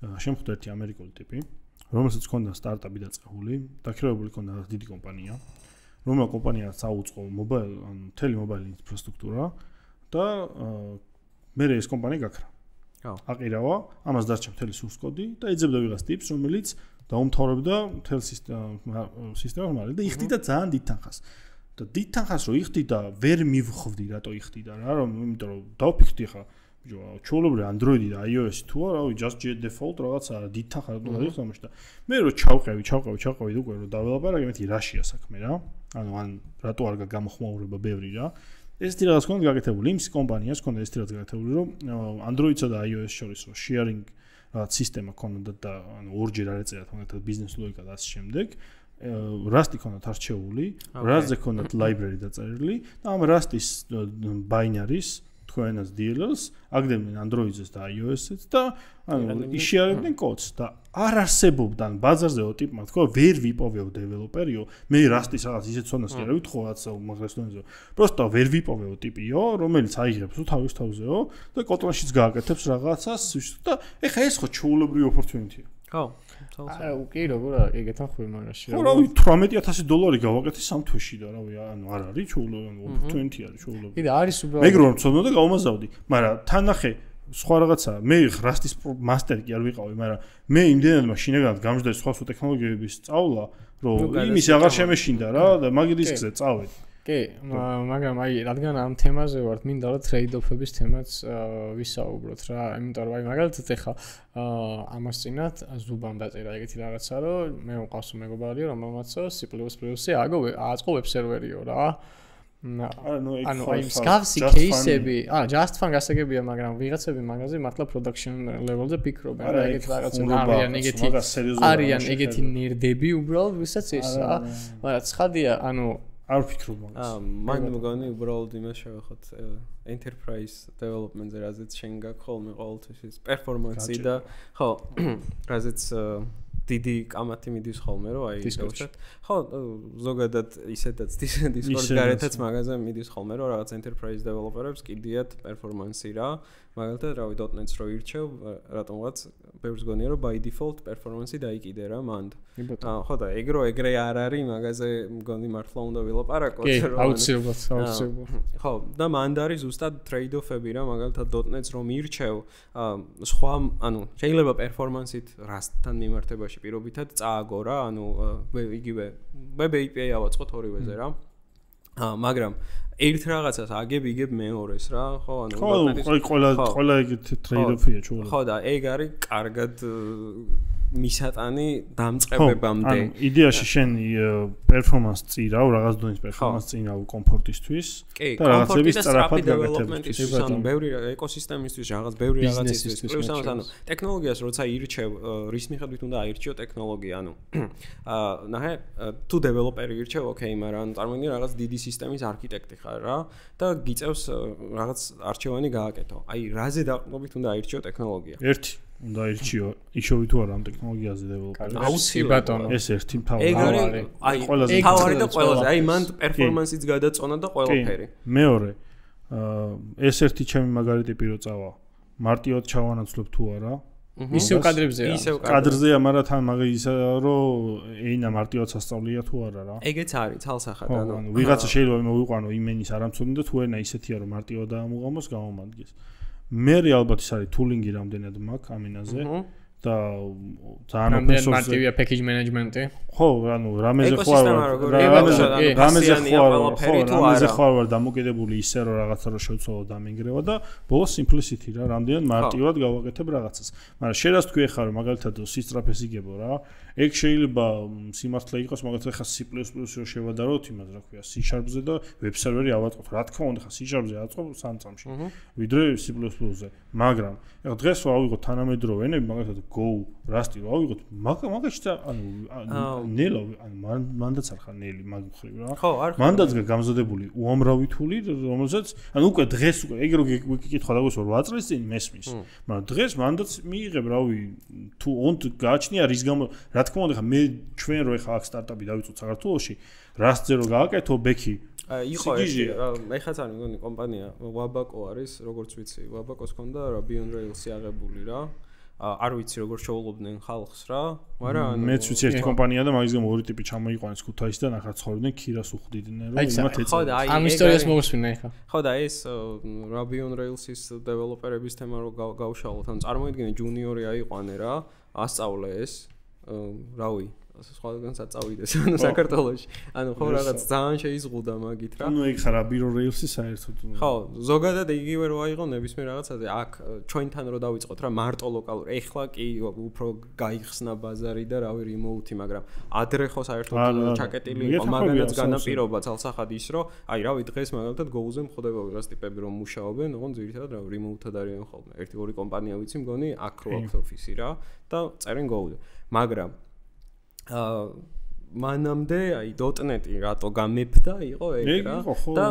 შემხვდა ერთი ამერიკული ტიპი, რომელსაც ჰქონდა სტარტაპი დაწყებული, დაქირავებული ჰქონდა დიდი კომპანია, რომელმა კომპანიაც აუწყო mobile, ან მთელი mobile ინფრასტრუქტურა და მე ეს კომპანია გაქრა. აყირავა, ამას დარჩა მთელი source code და ეძებდა ვიღაც ტიპს, რომელიც დაუმთავრებდა მთელ სისტემას, მაგრამ და იხდიდა ძალიან დიდ თანხას. და დიდ თანხას რო იხდიდა, ვერ მივხვდი რატო იხდიდა რა, იმიტომ რომ დავფიქრდი ხა ჩაულებრი Android-ი და iOS-ი თუა, რავი, just default რაღაცა დიდ თანხა უნდა იხსნამაშ და მე რო ჩავყევი და უკვე რო დაველაპარაკე, მეთქი რაშია საქმე რა. ანუ ან რატო არ გამოხმაურება ბევრი რა. ესეთი რაღაც კონდა გაკეთებული, იმის კომპანიას კონდა ესეთი რაღაც გაკეთებული, რომ Android-სა და iOS-ს შორის რო sharing რაღაც სისტემა ქონოდა და ანუ ორჯერ არ ეწერათ მაგათაც ბიზნეს ლოგიკა და ასე შემდეგ. Rust-ი ქონდათ არჩეული, Rust-ზე ქონდათ library დაწერილი და ამ Rust-ის binary-ს თქვენას DLL-ს აგდებდნენ Android-ზეც და iOS-ზეც და ანუ იშიარებდნენ კოდს და არ არსებობდა ბაზარზე ტიპმა თქვა ვერ ვიპოვეო დეველოპერიო მე Rust-ის რაღაც ისეთ ცოდნას კი არ ვითხოვ რაღაცა უმაღლეს დონეზე просто ვერ ვიპოვეო ტიპიო რომელიც აიღებს თავის თავზეო და Kotlin-შიც გააკეთებს რაღაცას და ეხა ეს ხო ჩაულებრივი opportunity-ია ხო კი როგორ ეგეთან ხვი მაგაში რა რავი $18000 გავაკეთე 3 თვეში და რავი ანუ არ არის ჩაულებრივი opportunity არის ჩაულებრივი კიდე არის უბრალოდ მეგრო რომ ცოდნა და გავმაზავდი მაგრამ თან ნახე სხვა რაღაცა მე Rust-ის მასტერი კი არ ვიყავი მაგრამ მე იმდენად შინაგანად გამжდა სხვა ტექნოლოგიების სწავლა რომ იმის აღარ შემეშინდა რა და მაგ დისკზე წავედი კი, მაგრამ აი რადგან ამ თემაზე ვართ, მინდა რომ trade-off-ების თემაც ვისაუბროთ რა, იმიტომ რომ აი მაგალითად ეხლა ამას წინათ ზუბამ დაწერა ეგეთი რაღაცა, რომ მე მყავს მეგობარია, რომელმაც C++-ზე აწყო web server-იო რა. ანუ აი მსგავსი кейსები, just fun გასაგებია, მაგრამ ვიღაცები მაგაზე მართლა production level-ზე ფიქრობენ რა, ეგეთ რაღაცა არიან ეგეთი ნერდები უბრალოდ, ვისაც ეს რა. მაგრამ ცხადია, ანუ არ ვფიქრობ მაგას. მან მგონი უბრალოდ იმას შევეხოთ enterprise development-ზე, რაზეც შენ გაქვს ხოლმე ყოველთვის ის performance-ი და ხო, რაზეც დიდი კამათი მიდის ხოლმე რომ აი დავუშვათ. ხო, ზოგადად ისედაც Discord გარეთაც მაგაზე მიდის ხოლმე რომ რაღაც enterprise developer-ებს კიდიათ performance-ი რა. მაგალითად, რავი, .NET-ს რო ირჩევ, რატომღაც ბევრს გონია რომ by default performance-ი დაიკიდე რა მანდ. ხო და ეგრე არ არის, მაგაზე მგონი მართლა უნდა ვილაპარაკოთ რომ აუცილებლად. ხო, და მანდ არის ზუსტად trade-off-ები რა, მაგალითად .NET-ს რომ ირჩევ, სხვა, ანუ შეიძლება performance-ით Rust-თან მიმართებაში პირობითად წააგო რა, ანუ იგივე web API ავაწყოთ ორივეზე რა. მაგრამ ერთ რაღაცას აგებ მეორეს რა, ხო, ანუ ყველა ეგეთ trade-off-ია ჩუღა. ხო და ეგ არის კარგად მისატანი დამწყებებამდე. ანუ იდეაში შენ performance წირავ, რაღაც დონის performance წირავ კომფორტისთვის და რაღაცების სწრაფად გაკეთებისთვის, ანუ ბევრი ეკოსისტემისთვის, რაღაც ბევრი რაღაცისთვის. პლუს ამას, ანუ ტექნოლოგიას როცა ირჩევ, რის მიხედვით უნდა აირჩიო ტექნოლოგია, ანუ ნახე, თუ დეველოპერი ირჩევ, ოკეი, მაგრამ წარმოვიდგინე რაღაც დიდი სისტემის არქიტექტი ხარ რა და გიწევს რაღაც არჩევანი გააკეთო. აი, რაზე დაყრდნობით უნდა აირჩიო ტექნოლოგია? ერთი უნდა აირჩიო, იშოვი თუ არა ამ ტექნოლოგიაზე დეველოპერი. აუცილებლად. ეს ერთი მთავარი. ეგ არის, აი, თავარი და ყველაზე, აი, მან performance-იც გადაწონა და ყველაფერი. მეორე, ეს ერთი ჩემი მაგალითი პირო წავა. მარტივად ჩავანაცვლებ თუ არა. ისევ კადრებზეა. კადრზეა, მაგრამ თან ისა რომ ეინა მარტივად სასწავლია თუ არა რა. ეგეც არის ცალსახად, ანუ ვიღაცა შეიძლება მოვიყვანო იმენის არამცოდნი და თუ ენა ისეთია რომ მარტივად დაამუღამოს, გამომადგეს. მე ალბათ ის არის tooling-ი რამდენად მაქვს ამინაზე და ძალიან open source მარტივია package management-ი. ხო, ანუ რამეზე ხარ ვარ დამოკიდებული ისე რომ რაღაცა რო შევცვალო და მიგრევა და ბოლოს simplicity რა, რამდენად მარტივად გავაკეთებ რაღაცას. მაგრამ შენ რას თქვი ხარ, მაგალითად სისწრაფეს იგებო რა. ეგ შეიძლება სიმართლე იყოს, მაგალითად ხა C++-ს რო შევადაროთ იმას, რა ქვია, C#-ზე და web server-ი ავაწყოთ. რა თქმა უნდა, ხა C#-ზე აწყობ 3 წამში. ვიდრე C++-ზე. მაგრამ ეხლა დღეს ავიღოთ თანამედროვე ენები, მაგალითად Go, Rust-ი რო ავიღოთ, მაგაში ანუ ნელა, ანუ მანდაც არ ხარ ნელი მაგ მხრივ რა. ხო, არ ხარ. მანდაც გამზადებული უამრავი თული, რომელსაც ანუ უკვე დღეს უკვე ეგ რო გიკითხვა დაგოს 8 წლის წინ მესმის. მაგრამ დღეს მანდაც მიიღებ, რავი, თუ ონტ გააჩნია რის გამო, რა თქმა უნდა, ხა მე ჩვენ რო ეხა აქ სტარტაპი დავიწყოთ საქართველოში, Rust-ზე რო გააკეთო ბექი იყო ერთი, ეხაც არ მგონი კომპანია Wabaco არის, როგორც ვიცი, Wabaco-ს ჰქონდა რა Beyond Rails-ი აღებული რა. არ ვიცი როგორ შეულობდნენ ხალხს რა, მაგრამ მეც ვიცი ერთი კომპანია და მაგის გამო ორი ტიპი ჩამოიყვანეს ქუთაისიდან, ახლა ცხოვრობდნენ ქირას უხდიდნენ რომ იმათ ეწევა. ამ ისტორიას მოვუსმინე ახლა. ხო და ეს რა Beyond Rails-ის დეველოპერების თემა რო გავშალოთ, ან წარმოიდგინე ჯუნიორი აიყვანე რა, ასწავლე ეს, რავი სხვაგან საწავიდეს ანუ საქართველოში. ანუ ხო რაღაც ძალიან შეიზღუდა მაგით რა. ანუ ეგ ხარ Beyond Rails-ი საერთოდ. ხო, ზოგადად იგივე რო აიღო ნებისმიერ რაღაცაზე, აქ ჩვენთან რო დავიწყოთ რა მარტო ლოკალურ. ეხლა კი უფრო გაიხსნა ბაზარი და რავი remote-ი, მაგრამ ადრე ხო საერთოდ ჩაკეტილი იყო, მაგანაც განაპირობა ცალსახად ის რომ აი რავი დღეს მაგალითად Go-ზე მხდება ვიღაც ტიპები რომ მუშაობენ, ოღონდ ძირითადად რავი remote-ად არიან ხოლმე. ერთი-ორი კომპანია ვიცი მგონი აქ რო აქვს ოფისი რა და წერენ Go-ზე. მაგრამ მანამდე აი .NET-ი რატო გამეფდა იყო ეგ რა და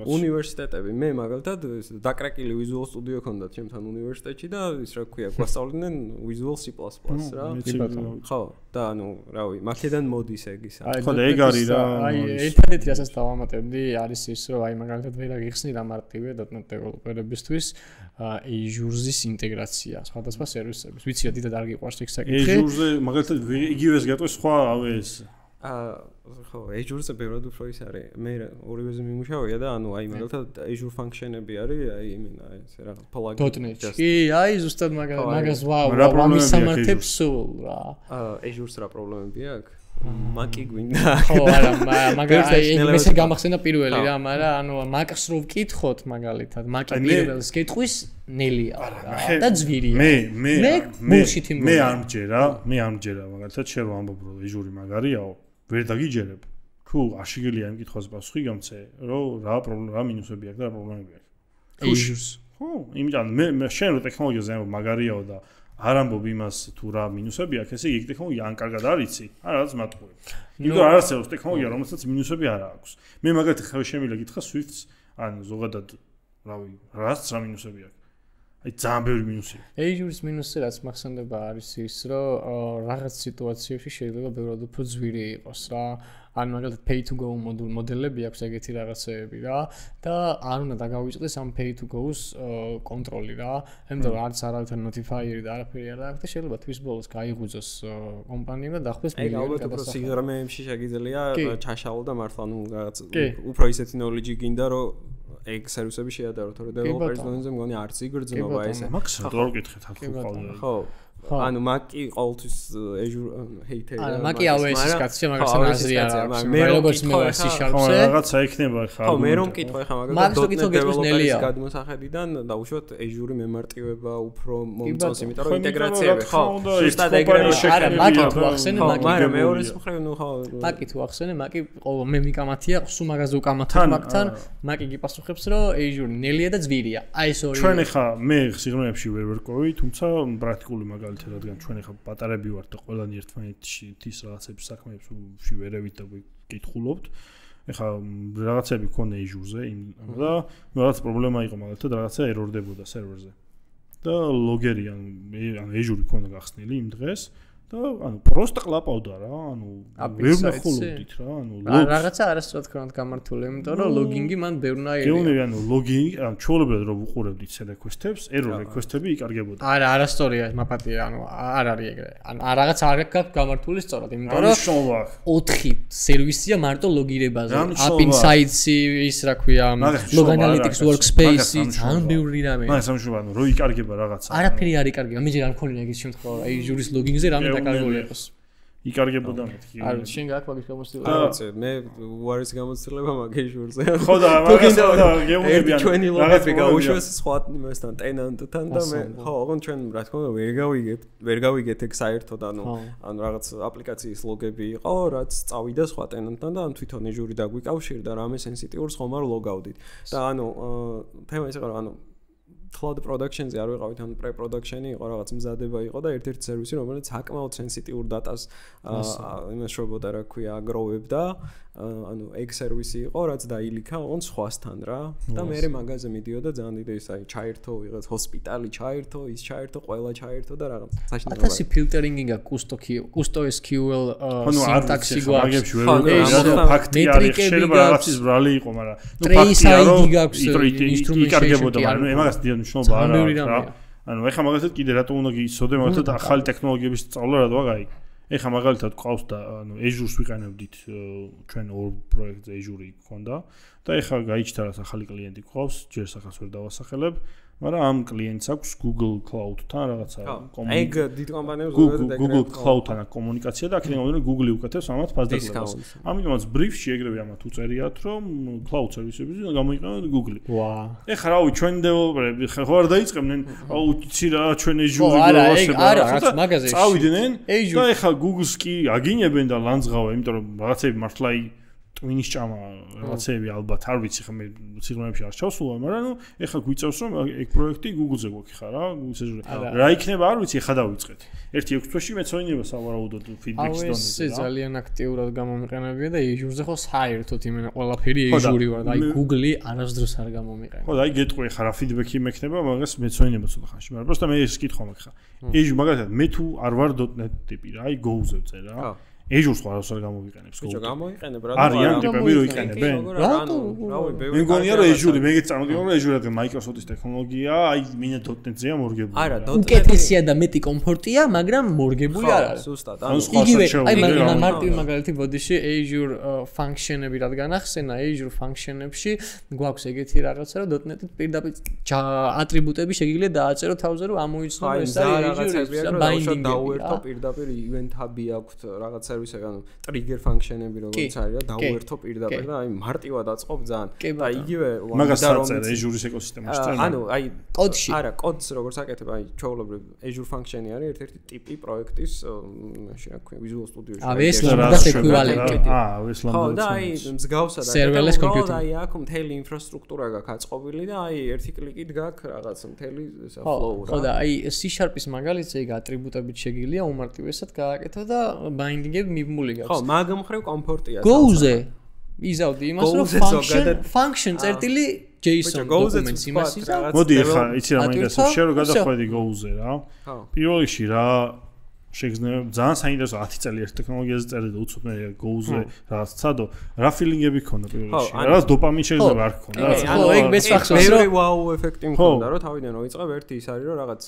უნივერსიტეტები მე მაგალითად დაკრაკილი Visual Studio ჰქონდათ ჩემთან უნივერსიტეტში და ის რა ქვია გვასწავლიდნენ Visual C++ რა ხო და ანუ რავი მაქედან მოდის ეგ ისა ხო და ეგ არის რა აი ერთადერთი რასაც დავამატებდი არის ის რომ აი მაგალითად ვერ აღიხსნი რა მარტივია .NET დეველოპერებისთვის Azure-ის ინტეგრაცია სხვადასხვა სერვისების ვიცი რა დიდად არ გიყვარს ეგ საკითხი Azure-ზე მაგალითად იგივეს გეტყვის სხვა ეს ხო Azure-ზე ბევრად უფრო ის არის მე ორივეზე მიმუშავია და ანუ აი მაგალითად Azure function-ები არის აი იმენა ეს რაღაც plugin კი აი ზუსტად მაგას ვამისამართებ სულ რა Azure-ს რა პრობლემები აქვს მაკი გვინდა ხო არა მაგრამ აი ესე გამახსენდა პირველი რა მაგრამ ანუ მაკს რო ვკითხოთ მაგალითად მაკი პირველს კითხვის ნელია და ძვირია მე არ მჯერა მაგალითად შენ რომ ამბობ რომ Azure მაგარიაო ვერ დაგიჯერებ თუ არ შეგიძლია იმ კითხვას პასუხი გამცე რომ რა პრობლემა რა მინუსები აქვს და რა პრობლემები აქვს Azure-ს ხო იმიტომ მე შენ რო ტექნოლოგიაზე ამბობ მაგარიაო და არ ამბობ იმას თუ რა მინუსები აქვს ესე იგი ტექნოლოგია ან კარგად არიცი ან რაღაც მატყუე იმიტომ არ არსებობს ტექნოლოგია რომელსაც მინუსები არ აქვს მე მაგალითად ხავ შემიძლია გითხრა Swift-ს ან ზოგადად რავი რაც რა მინუსები აქვს აი ძალიან ბევრი მინუსია. Azure-ის მინუსი რაც მახსენდება არის ის, რომ რაღაც სიტუაციებში შეიძლება ბევრად უფრო ძვირი იყოს რა. ან მაგალითად pay to go მოდელები აქვს ეგეთი რაღაცეები რა და არ უნდა დაგავიწყდეს ამ pay to go-ს კონტროლი რა. იმიტომ რომ არც არავითარ notifier-ი და არაფერი არ აქვს და შეიძლება თვის ბოლოს გაიგუძოს კომპანიამ და დახვდეს მილიონი. ეგ ალბათ უფრო სიღრმეებში შეგიძლია ჩაშალო და მართლა ნუ რაღაც უფრო ისეთი knowledge გინდა რომ ეგ სერვისები შეადარო თორე დეველოპერის დონეზე მგონი არც იგრძნობა ესე. მაქსიმალურად რა ვკითხეთ აქ ხო. ანუ მაკი ყოველთვის Azure hater-ია. ანუ მაკი AWS-ის კაცია, მაგრამ აზრი არ აქვს. მე როგორც მე C#-ზე რაღაცა იქნება ხა. ხო, მე რომ მკითხო ხა მაგალითად დეველოპერის გადმოსახედიდან დაუშვათ Azure მემარტივება უფრო მომწონს, იმიტომ რომ ინტეგრაციები ხო, ზუსტად ეგრე რომ არა, მაკი თუ ახსენე, მაგრამ მეორის მხრივ ნუ ხო. მაკი თუ ახსენე, მაკი ყოველ მე მიკამათია, სულ მაგაზე უკამათებ მაგთან, მაკი გიპასუხებს, რომ Azure ნელია და ძვირია. აი ეს ორი. ჩვენ ხა მე სიღრმეებში ვერ ვერკვევი, თუმცა პრაქტიკული მაგალითად რადგან ჩვენ ხა პატარები ვართ და ყველანი ერთმანეთში ის რაღაცების საქმეებში ვერევით და გკითხულობთ. ეხა რაღაცები ქონდა Azure-ზე და რაღაც პრობლემა იყო მაგალითად რაღაცა ერორდებოდა სერვერზე. და ლოგერი ანუ Azure ქონდა გახსნილი იმ დღეს და ანუ პროსტა ყლაპავდა რა, ანუ ვერ ნახულობდით რა, ანუ რაღაცა არასწორად ქონდა გამართული, იმიტომ რომ ლოგინგი მან ბევრნაირია. გეუბნები ანუ ლოგინგი, ანუ ჩვეულებრივად რომ უყურებდით სე რეკვესტებს, ერორ რეკვესტები იკარგებოდა. არა, არასწორია მაპატია, ანუ არ არის ეგრე. ანუ რაღაც არ გაქვს გამართული სწორად, იმიტომ რომ 4 სერვისია მარტო ლოგირებაზე. App Insights-ი, ის რა ქვია, Log Analytics Workspace-ი, ძალიან ბევრი რამე. მაგას სამშობლო, ანუ რო იკარგება რაღაცა. არაფერი არ იკარგება, მე ჯერ არ მქონია ეგის შემთხვევა, აი Azure-ის ლოგინგზე რამე დაკარგული იყოს. იკარგებოდა მეთქი. არა, შენ გაქვს მაგის გამოცდილება. არა, მე უარის გამოცდილება მაგ Azure-ზე. ხო და მაგას და გეუბნები ანუ ჩვენი ლოგები გაუშვეს სხვა იმასთან, ტენანტთან და მე ხო, ოღონდ ჩვენ რა თქმა უნდა ვერ გავიგეთ ეგ საერთოდ, ანუ რაღაც აპლიკაციის ლოგები იყო, რაც წავიდა სხვა ტენანტთან და თვითონ Azure-ი დაგვიკავშირდა რამე სენსიტიურს ხომ არ ლოგავდით. და ანუ თემა ის იყო, ანუ cloud production-ზე არ ვიყავით, ანუ pre-production-ი იყო, რაღაც მზადება იყო და ერთ-ერთი სერვისი, რომელიც საკმაოდ სენსიტიურ დატას იმას შობოდა, რა ქვია, აგროვებდა. ანუ ეგ სერვისი იყო, რაც დაილიქა ოღონდ სხვასთან რა. და მე მაგაზე მიდიოდა ძალიან დიდი ის აი ჩაერთო ვიღაც ჰოსპიტალი ჩაერთო, ის ჩაერთო, ყველა ჩაერთო და რაღაც. საშინელება. 1000 ფილტერინგი გაქვს, Custo SQL სინტაქსი გვაქვს. ფაქტი არის, შეიძლება რაღაცის ბრალი იყო, მაგრამ ნუ ფაქტია რომ იკარგებოდა, მაგრამ მაგას ნიშნობა არ აქვს რა. ანუ ეხლა მაგალითად კიდე რატო უნდა გიცოდე მაგალითად ახალი ტექნოლოგიების სწავლა რატო გაიგე. ეხლა მაგალითად ყავს და ანუ Azure-ს ვიყენებდით ჩვენ ორ პროექტზე Azure-ი გქონდა და ეხლა გაიჩნდა რა ახალი კლიენტი ყავს, ჯერ სახას ვერ დავასახელებ, მაგრამ ამ კლიენტს აქვს Google Cloud-თან რაღაცა კომუნიკაცია. ეგ დიდ კომპანიებს Google Cloud-თან კომუნიკაცია და აქედან გამომდინარე Google-ი უკეთებს ამათ ფასდაკლებას. ამიტომაც brief-ში ეგრევე ამათ უწერიათ, რომ Cloud service-ები გამოიყენოთ Google-ი. ვაა. ეხლა რავი, ჩვენ დეველოპერები ხო არ დაიწყებდნენ, აუ იცი რა, ჩვენ Azure-ი გავასებთ. არა, რაც მაგაზე. წავიდნენ და ეხლა Google-ს კი აგინებენ და ლანძღავენ, იმიტომ რომ რაღაცები მართლა ტვინის ჭამა რაღაცები ალბათ არ ვიცი ხა მე სიღრმეებში არ ჩავსულა, მაგრამ ნუ ეხლა გვიწევს რომ ეგ პროექტი Google-ზე გვაქვს ხა რა, რა იქნება არ ვიცი, ხა დავიწყეთ. 1-6 თვეში მეცოდინება სავარაუდოდ ფიდბექის დონეზე რა. ეს ძალიან აქტიურად გამომიყენებია და Azure-ზე ხო საერთოდ იმენა ყველაფერი Azure-ი ვარ და აი Google-ი არასდროს არ გამომიყენება. ხო და აი გეტყვი ხა რა ფიდბექი მექნება, მაგას მეცოდინება ცოტა ხანში, მაგრამ просто მე ეს კითხვა მაქვს ხა. Azure მაგალითად მე თუ არ ვარ .NET ტიპი რა, აი Go-ზე ვწერ რა. Azure-ს ხო არ გამოვიყენებს Go-ს. ბიჭო გამოიყენებ რა. არიან ტიპები რო იყენებენ. რატო? რავი, მე მგონია რომ Azure მე გეწამოდი რომ Azure-ი Microsoft-ის ტექნოლოგია, აი მინდა .NET-ზეა მორგებული. არა, უკეთესია და მეტი კომფორტია, მაგრამ მორგებული არ არის. ზუსტად. იგივე, აი მარტივი მაგალითი ბოდიში Azure function-ები რადგან ახსენა, Azure function-ებში გვაქვს ეგეთი რაღაცა, რომ .NET-ით პირდაპირ ატრიბუტები შეგიძლია დააწერო თავზე, რომ ამოიცნო ეს არის Azure-ის binding-ები. დაუერთო პირდაპირ event hub-ი აქვს რაღაც სერვისები, ანუ trigger function-ები როგორც არის რა, დაუერთო პირდაპირ და აი მარტივად აწყობ ძალიან. და იგივე მაგას დაწერე Azure-ის ეკოსისტემაში წერე. ანუ აი კოდში. არა, კოდს როგორც აკეთებ, აი ჩვეულებრივ Azure function-ი არის ერთ-ერთი ტიპი პროექტის, რა ქვია, Visual Studio-ში. ეს ლამბდას ეკვივალენტი. ეს ლამბდა. ხო, და აი მსგავსად serverless computing. აი აქ მთელი ინფრასტრუქტურა გაქვს აწყობილი და აი ერთი კლიკით გაქვს რაღაც მთელი flow რა. ხო და აი C#-ის მაგალითზე ეგ ატრიბუტებით შეგიძლია უმარტივესად გააკეთო და binding-ები მიბმული გაქვს. ხო, მაგ მხრივ კომფორტია. Go-ზე იზავდი იმას, რომ function წერტილი JSON დოკუმენტს იმას იზრავს. მოდი ახლა იცი რა მაინტერესებს შენ რო გადახვედი Go-ზე რა. პირველ რიგში რა შეგრძნებები ძალიან საინტერესო 10 წელი ერთ ტექნოლოგიაზე წერდი და უცებ მე Go-ზე რაღაც ცადო რა feeling-ები ქონდა პირველ რიგში. რაღაც დოპამინი შეიძლება არ ქონდა. ანუ ეგ მეცახსოვს მე wow ეფექტი მქონდა რომ თავიდან რო ვიწყებ ერთი ის არის რომ რაღაც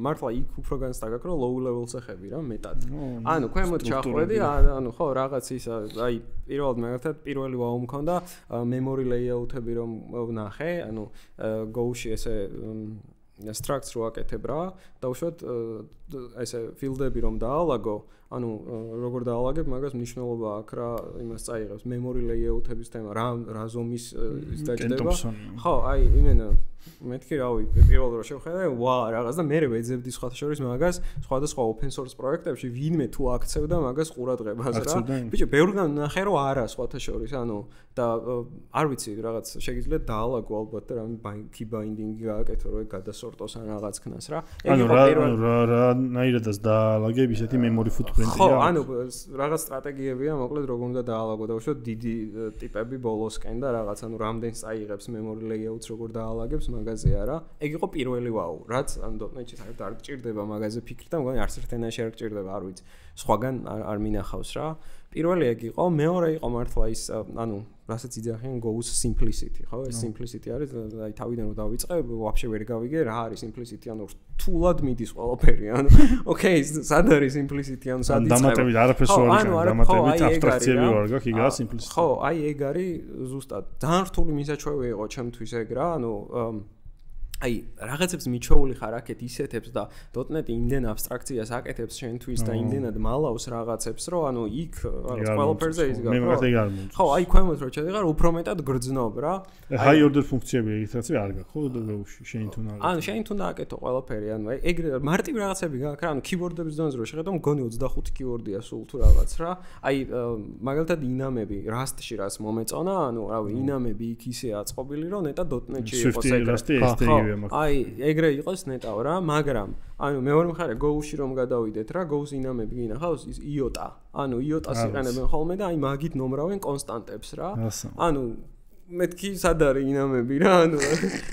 მართლა იქ უფრო განსტაგაკ რომ low level-ზე ხები რა მეტად. ანუ ქვემოთ ჩახვედი ანუ ხო რაღაც ის აი პირველად მაგალითად პირველი wow მქონდა memory layout-ები რომ ვნახე ანუ Go-ში ესე structs რო აკეთებ რა და უშუალოდ ესე field-ები რომ დაალაგო ანუ როგორ დაალაგებ მაგას მნიშვნელობა აქვს რა იმას წაიღებს memory layout-ების თემა რა ზომის ის დაჭდება ხო აი იმენა მეთქი რავი პირველ რო შევხედე ვა რაღაც და მე ვეძებდი სხვათა შორის მაგას სხვადასხვა open source პროექტებში ვინმე თუ აქცევდა მაგას ყურადღებას რა ბიჭო ბევრგან ნახე რომ არა სხვათა შორის ანუ და არ ვიცი რაღაც შეგიძლიათ დაალაგო ალბათ და რამე key binding-ი გააკეთო რომ გადასორტოს ან რაღაც ქნას რა ანუ რანაირადაც დაალაგებ ისეთი memory footprint-ია ხო ანუ რაღაც სტრატეგიებია მოკლედ როგორ უნდა დაალაგო და უშუალოდ დიდი ტიპები ბოლოსკენ და რაღაც ანუ რამდენს აიღებს memory layout-ს როგორ დაალაგებს მაგაზე არა. ეგ იყო პირველი ვაუ, რაც ან .NET-ში საერთოდ არ გჭირდება მაგაზე ფიქრი და მგონი არც ერთ ენაში არ გჭირდება, არ ვიცი. სხვაგან არ მინახავს რა. პირველი ეგ იყო, მეორე იყო მართლა ის, ანუ რასაც იძახიან Go-ს simplicity, ხო? ეს simplicity არის, აი თავიდან რომ დავიწყე, ვაფშე ვერ გავიგე რა არის simplicity, ანუ რთულად მიდის ყველაფერი, ანუ okay, სად არის simplicity, ანუ სად იწყება? დამატებით არაფერს ვერ არის, დამატებით აბსტრაქციები ვარ გაქვს, იგაა simplicity. ხო, აი ეგ არის ზუსტად. ძალიან რთული მისაჩვევი იყო ჩემთვის ეგ რა, ანუ აი რაღაცებს მიჩვეული ხარ აქეთ ისეთებს და .NET-ი იმდენ აბსტრაქციას აკეთებს შენთვის და იმდენად მალავს რაღაცებს რომ ანუ იქ რაღაც developer-ზე ის გაქვს ხო აი ქვემოთ რო ჩადიღარ უფრო მეტად გრძნობ რა high order ფუნქციები ეგეთ რაღაცები არ გაქვს ხო Go-ში შენ თუნდა ანუ შენ თუნდა აკეთო ყველაფერი ანუ ეგ მარტივ რაღაცები გაქვს რა ანუ keyboard-ების დონეზე რო შეხედო მგონი 25 keyboard-ია სულ თუ რაღაც რა აი მაგალითად ინამები Rust-ში რას მომეწონა ანუ რავი ინამები იქ ისე აწყობილი რომ ნეტა .NET-ში იყოს ეგ აი ეგრე იყოს ნეტავ რა მაგრამ ანუ მეორე მხარე Go-ში რომ გადავიდეთ რა Go-ს ინამები გინახავს ის IOTA ანუ IOTA-ს იყენებენ ხოლმე და აი მაგით ნომრავენ კონსტანტებს რა ანუ მეთქი სად არის ინამები რა ანუ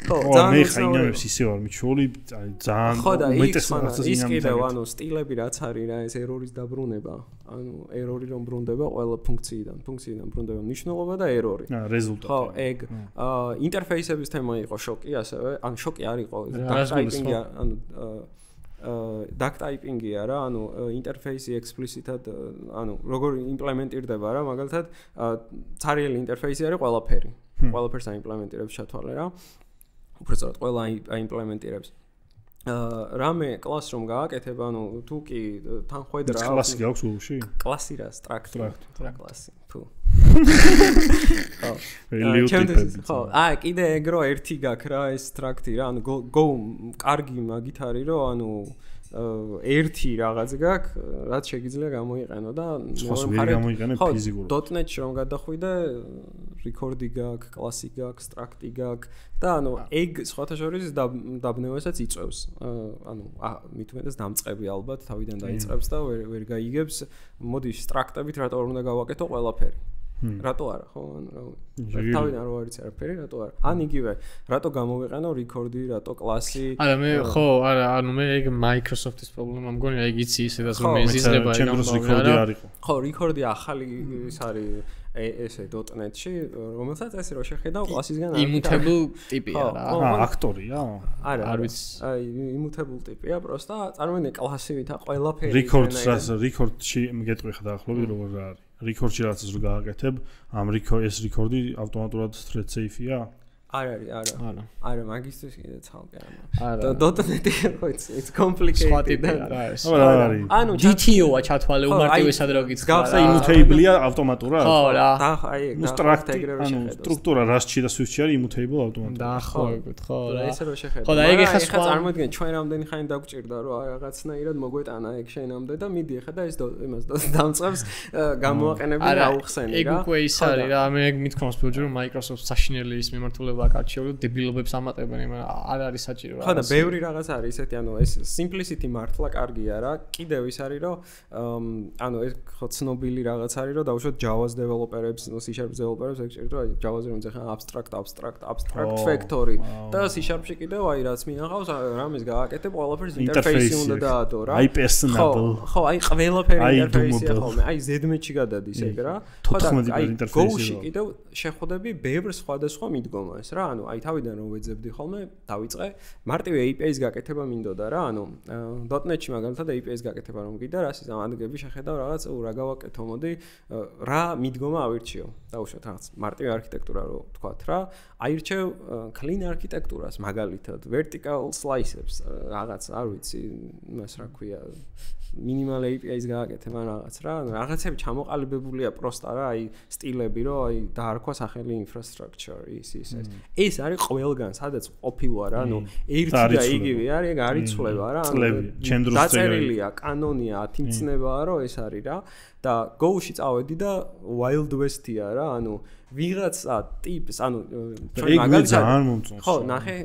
ხო ძალიან მე ხა ინამებს ისე ვარ მიჩვეული ძალიან უმეტეს რაღაცას ის კიდევ ანუ სტილები რაც არის რა ეს ერორის დაბრუნება ანუ ერორი რომ ბრუნდება ყველა ფუნქციიდან ბრუნდება მნიშვნელობა და ერორი რეზულტატი ხო ეგ ინტერფეისების თემა იყო შოკი ასევე ან შოკი არ იყო დაკტაიპინგი ანუ დაკტაიპინგია რა ანუ ინტერფეისი ექსპლიციტად ანუ როგორ იმპლემენტირდება რა მაგალითად ცარიელი ინტერფეისი არის ყველაფერს აიმპლემენტირებს ჩათვალე რა უბრალოდ ყველა აიმპლემენტირებს რამე კლას რომ გააკეთებ ანუ თუ კი თან ხვედრა კლასი გაქვს ულში კლასი რა სტრუქტურა კლასი თუ ხო აი კიდე ეგრო ერთი გაქვს რა ეს სტრუქტი რა ანუ Go კარგი მაგით არის რომ ანუ ერთი რაღაც გაქვს რაც შეიძლება გამოიყენო და მეორე გამოიყენე ფიზიკურად .NET-ში რომ გადახვიდე record-ი გაქვს კლასი გაქვს სტრუქტი გაქვს და ანუ ეგ სხვათა შორის დაბნევასაც იწევს ანუ მით უმეტეს დამწყები ალბათ თავიდან დაიწყებს და ვერ გაიგებს მოდი სტრუქტებით რატო არ უნდა გავაკეთო ყველაფერი რატო არა ხო ანუ თავიდან რო არის არაფერი რატო არა ან იგივე რატო გამოვიყენო record-ი რატო კლასი არა მე ხო არა ანუ მე ეგ Microsoft-ის პრობლემა მგონია ეგ იცი ისედაც რომ ეზიზნება ეგ record-ი არისო ხო record-ი ახალი ის არის ესე .NET-ში რომელსაც ესე რო შეხედავ კლასისგან immutable ტიპია რა აქტორია არ ვიცი აი immutable ტიპია პროსტა წარმოიდგინე კლასივითა ყველაფერი record-ში მგეტყვი ხა დაახლოებით როგორ არის record-ში რაღაცას რო გააკეთებ ამ ეს record-ი ავტომატურად thread safe-ია არა მაგისტრის კიდე ცალკე არა .NET-ი ხო it's complicated ანუ GTO-ა ჩათვალე უმარტივესად რო გიცხარ გავსა immutable-ია ავტომატურად ხო რა აი ანუ სტრუქტურა Rust-ში და Swift-ში არის immutable ავტომატურად და ხო ეგეთ ხო რა ესე რო შეხედე ხო და ეგ ეხა სხვა წარმოიდგინე ჩვენ რამდენი ხანი დაგვჭირდა რომ რაღაცნაირად მოგვეტანა ეგ შენამდე და მიდი ეხა და ეს იმას დამწყებს გამოაყენები და აუხსენი რა ეგ უკვე ის არის რა მე მithქვამს ბოჯო რომ Microsoft საშინელი ის მიმართულება დებილობა კარჩეული დებილობებს ამატებენ, მაგრამ არ არის საჭირო რა. ხო და ბევრი რაღაც არის ესეთი, ანუ ეს simplicity მართლა კარგია რა. კიდევ ის არის, რომ ანუ ეს ხო ცნობილი რაღაც არის, რომ დაუშვათ Java-ს developer-ებს, C# developer-ებს ეგ ჭირდება, აი Java-ზე რომ ეხა abstract factory და C#-ში კიდევ აი რაც მინახავს, რამის გააკეთებ, ყველაფერს ინტერფეისი უნდა დაადო რა. აი personable. ხო, აი ყველაფერი ინტერფეისია ხოლმე. აი ZMH-ში გადადის ეგ რა. ხო და აი Go-ში კიდევ შეხვდები ბევრ სხვადასხვა მიდგომას რა. ანუ აი თავიდან რომ ვეძებდი ხოლმე, დავიწყე მარტივი API-ის გაკეთება მინდოდა რა. ანუ .NET-ში მაგალითად API-ის გაკეთება რომ გიდა, რას ის ამადგები შეხედავ რაღაც რა გავაკეთო, მოდი რა მიდგომა ავირჩიო. დაუშვათ რაღაც მარტივი არქიტექტურა რო ვთქვათ რა. აირჩევ clean არქიტექტურას მაგალითად, vertical slices, რაღაც არ ვიცი, იმას რა ქვია, minimal API-ის გააკეთებ ან რაღაც რა. რაღაცები ჩამოყალიბებულია პროსტა რა, აი სტილები რო აი დაარქვა სახელი infrastructure ის. ეს არის ყველგან, სადაც ყოფილვარ რა, ანუ ერთი და იგივე არის, ეგ არ იცვლება რა. ანუ დაწერილია, კანონია, 10 მცნებაა რომ ეს არის რა. და Go-ში წავედი და Wild West-ია რა, ანუ ვიღაცა ტიპს, ანუ ჩვენ მაგალითად არ მომწონს. ხო, ნახე,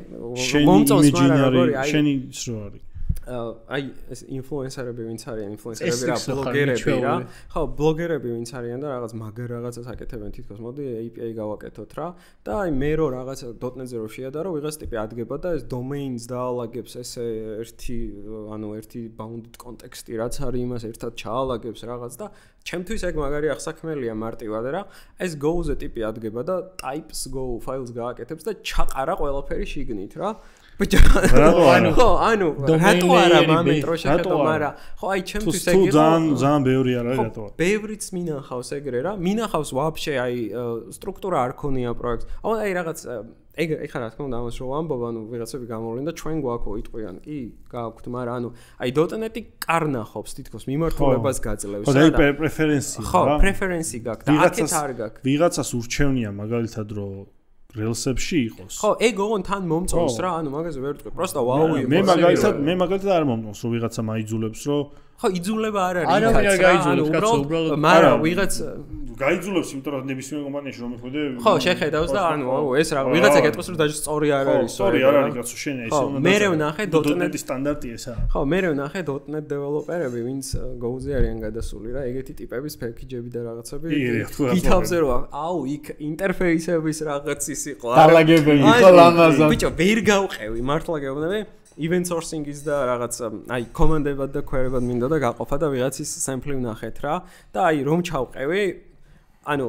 მომწონს, მაგრამ როგორი აი შენი ის რო არის. აი ეს ინფლუენსერები ვინც არიან, ინფლუენსერები რა, ბლოგერები რა. ხო, ბლოგერები ვინც არიან და რაღაც მაგარ რაღაცას აკეთებენ თითქოს, მოდი API გავაკეთოთ რა. და აი მე რო რაღაც .NET-ზე რო შეადარო, ვიღაც ტიპი ადგება და ეს domains დაალაგებს ესე ერთი bounded context-ი რაც არის, იმას ერთად ჩაალაგებს რაღაც და ჩემთვის ეგ მაგარი ახსაქმელია მარტივად რა. ეს Go-ზე ტიპი ადგება და types Go files გააკეთებს და ჩაყარა ყველაფერი შიგნით რა. ბიჭო, ანუ რატო არა მომენტრო შეხედო, მაგრამ ხო აი ჩემთვის ეგ იყო ძალიან ბევრი არა რატო. ბევრიც მინახავს ეგრე რა, მინახავს ვაფშე აი სტრუქტურა არ ქონია პროექტს. აი რაღაც ეგ ეხლა რა თქმა უნდა ამას რო ვამბობ, ანუ ვიღაცები გამოვლენ და ჩვენ გვაქვს იტყვიან, კი, გააქვთ, მაგრამ ანუ აი .NET-ი კარნახობს თითქოს მიმართულებას გაძლევს რა. ხო, და პრეფერენსია რა. ხო, პრეფერენსი გაქვს და აქეთ არ გაქვს. ვიღაცას ურჩევნია მაგალითად რომ Rails-ებში იყოს. ხო, ეგ ოღონ თან მომწონს რა, ანუ მაგაზე ვერ ვიტყვი, პროსტა ვაუი. მე მაგალითად არ მომწონს, რომ ვიღაცა მაიძულებს, რომ ხო, იძულება არ არის. არავინ არ გაიძულებს, კაცო, უბრალოდ მაგრამ ვიღაც გაიძულებს, იმიტომ რომ ნებისმიერ კომპანიაში რომ მიხვიდე. ხო, შეხედავს და ანუ ეს რა, ვიღაცა გეტყვის რომ დაჟე სწორი არ არის. სწორი არ არის, კაცო, შენ ეს უნდა. მე ვნახე .NET-ის სტანდარტი ესაა. ხო, მე ვნახე .NET დეველოპერები, ვინც Go-ზე არიან გადასული რა, ეგეთი ტიპების პექეჯები და რაღაცები. GitHub-ზე რო აუ, იქ ინტერფეისების რაღაც ის იყო. დალაგებელი იყო ლამაზად. ბიჭო, ვერ გავყევი, მართლა გეუბნები. Event sourcing-ის და რაღაც აი კომანდებად და query-ბად მინდა და გაყოფა და ვიღაცის sample ვნახეთ რა და აი რომ ჩავყევი ანუ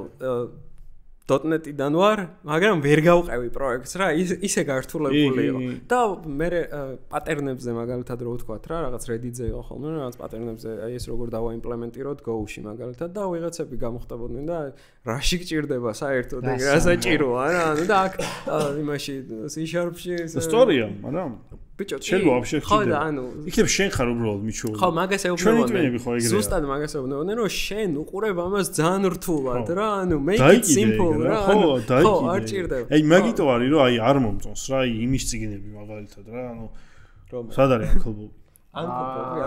.NET-დან ვარ, მაგრამ ვერ გავყევი პროექტს რა, ისე გართულებული იყო. და მე პატერნებზე მაგალითად რო ვთქვათ რა, რაღაც Reddit-ზე იყო ხოლმე, რაღაც პატერნებზე აი ეს როგორ დავაიმპლემენტიროთ Go-ში მაგალითად და ვიღაცები გამოხტებოდნენ და რაში გჭირდება საერთოდ ეგ რა საჭიროა რა, ანუ და აქ იმაში C#-ში ისტორია, მაგრამ ბიჭო, შენ ვაფშე ხო და ანუ იქნებ შენ ხარ უბრალოდ მიჩვეული. ხო, მაგას ეუბნებოდნენ. ზუსტად მაგას ეუბნებოდნენ, რომ შენ უყურებ ამას ძალიან რთულად რა, ანუ make it simple რა. ხო, არ ჭირდება. აი მაგიტო არის, რომ აი არ მომწონს რა, აი იმის წიგნები მაგალითად რა, ანუ რომ სად არის Uncle Bob?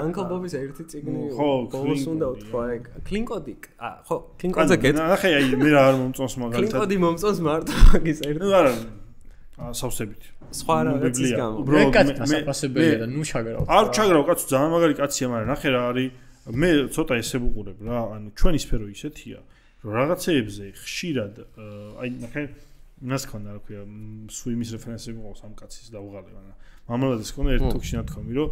Uncle Bob-ის ერთი წიგნი ხო, ბოლოს უნდა ვთქვა ეგ. Clean Code-ი. ხო, Clean Code-ზე გეტ. ნახე აი მე რა არ მომწონს მაგალითად. Clean Code-ი მომწონს მარტო მაგის ერთი. ნუ არა. სავსებით. სხვა რაღაცის გამო. მე კაცი ასაფასებელია და ნუ ჩაგრავ. არ ჩაგრავ, კაცო, ძალიან მაგარი კაცია, მაგრამ ნახე რა არის, მე ცოტა ესე ვუყურებ რა, ანუ ჩვენი სფერო ისეთია, რომ რაღაცეებზე ხშირად აი ნახე, მას ქონდა რა ქვია, სუიმის რეფერენსები მყავს ამ კაცის დავუღალე, მაგრამ მამალადეს ქონდა ერთ თოქში ნათქვამი, რომ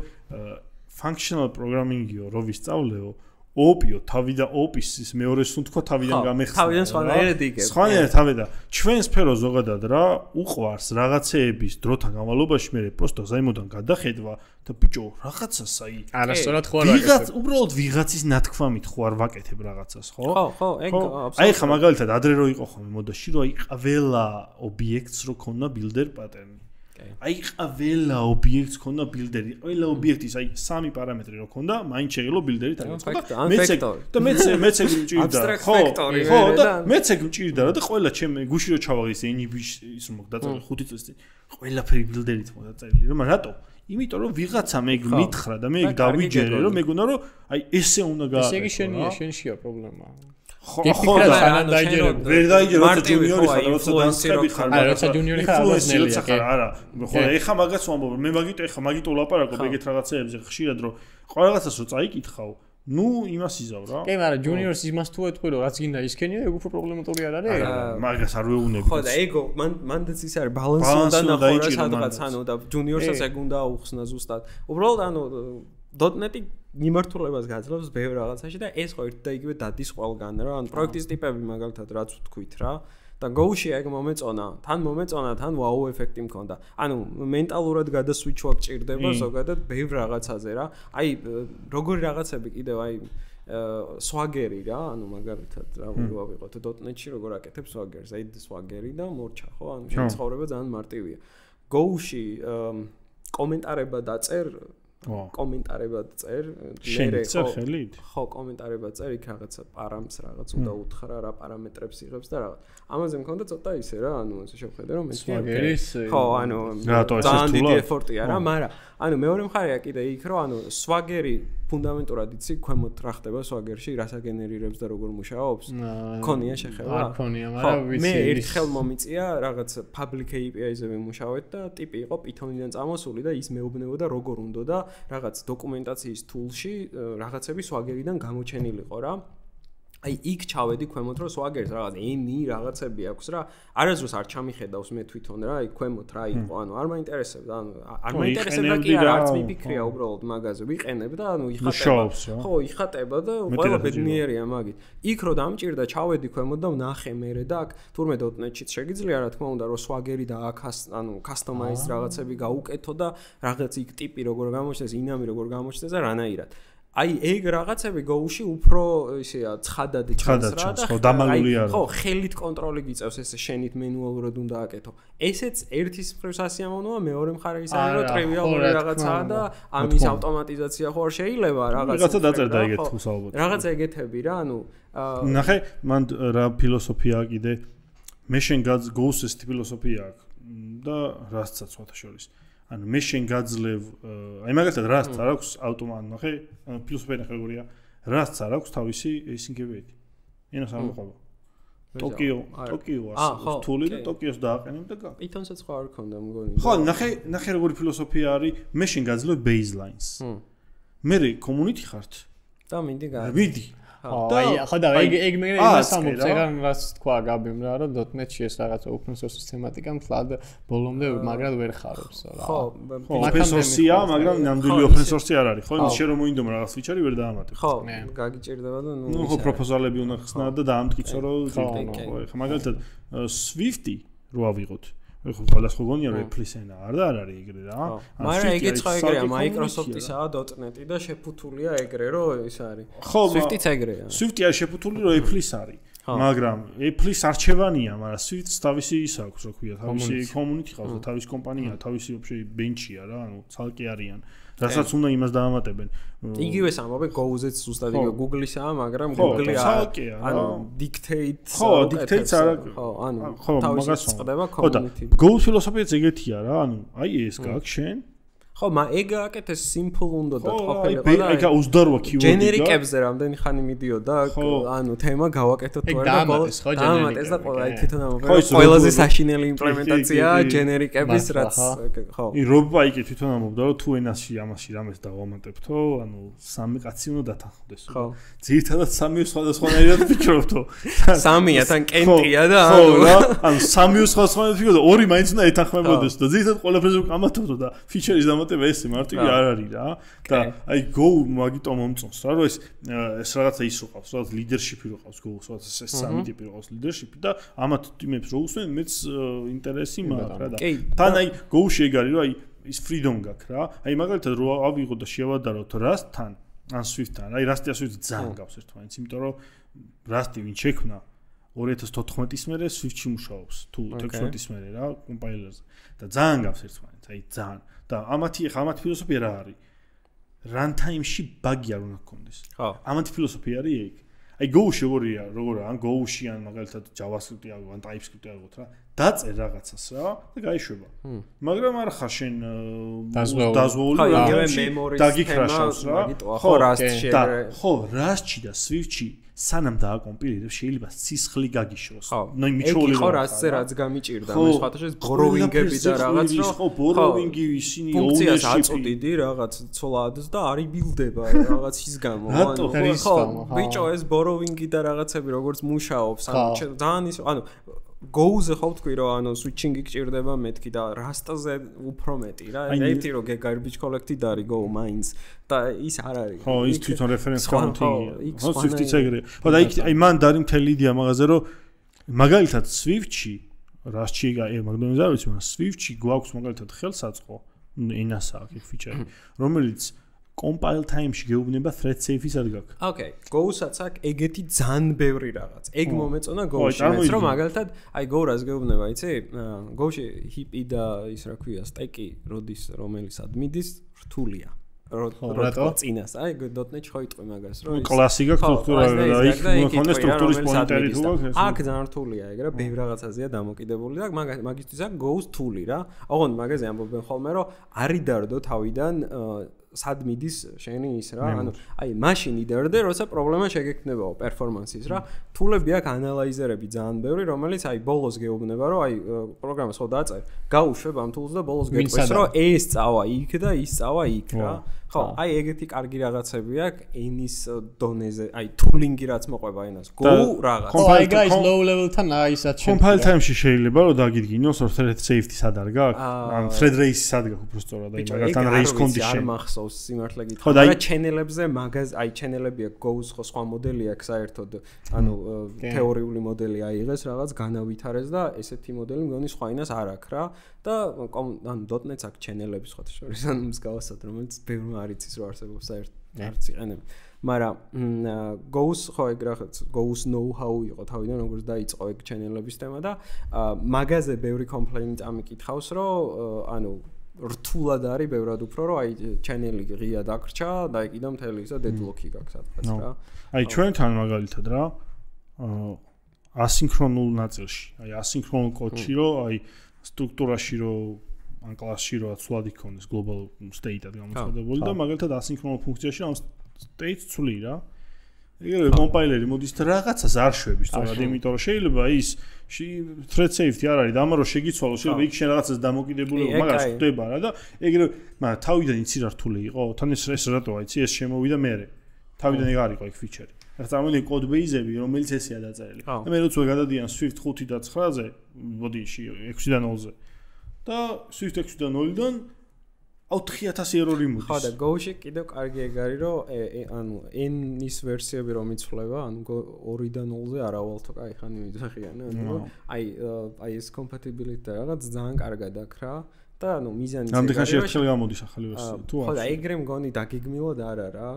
functional programming-იო რო ვისწავლეო, OP-ო თავი და OP-ის მეორეს უნდა თავიდან გამეხსნა. თავიდან სხვანაირად იგებ. სხვანაირად თავი და ჩვენ სფერო ზოგადად რა უყვარს რაღაცეების დროთა განმავლობაში მე პროსტო ზაიმოდან გადახედვა და ბიჭო რაღაცას აი არასწორად ხო არ ვიღაც უბრალოდ ვიღაცის ნათქვამით ხო არ ვაკეთებ რაღაცას ხო? ხო, ეგ აბსოლუტურად. აი ხა მაგალითად ადრე რო იყო ხოლმე მოდაში რომ აი ყველა ობიექტს რო ქონდა builder pattern. აი ყველა ობიექტს ქონდა builder-ი. ყველა ობიექტის აი სამი პარამეტრი რო ქონდა, მაინც შეიძლება builder-ით აღიწყო და მეც ეგ მჭირდა. ხო, და მეც ეგ მჭირდა რა და ყველა ჩემ გუში რო ჩავაღის NB-ის რომ დაწერილი 5 წელს წინ ყველაფერი builder-ით მოდაწერილი. რომ რატო? იმიტომ რომ ვიღაცა მე მითხრა და მე ეგ დავიჯერე რომ მეგონა რომ აი ესე უნდა გააკეთო. ესე იგი შენია, შენშია პრობლემა. გიფიქრა სანამ დაიჯერებ. ვერ დაიჯერებ როცა ჯუნიორი ხარ, როცა დასწრები ხარ. არა, როცა ჯუნიორი ხარ, აბაზნელია. არა, ხო, ეხა მაგაც ვამბობ, მე მაგიტო ვლაპარაკობ ეგეთ რაღაცეებზე ხშირად რომ ყველაფერს რო წაიკითხავ, ნუ იმას იზავ რა. კი, მაგრამ ჯუნიორს იმას თუ ეთქვი რომ რაც გინდა ისქენია, ეგ უფრო პრობლემატური არ არის? მაგას არ ვეუბნები. ხო და ეგო მანდაც ის არის ბალანსი უნდა ნახო სადღაც ანუ და ჯუნიორსაც ეგ უნდა აუხსნა ზუსტად. უბრალოდ ანუ .NET-ი მიმართულებას გაძლევს ბევრ რაღაცაში და ეს ხო ერთ და იგივე დადის ყველგან რა. ანუ პროექტის ტიპები მაგალითად რაც ვთქვით რა. და Go-ში ეგ მომეწონა, თან wow ეფექტი მქონდა. ანუ მენტალურად გადასვიჩვა გჭირდება ზოგადად ბევრ რაღაცაზე რა. აი როგორი რაღაცები კიდევ აი Swagger-ი რა, ანუ მაგალითად რა ვიყოთ .NET-ში როგორ აკეთებს Swagger-ს, აი Swagger-ი და მორჩა ხო, ანუ შეცხოვრება ძალიან მარტივია. Go-ში კომენტარება დაწერ კომენტარებად წერ, ხო, კომენტარებად წერ, იქ რაღაცა პარამს რაღაც უნდა უთხრა, რა პარამეტრებს იღებს და რაღაც. ამაზე მქონდა ცოტა ისე რა, ანუ ესე შევხედე რომ ეს ხო, ანუ ძალიან დიდი ეფორტია რა, მაგრამ ანუ მეორე მხარეა კიდე იქ რომ ანუ Swagger-ი ფუნდამენტურად იცი ქვემოთ რა ხდება Swagger-ში, რას აგენერირებს და როგორ მუშაობს? ქონია შეხება? არ ქონია, მაგრამ ვიცი. მე ერთხელ მომიწია რაღაც public API-ზე ვიმუშავეთ და ტიპი იყო Python-დან წამოსული და ის მეუბნებოდა როგორ უნდა და რაღაც დოკუმენტაციის tool-ში რაღაცები Swagger-დან გამოჩენილიყო რა. აი იქ ჩავედი ქვემოთ რომ Swagger-ს რაღაც ენი რაღაცები აქვს რა. არასდროს არ ჩამიხედავს მე თვითონ რა, აი ქვემოთ რა იყო, ანუ არ მაინტერესებდა, ანუ არ მაინტერესებდა კი არა, არც მიფიქრია უბრალოდ მაგაზე, ვიყენებ და ანუ იხატება. ხო, იხატება და ყველა ბედნიერია მაგით. იქ რო დამჭირდა ჩავედი ქვემოთ და ვნახე მერე და აქ თურმე .NET-შიც შეგიძლია რა თქმა უნდა რომ Swagger-ი და აქ ანუ customize რაღაცები გაუკეთო და რაღაც იქ ტიპი როგორ გამოჩნდეს, ინამი როგორ გამოჩნდეს და რანაირად. აი ეგ რაღაცები Go-ში უფრო ისეა ცხადად ჩანს რა და ხო დამალული არა. ხო, ხელით კონტროლი გიწევს ესე შენით მენუალურად უნდა აკეთო. ესეც ერთის მხრივ სასიამოვნოა, მეორე მხარე ის არის რომ ტრივიალური რაღაცაა და ამის ავტომატიზაცია ხო არ შეიძლება რაღაცა დაწერდა ეგეთ თუ საუბრობ. რაღაცა ეგეთები რა, ანუ ნახე, მან რა ფილოსოფია კიდე მე შენ Go-ს ეს ფილოსოფია აქვს და რასცაც ვათა შორის. ანუ მე შენ გაძლევ აი მაგალითად Rust არ აქვს ავტომატ ნახე ფილოსოფია ნახე როგორია Rust არ აქვს თავისი სინგებიეთი ენას არ მოყვება Tokyo არის თული და Tokyo-ს დააყენებ და გაკ Python-საც ხო არ ქონდა მგონი ხო ნახე როგორი ფილოსოფია არის მე შენ გაძლევ baselines მე community ხართ და მინდი ვიდი ხო და ეგ მე იმას ამბობს ეგან რაც თქვა გაბიმ რა რომ .NET-ში ეს რაღაცა open source-ის თემატიკა მთლად ბოლომდე მაგრად ვერ ხარობს რა ხო open source-ია მაგრამ ნამდვილი open source არ არის ხო შენ რომ მოინდომა რაღაც ფიჩერი ვერ დაამატებ ხო გაგიჭირდება და ნუ ხო პროპოზალები უნდა ხსნა და დაამტკიცო რომ ხო ეხლა მაგალითად Swift-ი რო ავიღოთ ხო ყველას ხო გონია რომ Apple-ის ენა არ არის ეგრე რა მაგრამ ეგეც ხო ეგრეა Microsoft-ისაა .NET-ი და შეფუთულია ეგრე რომ ის არის Swift-იც ეგრეა Swift-ი არის შეფუთული რომ Apple-ის არის მაგრამ Apple-ის არჩევანია მაგრამ Swift-ს თავისი ის აქვს რა ქვია თავისი community ყავს და თავისი კომპანია თავისი вообще bench-ია რა ანუ ცალკე არიან რასაც უნდა იმას დაამატებენ იგივეს ამბობენ Go-ზეც ზუსტად იგივე Google-ისაა მაგრამ Google-ია ანუ dictate ხო dictate-ს არა ხო ანუ თავისი წყდება community Go ფილოსოფიაც ეგეთია რა ანუ აი ეს გაქვს შენ ხო ეგ აკეთეს simple უნდა და ყოფილიყო და აი უსდარვა keyword-ი generic-ებზე რამდენი ხანი მიდიოდა ანუ თემა გავაკეთოთ თუ არა დამატეს ხო generic-ი და აი თვითონ ამბობენ ყველაზე საშინელი იმპლემენტაცია generic-ების რაც ხო რობა იქ თვითონ ამბობდა რომ თუ ენაში ამაში რამეს დავამატებთო ანუ სამი კაცი უნდა დათანხმდეს ხო ძირითადად სამი სხვადასხვანაირად ფიქრობთო სამია თან კენტია და ანუ სამი სხვადასხვანაირად ფიქრობ და ორი მაინც უნდა ეთანხმებოდეს და ძირითადად ყველაფერზე ვკამათობდო და ფიჩერის ეს მარტივი არ არის რა და აი Go მაგიტო მომწონს რა რომ ეს რაღაცა ის რო ყავს რაღაც leadership-ი რო ყავს Go-ს რაღაც ეს სამი ტიპი რო ყავს leadership-ი და ამათ ტიმებს რო უსვენ მეც ინტერესი მაქვს რა და თან აი Go-ში ეგ არის რომ აი ის freedom გაქვს რა აი მაგალითად რო ავიღო და შევადაროთ Rust-თან ან Swift-თან აი Rust-ი Swift-ი ძალიან გავს ერთმანეთს იმიტომ რომ Rust-ი ვინ შექმნა 2014-ის მერე Swift-ში მუშაობს თუ 16-ის მერე რა კომპაილერზე და ძალიან გავს ერთმანეთს აი ძალიან და ამათი ფილოსოფია რა არის runtime-ში ბაგი არ უნდა გქონდეს. ხო. ამათი ფილოსოფია არის ეგ. აი Go-ში როგორია, ან Go-ში ან მაგალითად JavaScript-ი აღო, ან TypeScript-ი აღოთ რა. დაწერ რაღაცას რა და გაიშვება. მაგრამ არ ხარ შენ დაზვეული დაგიქრაშავს რა. ხო, Rust-ში. ხო, Rust-ში და Swift-ში სანამ დააკომპილირებ, შეიძლება სისხლი გაგიშროს. ნუ მიჩვეული ხო Rust-ზე რაც გამიჭირდა, მე სხვათაშორის borrowing-ები და რაღაც რო ხო, borrowing-ი ისინი ownership-ი აწოდიდი რაღაც ცოლადს და არ იბილდება რაღაც ის გამო. ხო, ბიჭო ეს borrowing-ი და რაღაცები როგორც მუშაობს, ანუ ძალიან ის, ანუ Go-ზე ხო თქვი რომ ანუ switching-ი გჭირდება მეთქი და Rust-ზე უფრო მეტი რა. ერთი რომ garbage collected არის Go mines და ის არ არის. ხო, ის თვითონ reference counting-ია. ხო, Swift-იც ეგრეა. ხო და აი მან დარი მთელი იდეა მაგაზე რომ მაგალითად Swift-ში Rust-ში მაგდონეზე არ ვიცი, მაგრამ Swift-ში გვაქვს მაგალითად ხელსაწყო, ენასა აქვს ფიჩერი, რომელიც compile time-ში გეუბნება thread safe-ის არ გაქვს. Okay, Go-საც აქვს ეგეთი ძალიან ბევრი რაღაც. ეგ მომეწონა Go-ში, მეც რომ მაგალითად აი Go-რას გეუბნება, იცი? Go-ში heap-ი და ის რა ქვია, stack-ი როდის რომელიც admin-ის რთულია. რატო? წინას, აი .NET-ში ხო იტყვი მაგას, რომ კლასი გაქვს სტრუქტურა და იქ მქონდა სტრუქტურის პოინტერი თუ გაქვს. აქ ძალიან რთულია ეგ რა, ბევრ რაღაცაზეა დამოკიდებული და მაგისთვის აქვს Go-ს თული რა. ოღონდ მაგაზე ამბობენ ხოლმე, რომ არის დარდო თავიდან სად მიდის შენი ის რა, ანუ აი მაშინ იდარდე, როცა პრობლემა შეგექმნებაო პერფორმანსის რა. თულები აქვს ანალაიზერები ძალიან ბევრი, რომელიც აი ბოლოს გეუბნება, რომ აი პროგრამას ხო დაწერ, გაუშვებ ამ თულს და ბოლოს გეტყვის, რომ ეს წავა იქ და ის წავა იქ რა. ხო, აი ეგეთი კარგი რაღაცები აქვს ენის დონეზე, აი თულინგი რაც მოყვება ენას. Go რაღაც. აი guys low level-თან აისაც compile time-ში შეიძლება რომ დაგიდგინოს, რომ thread safety სად არ გაქვს, ან thread race სად გაქვს უბრალოდ და მაგალითად race condition. სიმართლე გითხრა, მაგრამ ჩენელებზე მაგაზ აი ჩენელები აქვს Go-ს ხო სხვა მოდელი აქვს საერთოდ, ანუ თეორიული მოდელი აიღეს რაღაც განავითარეს და ესეთი მოდელი მგონი სხვა ინას არ აქვს რა და ანუ .NET-ს აქვს ჩენელები სხვა შორის ან მსგავსად, რომელიც ბევრმა არ იცის რომ არსებობს საერთოდ არც იყენებ. მაგრამ Go-ს ხო ეგ რაღაც Go-ს know-how იყო თავიდან როგორც დაიწყო ეგ ჩენელების თემა და მაგაზე ბევრი კომპლეინტ ამიკითხავს რომ ანუ რთულად არის ბევრად უფრო რომ აი ჩენელი ღია დაგრჩა და იქიდან მთელი ისა deadlock-ი გაქვს სადღაც რა. აი ჩვენთან მაგალითად რა ასინქრონულ ნაწილში, აი ასინქრონულ კოდში რომ აი სტრუქტურაში რომ ან კლასში რომ ცვლად იქონდეს global state-ად გამოცხადებული და მაგალითად ასინქრონულ ფუნქციაში ამ state-ს ცვლი რა. ეგრევე კომპაილერი მოდის და რაღაცას არ შვების, სწორად, იმიტომ რომ შეიძლება ის thread safety არ არის და ამარო შეგიცვალო, შეიძლება იქ შენ რაღაცას დამოკიდებულება მაგას ხდება რა და ეგრევე, მაგრამ თავიდან იცი რა რთული იყო, თან ეს რატოა იცი, ეს შემოვიდა მერე. თავიდან ეგ არ იყო ეგ ფიჩერი. ახლა წარმოიდგინე code base-ები, რომელიც ესეა დაწერილი. და მე როცა გადადიან Swift 5 და 9-ზე, მოდი 6-დან 0-ზე. და Swift 6-დან 0-დან 4000 ერორი მოდის. ხო და Go-ში კიდევ კარგი ეგ არის, რომ ანუ N-ის ვერსიები რომ იცვლება, ანუ 2-დან 0-ზე არავალთო კაი ხანი მიძახიან, ანუ აი ეს compatibility და რაღაც ძალიან კარგად აქვს რა. და ანუ მიზანი ამ დიხანში ერთხელ გამოდის ახალი ვერსია თუ არა. ხო და ეგრე მგონი დაგიგმილოდ არა რა.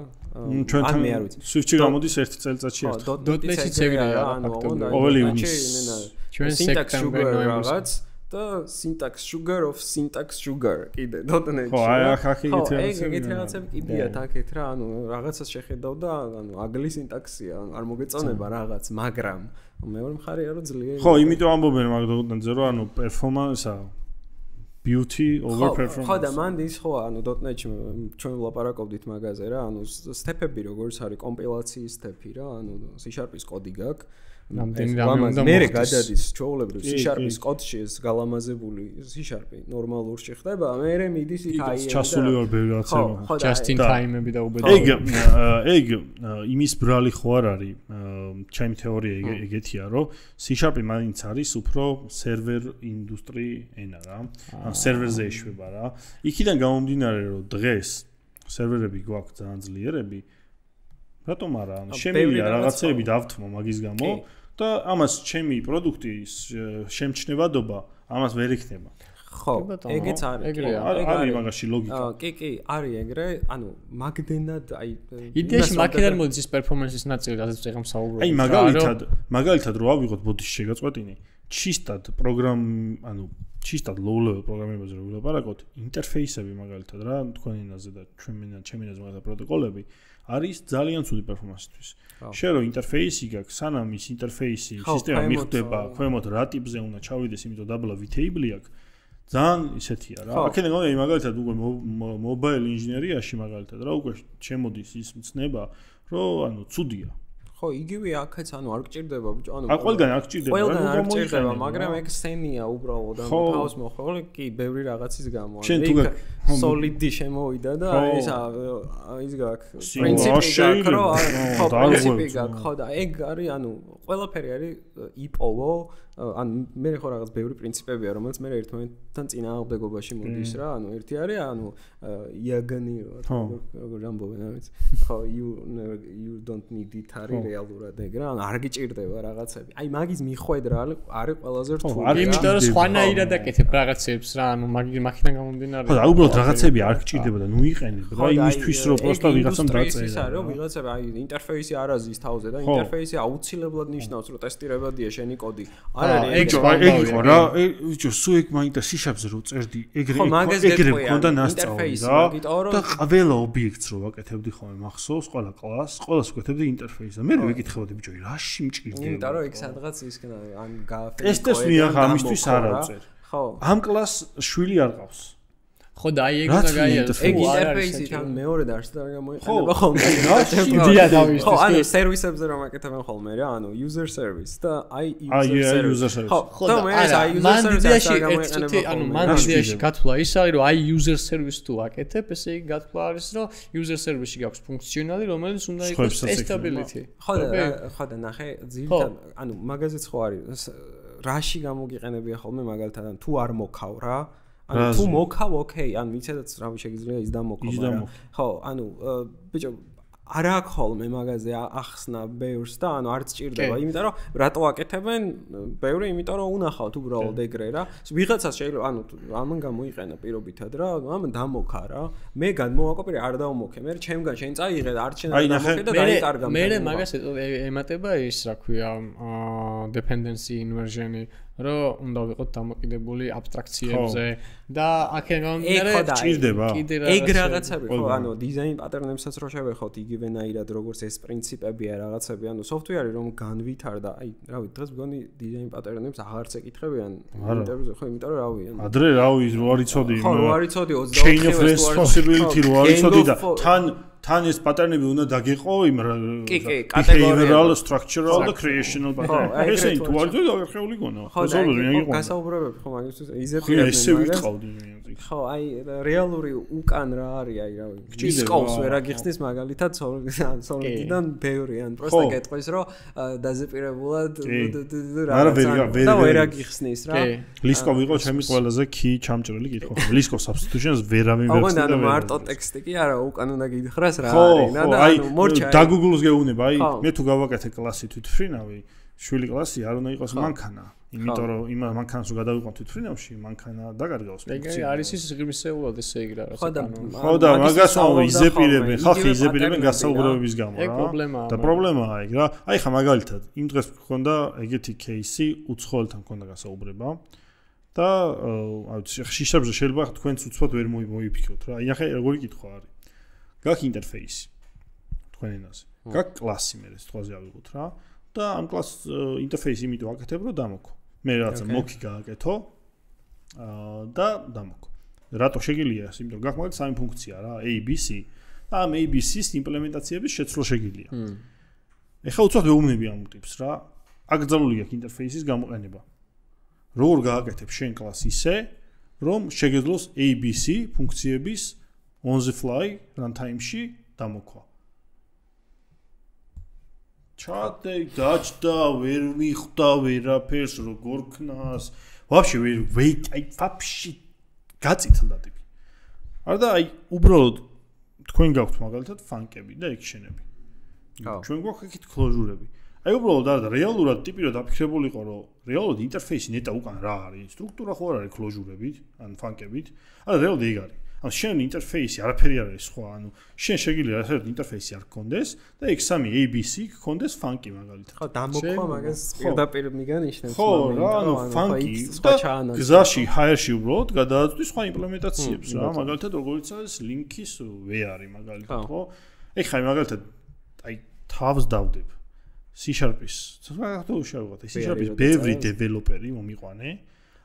ჩვენთან მე არ ვიცი. Swift-ში გამოდის ერთი წელიწადში ერთხელ. .NET-ში წევრია ფაქტობრივად. ყოველივნის ჩვენ სექტემბერ ნოემბერს და syntax sugar of syntax sugar კიდე .NET-ში. ხო, აი აქ იგივე ეგ რაღაცები კიდეა თაკეთ რა, ანუ რაღაცას შეხედავ და ანუ აგლი სინტაქსია, არ მოგეწონება რაღაც, მაგრამ მეორე მხარეა რომ ძლიერი. ხო, იმიტომ ამბობენ მაგდონზე რომ ანუ performance-ა beauty over performance. ხო და მანდ ის ხო ანუ .NET-ში ჩვენ ვლაპარაკობდით მაგაზე რა, ანუ სტეპები როგორც არის კომპილაციის სტეპი რა, ანუ C#-ის კოდი გაქვს. მე გადადის ჩვეულებრივ C#-ის კოდში ეს გალამაზებული C# ნორმალურში ხდება, მე მიდის იქ აი ჩასული ვარ ბევრი რაღაცა. just in time-ები და უბედური. ეგ იმის ბრალი ხო არ არის, ჩემი თეორია ეგეთია, რომ C# მაინც არის უფრო server industry ენა რა. ან server-ზე ეშვება რა. იქიდან გამომდინარე რომ დღეს server-ები გვაქვს ძალიან ძლიერები. რატომ არა? შემიძლია რაღაცეები დავთმო მაგის გამო. და ამას ჩემი პროდუქტის შემჩნევადობა ამას ვერ იქნება. ხო, ეგეც არის. არის მაგაში ლოგიკა. კი, არის ეგრე, ანუ მაგდენად აი იდეაში მაგდენად მოდის ის პერფორმანსის ნაწილი, რასაც წეგამ საუბრობ. აი მაგალითად რო ავიღოთ ბოდიში შეგაწყვეტინე, ჩისტად ანუ ჩისტად low level პროგრამირებაზე რო ვილაპარაკოთ, ინტერფეისები მაგალითად რა, თქვენი ენაზე და ჩემი ენაზე მაგალითად პროტოკოლები არის ძალიან ცუდი პერფორმანსისთვის. შენ რო ინტერფეისი გაქვს, სანამ ის ინტერფეისი სისტემა მიხვდება, ქვემოთ რა ტიპზე უნდა ჩავიდეს, იმიტომ დაბლა ვითეიბლი აქვს. ძალიან ისეთია რა. აქედან გამომდინარე მაგალითად უკვე mobile ინჟინერიაში მაგალითად რა უკვე შემოდის ის მცნება, რომ ცუდია. ხო, იგივე აქაც არ გჭირდება ბიჭო, ყველგან არ გჭირდება, ყველგან არ გჭირდება, მაგრამ ეგ სცენია უბრალოდ, თავს მოხოლე, კი, ბევრი რაღაცის გამო. ეგ solid-ი შემოვიდა და ის გაქვს პრინციპი გაქვს, ხო, პრინციპი გაქვს, ხო და ეგ არის, ყველაფერი არის იპოვო, მე ხო რაღაც ბევრი პრინციპებია, რომელიც მე ერთმანეთთან წინააღმდეგობაში მოდის რა, ერთი არის, იაგანი როგორ ამბობენ, რა ვიცი. ხო, you don't need it არის რეალურად ეგ რა, არ გიჭირდება რაღაცები. აი მაგის მიხვედრა არის ყველაზე რთული. იმიტომ რომ სხვანაირად აკეთებ რაღაცებს რა, მაგიდან გამომდინარე. ხო, უბრალოდ რაღაცები არ გჭირდება და ნუიყენებ რა, იმისთვის რომ პროსტა ვიღაცამ დაწერა. ის არის, რომ ვიღაცები აი ინტერფეისი არ აზის თავზე და ინტერფეისი აუცილებლად ნიშნავს, რომ ტესტირებადია შენი კოდი. ეგ იყო რა, ბიჭო, სულ ეგ მაინდა C#-ზე რო წერდი, ეგრე მქონდა ნასწავლი რა. და ყველა ობიექტს რო ვაკეთებდი ხოლმე მახსოვს, ყველა კლასს, ყველას ვკეთებდი ინტერფეისს. მე ვიკითხებოდი ბიჭო, რაში მჭირდება? იმიტომ რომ ეგ სადღაც ის ან გააფეთქო. ტესტებს მიახ ამისთვის არ ავწერ. ხო. ამ კლასს შვილი არ ყავს. ხო და აი ეგ უნდა გაიაროს. ეგ ინტერფეისი თან მეორე დარჩა და გამოიყენება ხოლმე. იდეა დავისთვის. ხო, სერვისებზე რომ აკეთებენ ხოლმე რა, user service და აი user service. ხო, და მე ეს user service-ი გამოიყენება. მან იდეაში გათვლა ის არის, რომ აი user service თუ აკეთებ, ესე იგი გათვლა არის, რომ user service-ში გაქვს ფუნქციონალი, რომელიც უნდა იყოს testability. ხო და ნახე, ძირითადად, მაგაზეც ხო არის, რაში გამოგიყენებია ხოლმე მაგალითად, თუ არ მოკავ რა თუ მოკავ, ოკეი, მიცედაც რავი შეგიძლია ის დამოქო, მაგრამ ხო, ბიჭო, არ აქვს ხოლმე მაგაზე ახსნა ბევრს და არც ჭირდება, იმიტომ რომ რატო აკეთებენ ბევრი, იმიტომ რომ უნახავთ უბრალოდ ეგრე რა. ვიღაცას შეიძლება ამან გამოიყენა პირობითად რა, ამან დამოქა რა. მე განმოვაკოპირე არ დავმოქე, მე ჩემგან შენ წაიღე და არც შენ არ დამოქე და დაიკარგა. მე მაგას ემატება ის, რა ქვია, dependency inversion-ი, რომ უნდა ვიყოთ დამოკიდებული აბსტრაქციებზე და აქედან გამომდინარე ჭირდება. ეგ რაღაცები ხო, დიზაინ პატერნებსაც რო შევეხოთ იგივენაირად როგორც ეს პრინციპებია რაღაცები, სოფტვეარი რომ განვითარდა, აი, რავი, დღეს მგონი დიზაინ პატერნებს აღარც ეკითხებიან ინტერვიუზე, ხო, იმიტომ რომ რავი, ადრე რავი, რო არ იცოდი, ხო, რო არ იცოდი 29 chain of responsibility რო არ იცოდი და თან ეს პატერნები უნდა დაგეყო იმ behavioral, structural და creational pattern. ესე თუ არ იცოდი აღერხეული გონა. ხო, გასაუბრებები ხო მაგისთვის იზეპირებდნენ. ესე ვიტყავდი მე. ხო, აი რეალური უკან რა არის, აი რავი. ისკოვს ვერ აგიხსნის მაგალითად სოლიდიდან ბევრი, პროსტა გეტყვის რომ დაზეპირებულად და ვერ აგიხსნის რა. ლისკოვი იყო ჩემი ყველაზე key ჩამჭრელი კითხვა. ლისკოვ substitutions ვერავინ ვერ ხსნიდა. ოღონდ მარტო ტექსტი კი არა, უკან უნდა გითხრას რა არის და მორჩა და Google-ს გეუბნება, აი მე თუ გავაკეთე კლასი თვითფრინავი, შვილი კლასი არ უნდა იყოს მანქანა. იმიტომ რომ იმ მანქანას რო გადავიყვან თვითფრინავში, მანქანა დაგარგავს. ეგ არის ის ღირსეულად ესე იგი რა. ხო და მაგას იზეპირებენ, ხალხი იზეპირებენ გასაუბრებების გამო რა. და პრობლემაა ეგ რა. აი ხა მაგალითად, იმ დღეს მქონდა ეგეთი кейსი, უცხოელთან მქონდა გასაუბრება. და შიშაბზე შეიძლება თქვენც უცბად ვერ მოიფიქროთ რა. აი ახლა როგორი კითხვა არის. გაქვს ინტერფეისი თქვენ ენაზე. გაქვს კლასი მე სიტყვაზე ავიღოთ რა და ამ კლას ინტერფეისი იმიტომ აკეთებ რომ დამოქო. მე რაღაცა მოქი გააკეთო და დამოქო. რატო შეგიძლია ეს? იმიტომ გაქვს მაგალითად სამი ფუნქცია რა, ABC და ამ ABC-ის იმპლემენტაციების შეცვლა შეგიძლია. ეხლა უცბად ვეუბნები ამ ტიპს რა. აკრძალული აქვს ინტერფეისის გამოყენება. როგორ გააკეთებ შენ კლას ისე, რომ შეგეძლოს ABC ფუნქციების on the fly runtime-ში დამოქვა. ჩადე დაჭდა, ვერ მიხვდა ვერაფერს, როგორ ქნას. ვაფშე აი ვაფშე გაწითლდა ტიპი. არა და აი უბრალოდ თქვენ გაქვთ მაგალითად ფანკები და ექშენები. ჩვენ გვაქვს აქეთ კლოჟურები. აი უბრალოდ არა და რეალურად ტიპი რა დაფიქრებულიყო რომ რეალურად ინტერფეისი ნეტა უკან რა არის? სტრუქტურა ხო არ არის კლოჟურებით, ან ფანკებით. არა რეალურად ეგ არის. ანუ შენ ინტერფეისი არაფერი არ არის სხვა, ანუ შენ შეგიძლია ასეთ ინტერფეისი არ გქონდეს და x 3 ABC გქონდეს funky მაგალითად. ხო, დამოქვა მაგას პირდაპირ მიგანიშნებს. ხო, რა, ანუ funky და გზაში hire-ში უბრალოდ გადააწვდი სხვა იმპლემენტაციებს რა, მაგალითად როგორც არის link-ის VR-ი მაგალითად, ხო? ეხლა მაგალითად აი თავს დავდებ C#-ის. რა უშავოთ, C#-ის ბევრი დეველოპერი მომიყვანე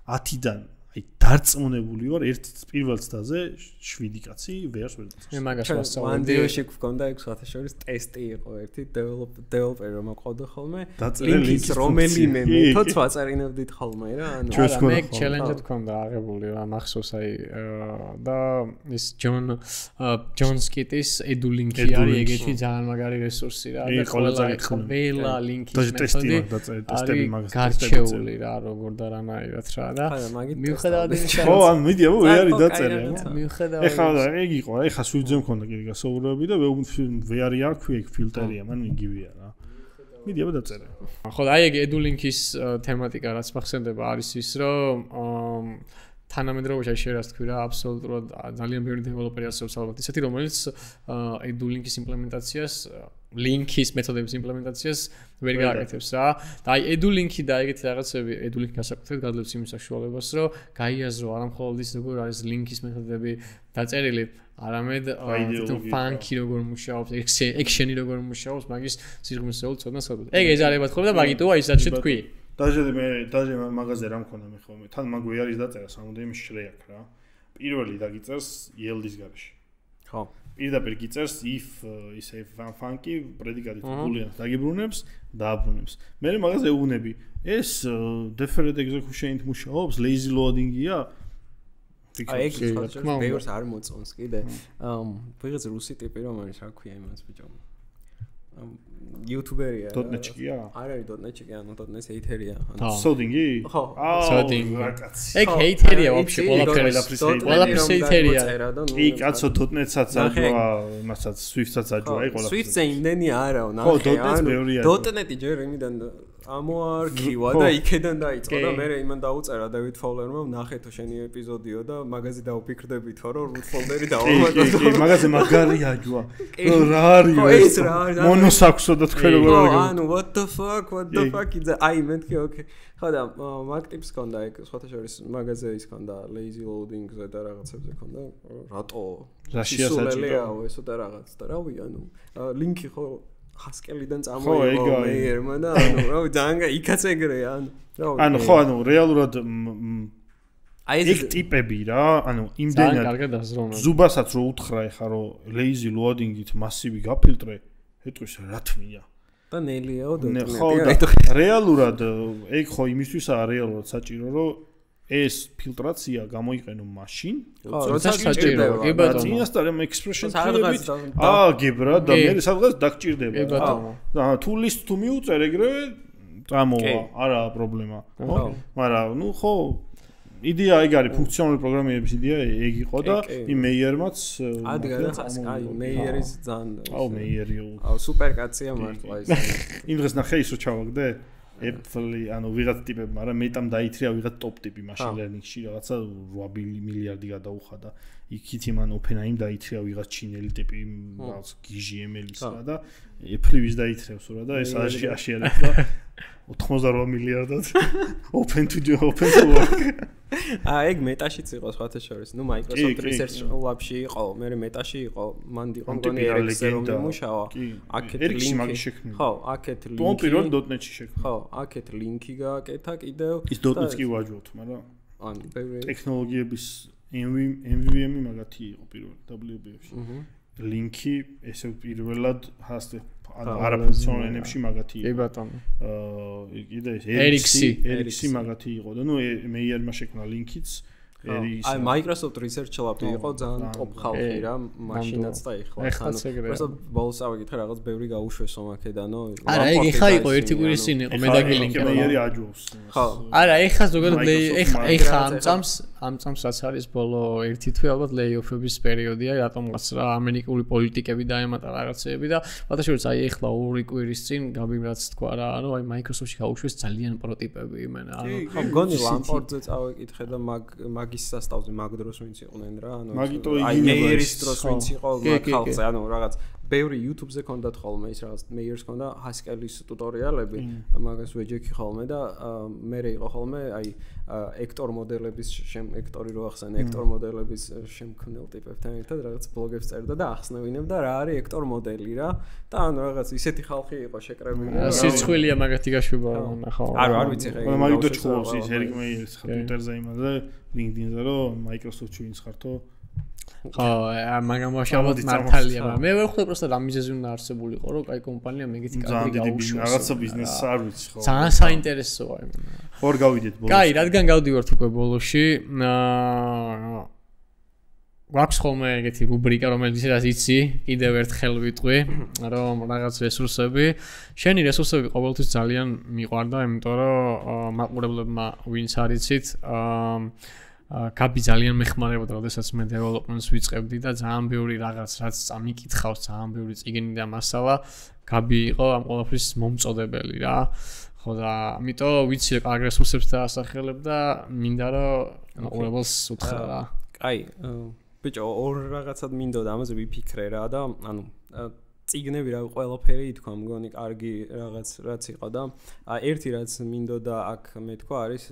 10-დან აი დარწმუნებული ვარ ერთ პირველ წდაზე 7 კაცი VR-ს ვერ დაწყობს. მე მაგას ვასწავლე. ვანდიოში გქონდა ეგ სხვათა შორის ტესტი იყო ერთი დეველოპერი რომ აყავდა ხოლმე. ლინკის რომელიმე მეთოდს ვაწერინებდით ხოლმე რა, ანუ მე challenge-ად გქონდა აღებული რა, მახსოვს აი და ის ჯონ სკიტის EduLink-ი არის ეგეთი ძალიან მაგარი რესურსი რა და ყველა ლინკის მეთოდი ტესტები მაგას გარჩეული რა, როგორ და რანაირად რა და ხო, ან მიდია VR-ი დაწერე. ეხლა ეგ იყო, ეხლა სუიძე მქონდა კიდე გასაუბრები და VR-ი აქვია, ეგ ფილტერია, მან იგივეა რა. მიდია დაწერე. ხო, აი ეგ EduLink-ის თემატიკა რაც მახსენდება არის ის, რომ თანამედროვეში შეიძლება თქვი რა, აბსოლუტურად ძალიან ბევრი დეველოპერი არსებობს ალბათ ისეთი, რომელიც EduLink-ის იმპლემენტაციას link-ის მეთოდების იმპლემენტაციას ვერ გააკეთებს რა. და აი EduLink-ი და ეგეთი რაღაცები, EduLink-ი განსაკუთრებით გადლევს იმის საშუალებას, რომ გაიაზრო არა მხოლოდ ის როგორ არის link-ის მეთოდები დაწერილი, არამედ funky როგორ მუშაობს, action-ი როგორ მუშაობს, მაგის სიღრმისეულ ცოდნას ხდება. ეგ ეზარებათ ხოლმე და მაგიტოა ისაც შეთქვი. დაჟე მაგაზე რა მქონდა მე ხოლმე. თან მაგ VR-ის დაწერა სამუდამო შრეაქ რა. პირველი დაგიწერს ELD-ის გარეშე. ხო. პირდაპირ გიწერს if ისე funky პრედიკატით ბულიანს დაგიბრუნებს და აბრუნებს. მე მაგაზე ეუბნები. ეს deferred execution-ით მუშაობს, lazy loading-ია. აი ეგ ბევრს არ მოწონს კიდე. ვიღაც რუსი ტიპი რომელიც რა ქვია იმას ბიჭო. YouTuber-ია. .net-ია? არ არის .net-ი, ანუ .net hater-ია. Soding-ი? ხო. Soding. ეგ hater-ია ვაფშე ყველაფერს hater-ია. კი, კაცო .net-საც აჯვა, მასაც Swift-საც აჯვა, აი ყველაფერს. Swift-ზე იმდენი არაო, ნახე. ხო, .net-ს ბევრია. .net-ი ჯერ იმიდან ამოარქივა და იქედან დაიწყო და მე იმან დაუწერა David Fowler-მა, ნახე თუ შენი ეპიზოდიო და მაგაზე დავფიქრდებითო, რომ root folder-ი დავამატო. კი, მაგაზე მაგარი აჯვა. რა არის ეს? მონოსაქსო და თქვენ როგორ არის? ანუ what the fuck იდა აი მეთქი okay. ხო და მაგ ტიპს ქონდა ეგ სხვათა შორის მაგაზე ის ქონდა lazy loading-ზე და რაღაცებზე ქონდა. რატო? რაშია საჭირო? ესო და რაღაც და რავი, ანუ ლინკი ხო Haskell-დან წამოიღო მეერმა და ანუ რავი ძალიან იქაც ეგრეა ანუ ხო ანუ რეალურად აი ეს ტიპები რა ანუ იმდენად ზუბასაც რო უთხრა ეხა რომ lazy loading-ით მასივი გაფილტრე ეტყვის რა თმია და ნელიაო და რეალურად ეგ ხო იმისთვისაა რეალურად საჭირო რომ ეს ფილტრაცია გამოიყენო მაშინ როცა საჭიროა კი ბატონო წინასწარ ამ expression-ით აგებრა და მე სადღაც დაგჭირდება კი ბატონო და თუ list თუ მიუწერ ეგრევე წამოვა არაა პრობლემა ხო მაგრამ ნუ ხო იდეა ეგ არის ფუნქციონალური პროგრამირების იდეა ეგ იყო და იმ მეიერმაც აი მეიერის ძალიან აუ მეიერიო აუ სუპერ კაცია მართლა ის იმ დღეს ნახე ის რო ჩავაგდე Apple-ი ანუ ვიღაც ტიპები, მაგრამ მეტამ დაითრია ვიღაც top ტიპი machine learning-ში რაღაცა 8 მილიარდი გადაუხადა. იქით იმან OpenAI დაითრია ვიღაც ჩინელი ტიპი, რაღაც GGML-ის რა და Apple-ვის დაითრევს რა და ეს აშიარებს და 88 მილიარდად open to work. ეგ მეტაშიც იყო სხვათა შორის. ნუ Microsoft Research Lab-ში იყო, მე მეტაში იყო, მან იყო მგონი Ericsson რომ იმუშავა. აქეთ ლინკი. ხო, აქეთ ლინკი. თუ პირველ .net-ში შექმნა. ხო, აქეთ ლინკი გააკეთა კიდევ. ის .net-ს კი ვაჯვოთ, მაგრამ ანუ ბევრი ტექნოლოგიების MVVM-ი მაგათი იყო პირველ WBF-ში. ლინკი ესე პირველად არაფუნქციონალ ენებში მაგათი იყო. კი ბატონო. კიდე Ericsson მაგათი იყო და ნუ მეიერმა შექმნა ლინკიც აი Microsoft Research Lab-ი იყო ძალიან top ხალხი რა, მაშინაც და ეხლა. просто ბოლოს ავიკითხე რაღაც ბევრი გაუშვესო მაქედანო. არა, ეგ ეხა იყო ერთი კვირის წინ იყო მე დაგილინკე. მეიერი აჯობს. ხო. არა, ეხა ზოგადად ეხა ამ წამს რაც არის ბოლო ერთი თვე ალბათ ლეიოფების პერიოდია, რატომღაც რა ამერიკული პოლიტიკები დაემატა რაღაცეები და ფათაშორის აი ეხლა ორი კვირის წინ გაბიმრაც თქვა რა, ანუ აი Microsoft-ში გაუშვეს ძალიან პროტოტიპები იმენა. ანუ ხო, გონი Lamport-ზე წავიკითხე და მაგ მაგის სასტავზე მაგ დროს ვინც იყვნენ რა, ანუ მაგიტო აი იგინება მეიერის ის, დროს ვინც იყო მაგ ხალხზე, ანუ რაღაც ბევრი YouTube-ზე ქონდათ ხოლმე ის რაღაც მეიერს ქონდა Haskell-ის ტუტორიალები, მაგას ვეჯექი ხოლმე და მე იყო ხოლმე აი ექტორ მოდელების ექტორი რო ახსენე, ექტორ მოდელების შემქმნელ ტიპებთან ერთად რაღაც ბლოგებს წერდა და ახსნევინებდა რა არის ექტორ მოდელი რა და ანუ რაღაც ისეთი ხალხი იყო შეკრებილი. სიცხვილია მაგათი გაშვება ნახავ. არ ვიცი ხე. მაგიტო ჩხობს ის ერიკ მეიერის ხა Twitter-ზე იმაზე, LinkedIn-ზე რომ Microsoft-ში ვინც ხართო ხო, მაგრამ შევოთ მართალია, მაგრამ მე ვერ ხვდები პროსტა რა მიზეზი უნდა არსებულიყო, რომ კაი კომპანია მეგეთი კარგი გაუშვას. რაღაცა ბიზნესს არ ვიცი ხო. ძალიან საინტერესოა იმენა. ხوار გავიდეთ ბოლოს. კაი, რადგან გავდივართ უკვე ბოლოში, გვაქვს ხოლმე ეგეთი რუბრიკა, რომელიც რაც იცი, კიდევ ერთხელ ვიტყვი, რომ რაღაც რესურსები, შენი რესურსები ყოველთვის ძალიან მიყვარდა, იმიტომ რომ მაყურებლებმა ვინც არიცით, კაპი ძალიან მეხმარებოდა, როდესაც მე დეველოპმენტს ვიწყებდი და ძალიან ბევრი რაღაც რაც წამიკითხავს, ძალიან ბევრი წიგნი და მასალა, კაპი იყო ამ ყველაფრის მომწოდებელი რა. ხო და ამიტომ ვიცი რა კარგ რესურსებს დაასახელებ და მინდა რომ მაყურებელს უთხრა რა. კაი, ბიჭო, ორ რაღაცად მინდოდა ამაზე ვიფიქრე რა და ანუ წიგნები რა ყველაფერი თქვა მგონი კარგი რაღაც რაც იყო და ერთი რაც მინდოდა აქ მე თქვა არის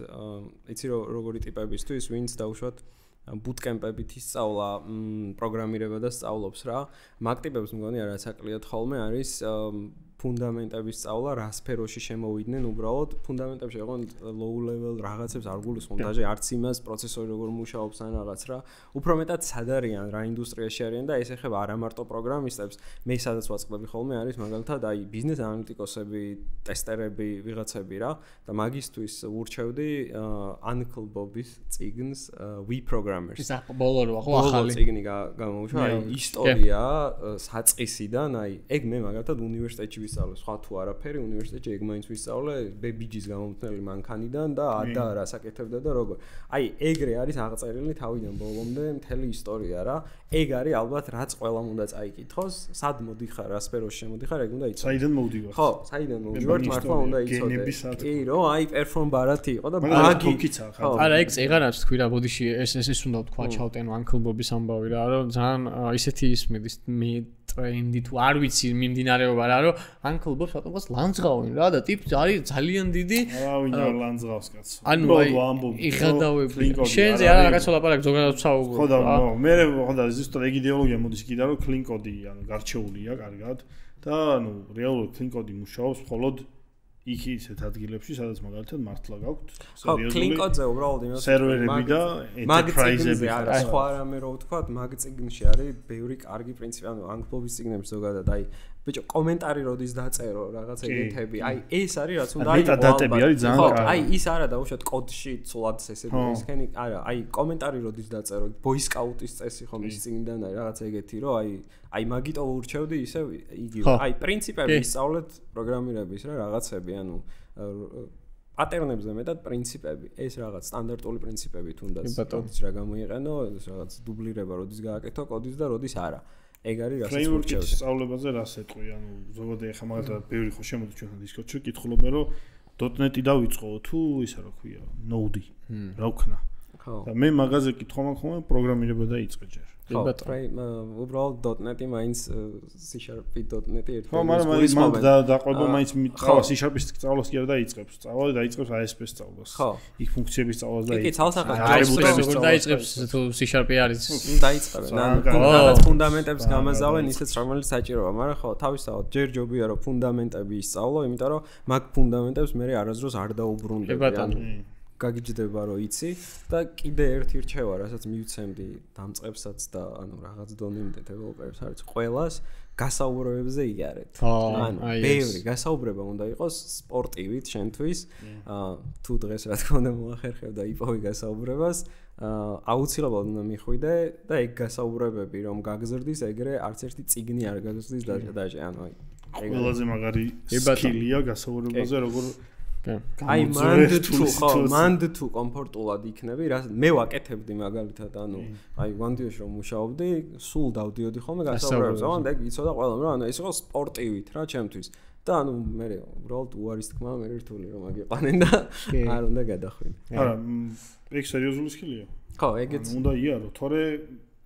იცი როგორი ტიპებისთვის ვინც დაუშვათ bootcamp-ებით ისწავლა პროგრამირება და სწავლობს რა მაგ ტიპებს მგონი რაც აკლიათ ხოლმე არის ფუნდამენტების სწავლა რა სფეროში შემოვიდნენ უბრალოდ ფუნდამენტებში იყო low level რაღაცებს არ გულისხმობ დაჟე არც იმას პროცესორი როგორ მუშაობს ან რაღაც რა უფრო მეტად სად არიან რა ინდუსტრიაში არიან და ეს ეხება არა მარტო პროგრამისტებს მე სადაც ვაწყდები ხოლმე არის მაგალითად აი ბიზნეს ანალიტიკოსები ტესტერები ვიღაცები რა და მაგისთვის ურჩევდი Uncle Bob-ის წიგნს We Programmers ის ბოლო რო ხო ახალი წიგნი გამოუშვა აი ისტორია საწყისიდან აი ეგ მე მაგალითად უნივერსიტეტში სხვა თუ არაფერი უნივერსიტეტში ეგ მაინც ვისწავლე ბიბიჯის გამომთნელი მანქანიდან და და რასაკეთებდა და როგორ აი ეგრე არის აღწერილი თავიდან ბოლომდე მთელი ისტორია რა ეგ არის ალბათ რაც ყველამ უნდა წაიკითხოს სად მოდიხარ რა სფეროში შემოდიხარ ეგ უნდა იცოდე საიდან მოვდივარ ხო საიდან მოვდივარ მართლა უნდა იცოდე კი რომ აი perform ბარათი იყო და მაგი ხო არა ეგ წეღარაც თქვი რა ბოდიში ეს უნდა თქვა ჩავტენ Uncle Bob-ის ამბავი რა რომ ძალიან ისეთი ისმედის მე ტრენდი თუ არ ვიცი მიმდინარეობა რა რომ Uncle Bob სატომას ლანძღავენ რა და ტიპი არის ძალიან დიდი რა ვინ არ ლანძღავს კაცო ანუ იღადავები შენზე არა რაღაცა ლაპარაკი ზოგადად ვსაუბრობ ხო და მე ხო და ზუსტად ეგ იდეოლოგია მოდის კიდე რომ clean code ანუ გარჩეულია კარგად და ანუ რეალურად clean code მუშაობს მხოლოდ იქ ისეთ ადგილებში სადაც მაგალითად მართლა გაქვთ სერიოზული clean code-ზე უბრალოდ იმას სერვერები და enterprise-ები არა სხვა რამე რო ვთქვათ მაგ წიგნში არის ბევრი კარგი პრინციპი ანუ Uncle Bob-ის წიგნებში ზოგადად აი ბიჭო კომენტარი როდის დაწერო რაღაც ეგეთები აი ეს არის რაც უნდა აი დატები არის ძალიან კარგი აი ის არა დაუშვათ კოდში ცვლად ესეთი ისქენი არა აი კომენტარი როდის დაწერო boy scout-ის წესი ხომ ის წიგნიდან აი რაღაც ეგეთი რომ აი მაგიტო ურჩევდი ისე იგივე აი პრინციპები ისწავლეთ პროგრამირების რა რაღაცები ანუ პატერნებზე მეტად პრინციპები ეს რაღაც სტანდარტული პრინციპები თუნდაც როდის რა გამოიყენო ეს რაღაც დუბლირება როდის გააკეთო კოდის და როდის არა ეგ არის რასაც ურჩევს სწავლებაზე რას ეტყვი ანუ ზოგადად ეხა მაგალითად ბევრი ხო შემოდი ჩვენთან დისკორდში კითხულობენ რომ .NET-ი დავიწყო თუ ისა რა ქვია Node რა ვქნა ხო და მე მაგაზე კითხვა მაქვს ხოლმე პროგრამირება დაიწყე ჯერ ხო უბრალოდ .NET-ი მაინც C#.NET-ი ერთად ხო მაგრამ მაგ დაყვება მაინც მიყავა C#-ის სწავლას კი არ დაიწყებს სწავლა დაიწყებს ASP-ის სწავლას ხო იქ ფუნქციების სწავლას დაიწყებს კი ცალსახად როგორ დაიწყებს თუ C# არის დაიწყებს რაღაც ფუნდამენტებს გამაზავენ ისეც რომელიც საჭიროა მაგრამ ხო თავისთავად ჯერ ჯობია რომ ფუნდამენტები ისწავლო იმიტომ რომ მაგ ფუნდამენტებს მე არასდროს არ დაუბრუნდები გაგიჯდება რომ იცი და კიდე ერთი რჩევა რასაც მივცემდი დამწყებსაც და ანუ რაღაც დონემდე დეველოპერებს არის ყველას გასაუბრებებზე იარეთ ანუ ბევრი გასაუბრება უნდა იყოს სპორტივით შენთვის თუ დღეს რა თქმა უნდა მოახერხებ და იპოვი გასაუბრებას აუცილებლად უნდა მიხვიდე და ეგ გასაუბრებები რომ გაგზრდის ეგრე არც ერთი წიგნი არ გაგზრდის დაჟე ანუ აი ყველაზე მაგარი სკილია გასაუბრებაზე როგორ აი მანდ თუ კომფორტულად იქნები რა მე ვაკეთებდი მაგალითად ანუ აი ვანდიოში რომ მუშაობდი სულ დავდიოდი ხოლმე გასაუბრებებზე ანუ ეგ იცოდა ყველამ რა ანუ ეს იყო სპორტივით რა ჩემთვის და ანუ მე უბრალოდ უარის თქმა მე რთული რომ აგიყვანენ და არ უნდა გადახვიდე. არა, ეგ სერიოზული სკილია. ხო, ეგეც უნდა იარო, თორე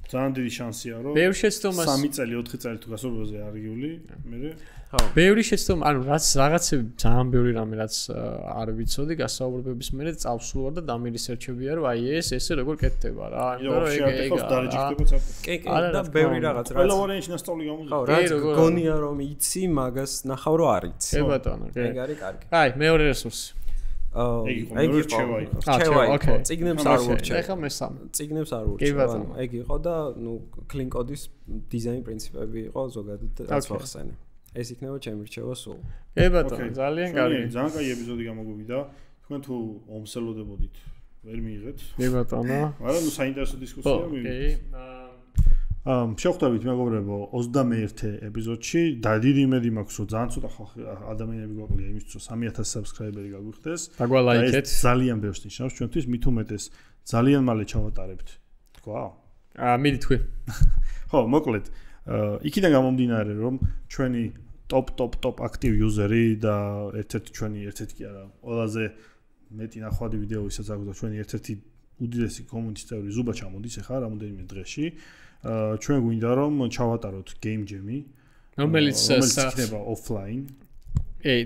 ძალიან დიდი შანსია რომ ბევრი შეცდომას 3 წელი 4 წელი თუ გასულობაზე არ გიული, მე ხო. ბევრი შეცდომა, ანუ რაც რაღაცები ძალიან ბევრი რამე რაც არ ვიცოდი გასაუბრებების მერე წავსულ ვარ და დამირისერჩებია რომ აი ესე როგორ კეთდება რა. იმიტომ რომ ეგ დარეჯექტება ცალკე. კი, და ბევრი რაღაც რაც ყველა ვარიანტი ნასწავლი გამოდის. ხო, რაც გონია რომ იცი, მაგას ნახავ რომ არ იცი. კი ბატონო, კი. ეგ არის კარგი. აი, მეორე რესურსი. ეგ რჩევა იყო. რჩევა იყო. წიგნებს არ ვურჩევ. ეხლა მესამე. წიგნებს არ ვურჩევ. ეგ იყო და ნუ clean code-ის დიზაინ პრინციპები იყო ზოგადად რაც ვახსენე. ეს იქნება ჩემი რჩევა სულ. კი ბატონო, ძალიან კარგი. ძალიან კაი ეპიზოდი გამოგვივიდა. თქვენ თუ ომსელოდებოდით, ვერ მიიღეთ. კი ბატონო. მაგრამ ნუ საინტერესო დისკუსია კი. შევხვდებით მეგობრებო 21-ე ეპიზოდში და დიდი იმედი მაქვს რომ ძალიან ცოტა ადამიანები გვაკლია იმისთვის რომ 3000 subscriber-ი გაგვიხდეს. დაგვალაიქეთ. ძალიან ბევრს ნიშნავს ჩვენთვის მით უმეტეს ძალიან მალე ჩავატარებთ. თქვა? მიდი თქვი. ხო, მოკლედ იქიდან გამომდინარე რომ ჩვენი top active user-ი და ერთ-ერთი კი არა, ყველაზე მეტი ნახვადი ვიდეო ისაც აქვს და ჩვენი ერთ-ერთი უდიდესი community წევრი ზუბა ჩამოდის ახლა რამოდენიმე დღეში. ჩვენ გვინდა რომ ჩავატაროთ game jam-ი, რომელიც იქნება offline.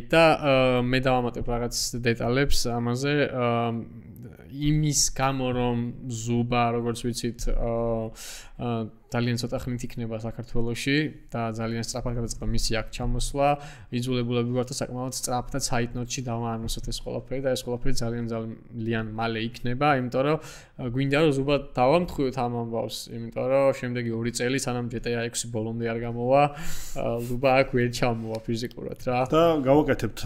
და მე დავამატებ რაღაც დეტალებს ამაზე. იმის გამო რომ ზუბა როგორც ვიცით ძალიან ცოტა ხნით იქნება საქართველოში და ძალიან სწრაფად გადაწყდა მისი აქ ჩამოსვლა. იძულებულები ვართ და საკმაოდ სწრაფ და side note-ში დავაანონსოთ ეს ყველაფერი და ეს ყველაფერი ძალიან მალე იქნება, იმიტომ რომ გვინდა რომ ზუბა დავამთხვიოთ ამ ამბავს, იმიტომ რომ შემდეგი 2 წელი სანამ GTA 6 ბოლომდე არ გამოვა, ზუბა აქ ვერ ჩამოვა ფიზიკურად რა. და გავაკეთებთ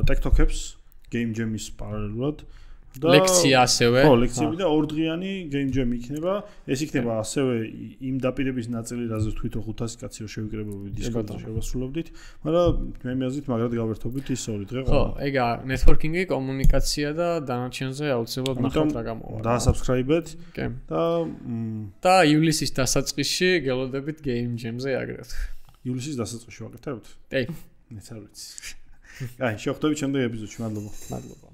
TikTok-ებს game jam-ის პარალელურად. ლექცია ასევე. ხო, ლექციები და 2 დღიანი game jam იქნება. ეს იქნება ასევე იმ დაპირების ნაწილი, რაზეც თვითონ 500 კაცი რო შევიკრებებოდი Discord-ზე შევასრულებდით, მაგრამ მე მიაზრით მაგრად გავერთობთ ის 2 დღე ხო, ეგა networking-ი, კომუნიკაცია და დანარჩენზე აუცილებლად ნახავთ რა გამოვა. დაასაბსკრაიბეთ და ივლისის დასაწყისში გელოდებით game jam-ზე აგრეთვე. ივლისის დასაწყისში ვაკეთებთ? კი. მეც არ ვიცი. აი, შევხვდებით შემდეგ ეპიზოდში. მადლობა. მადლობა.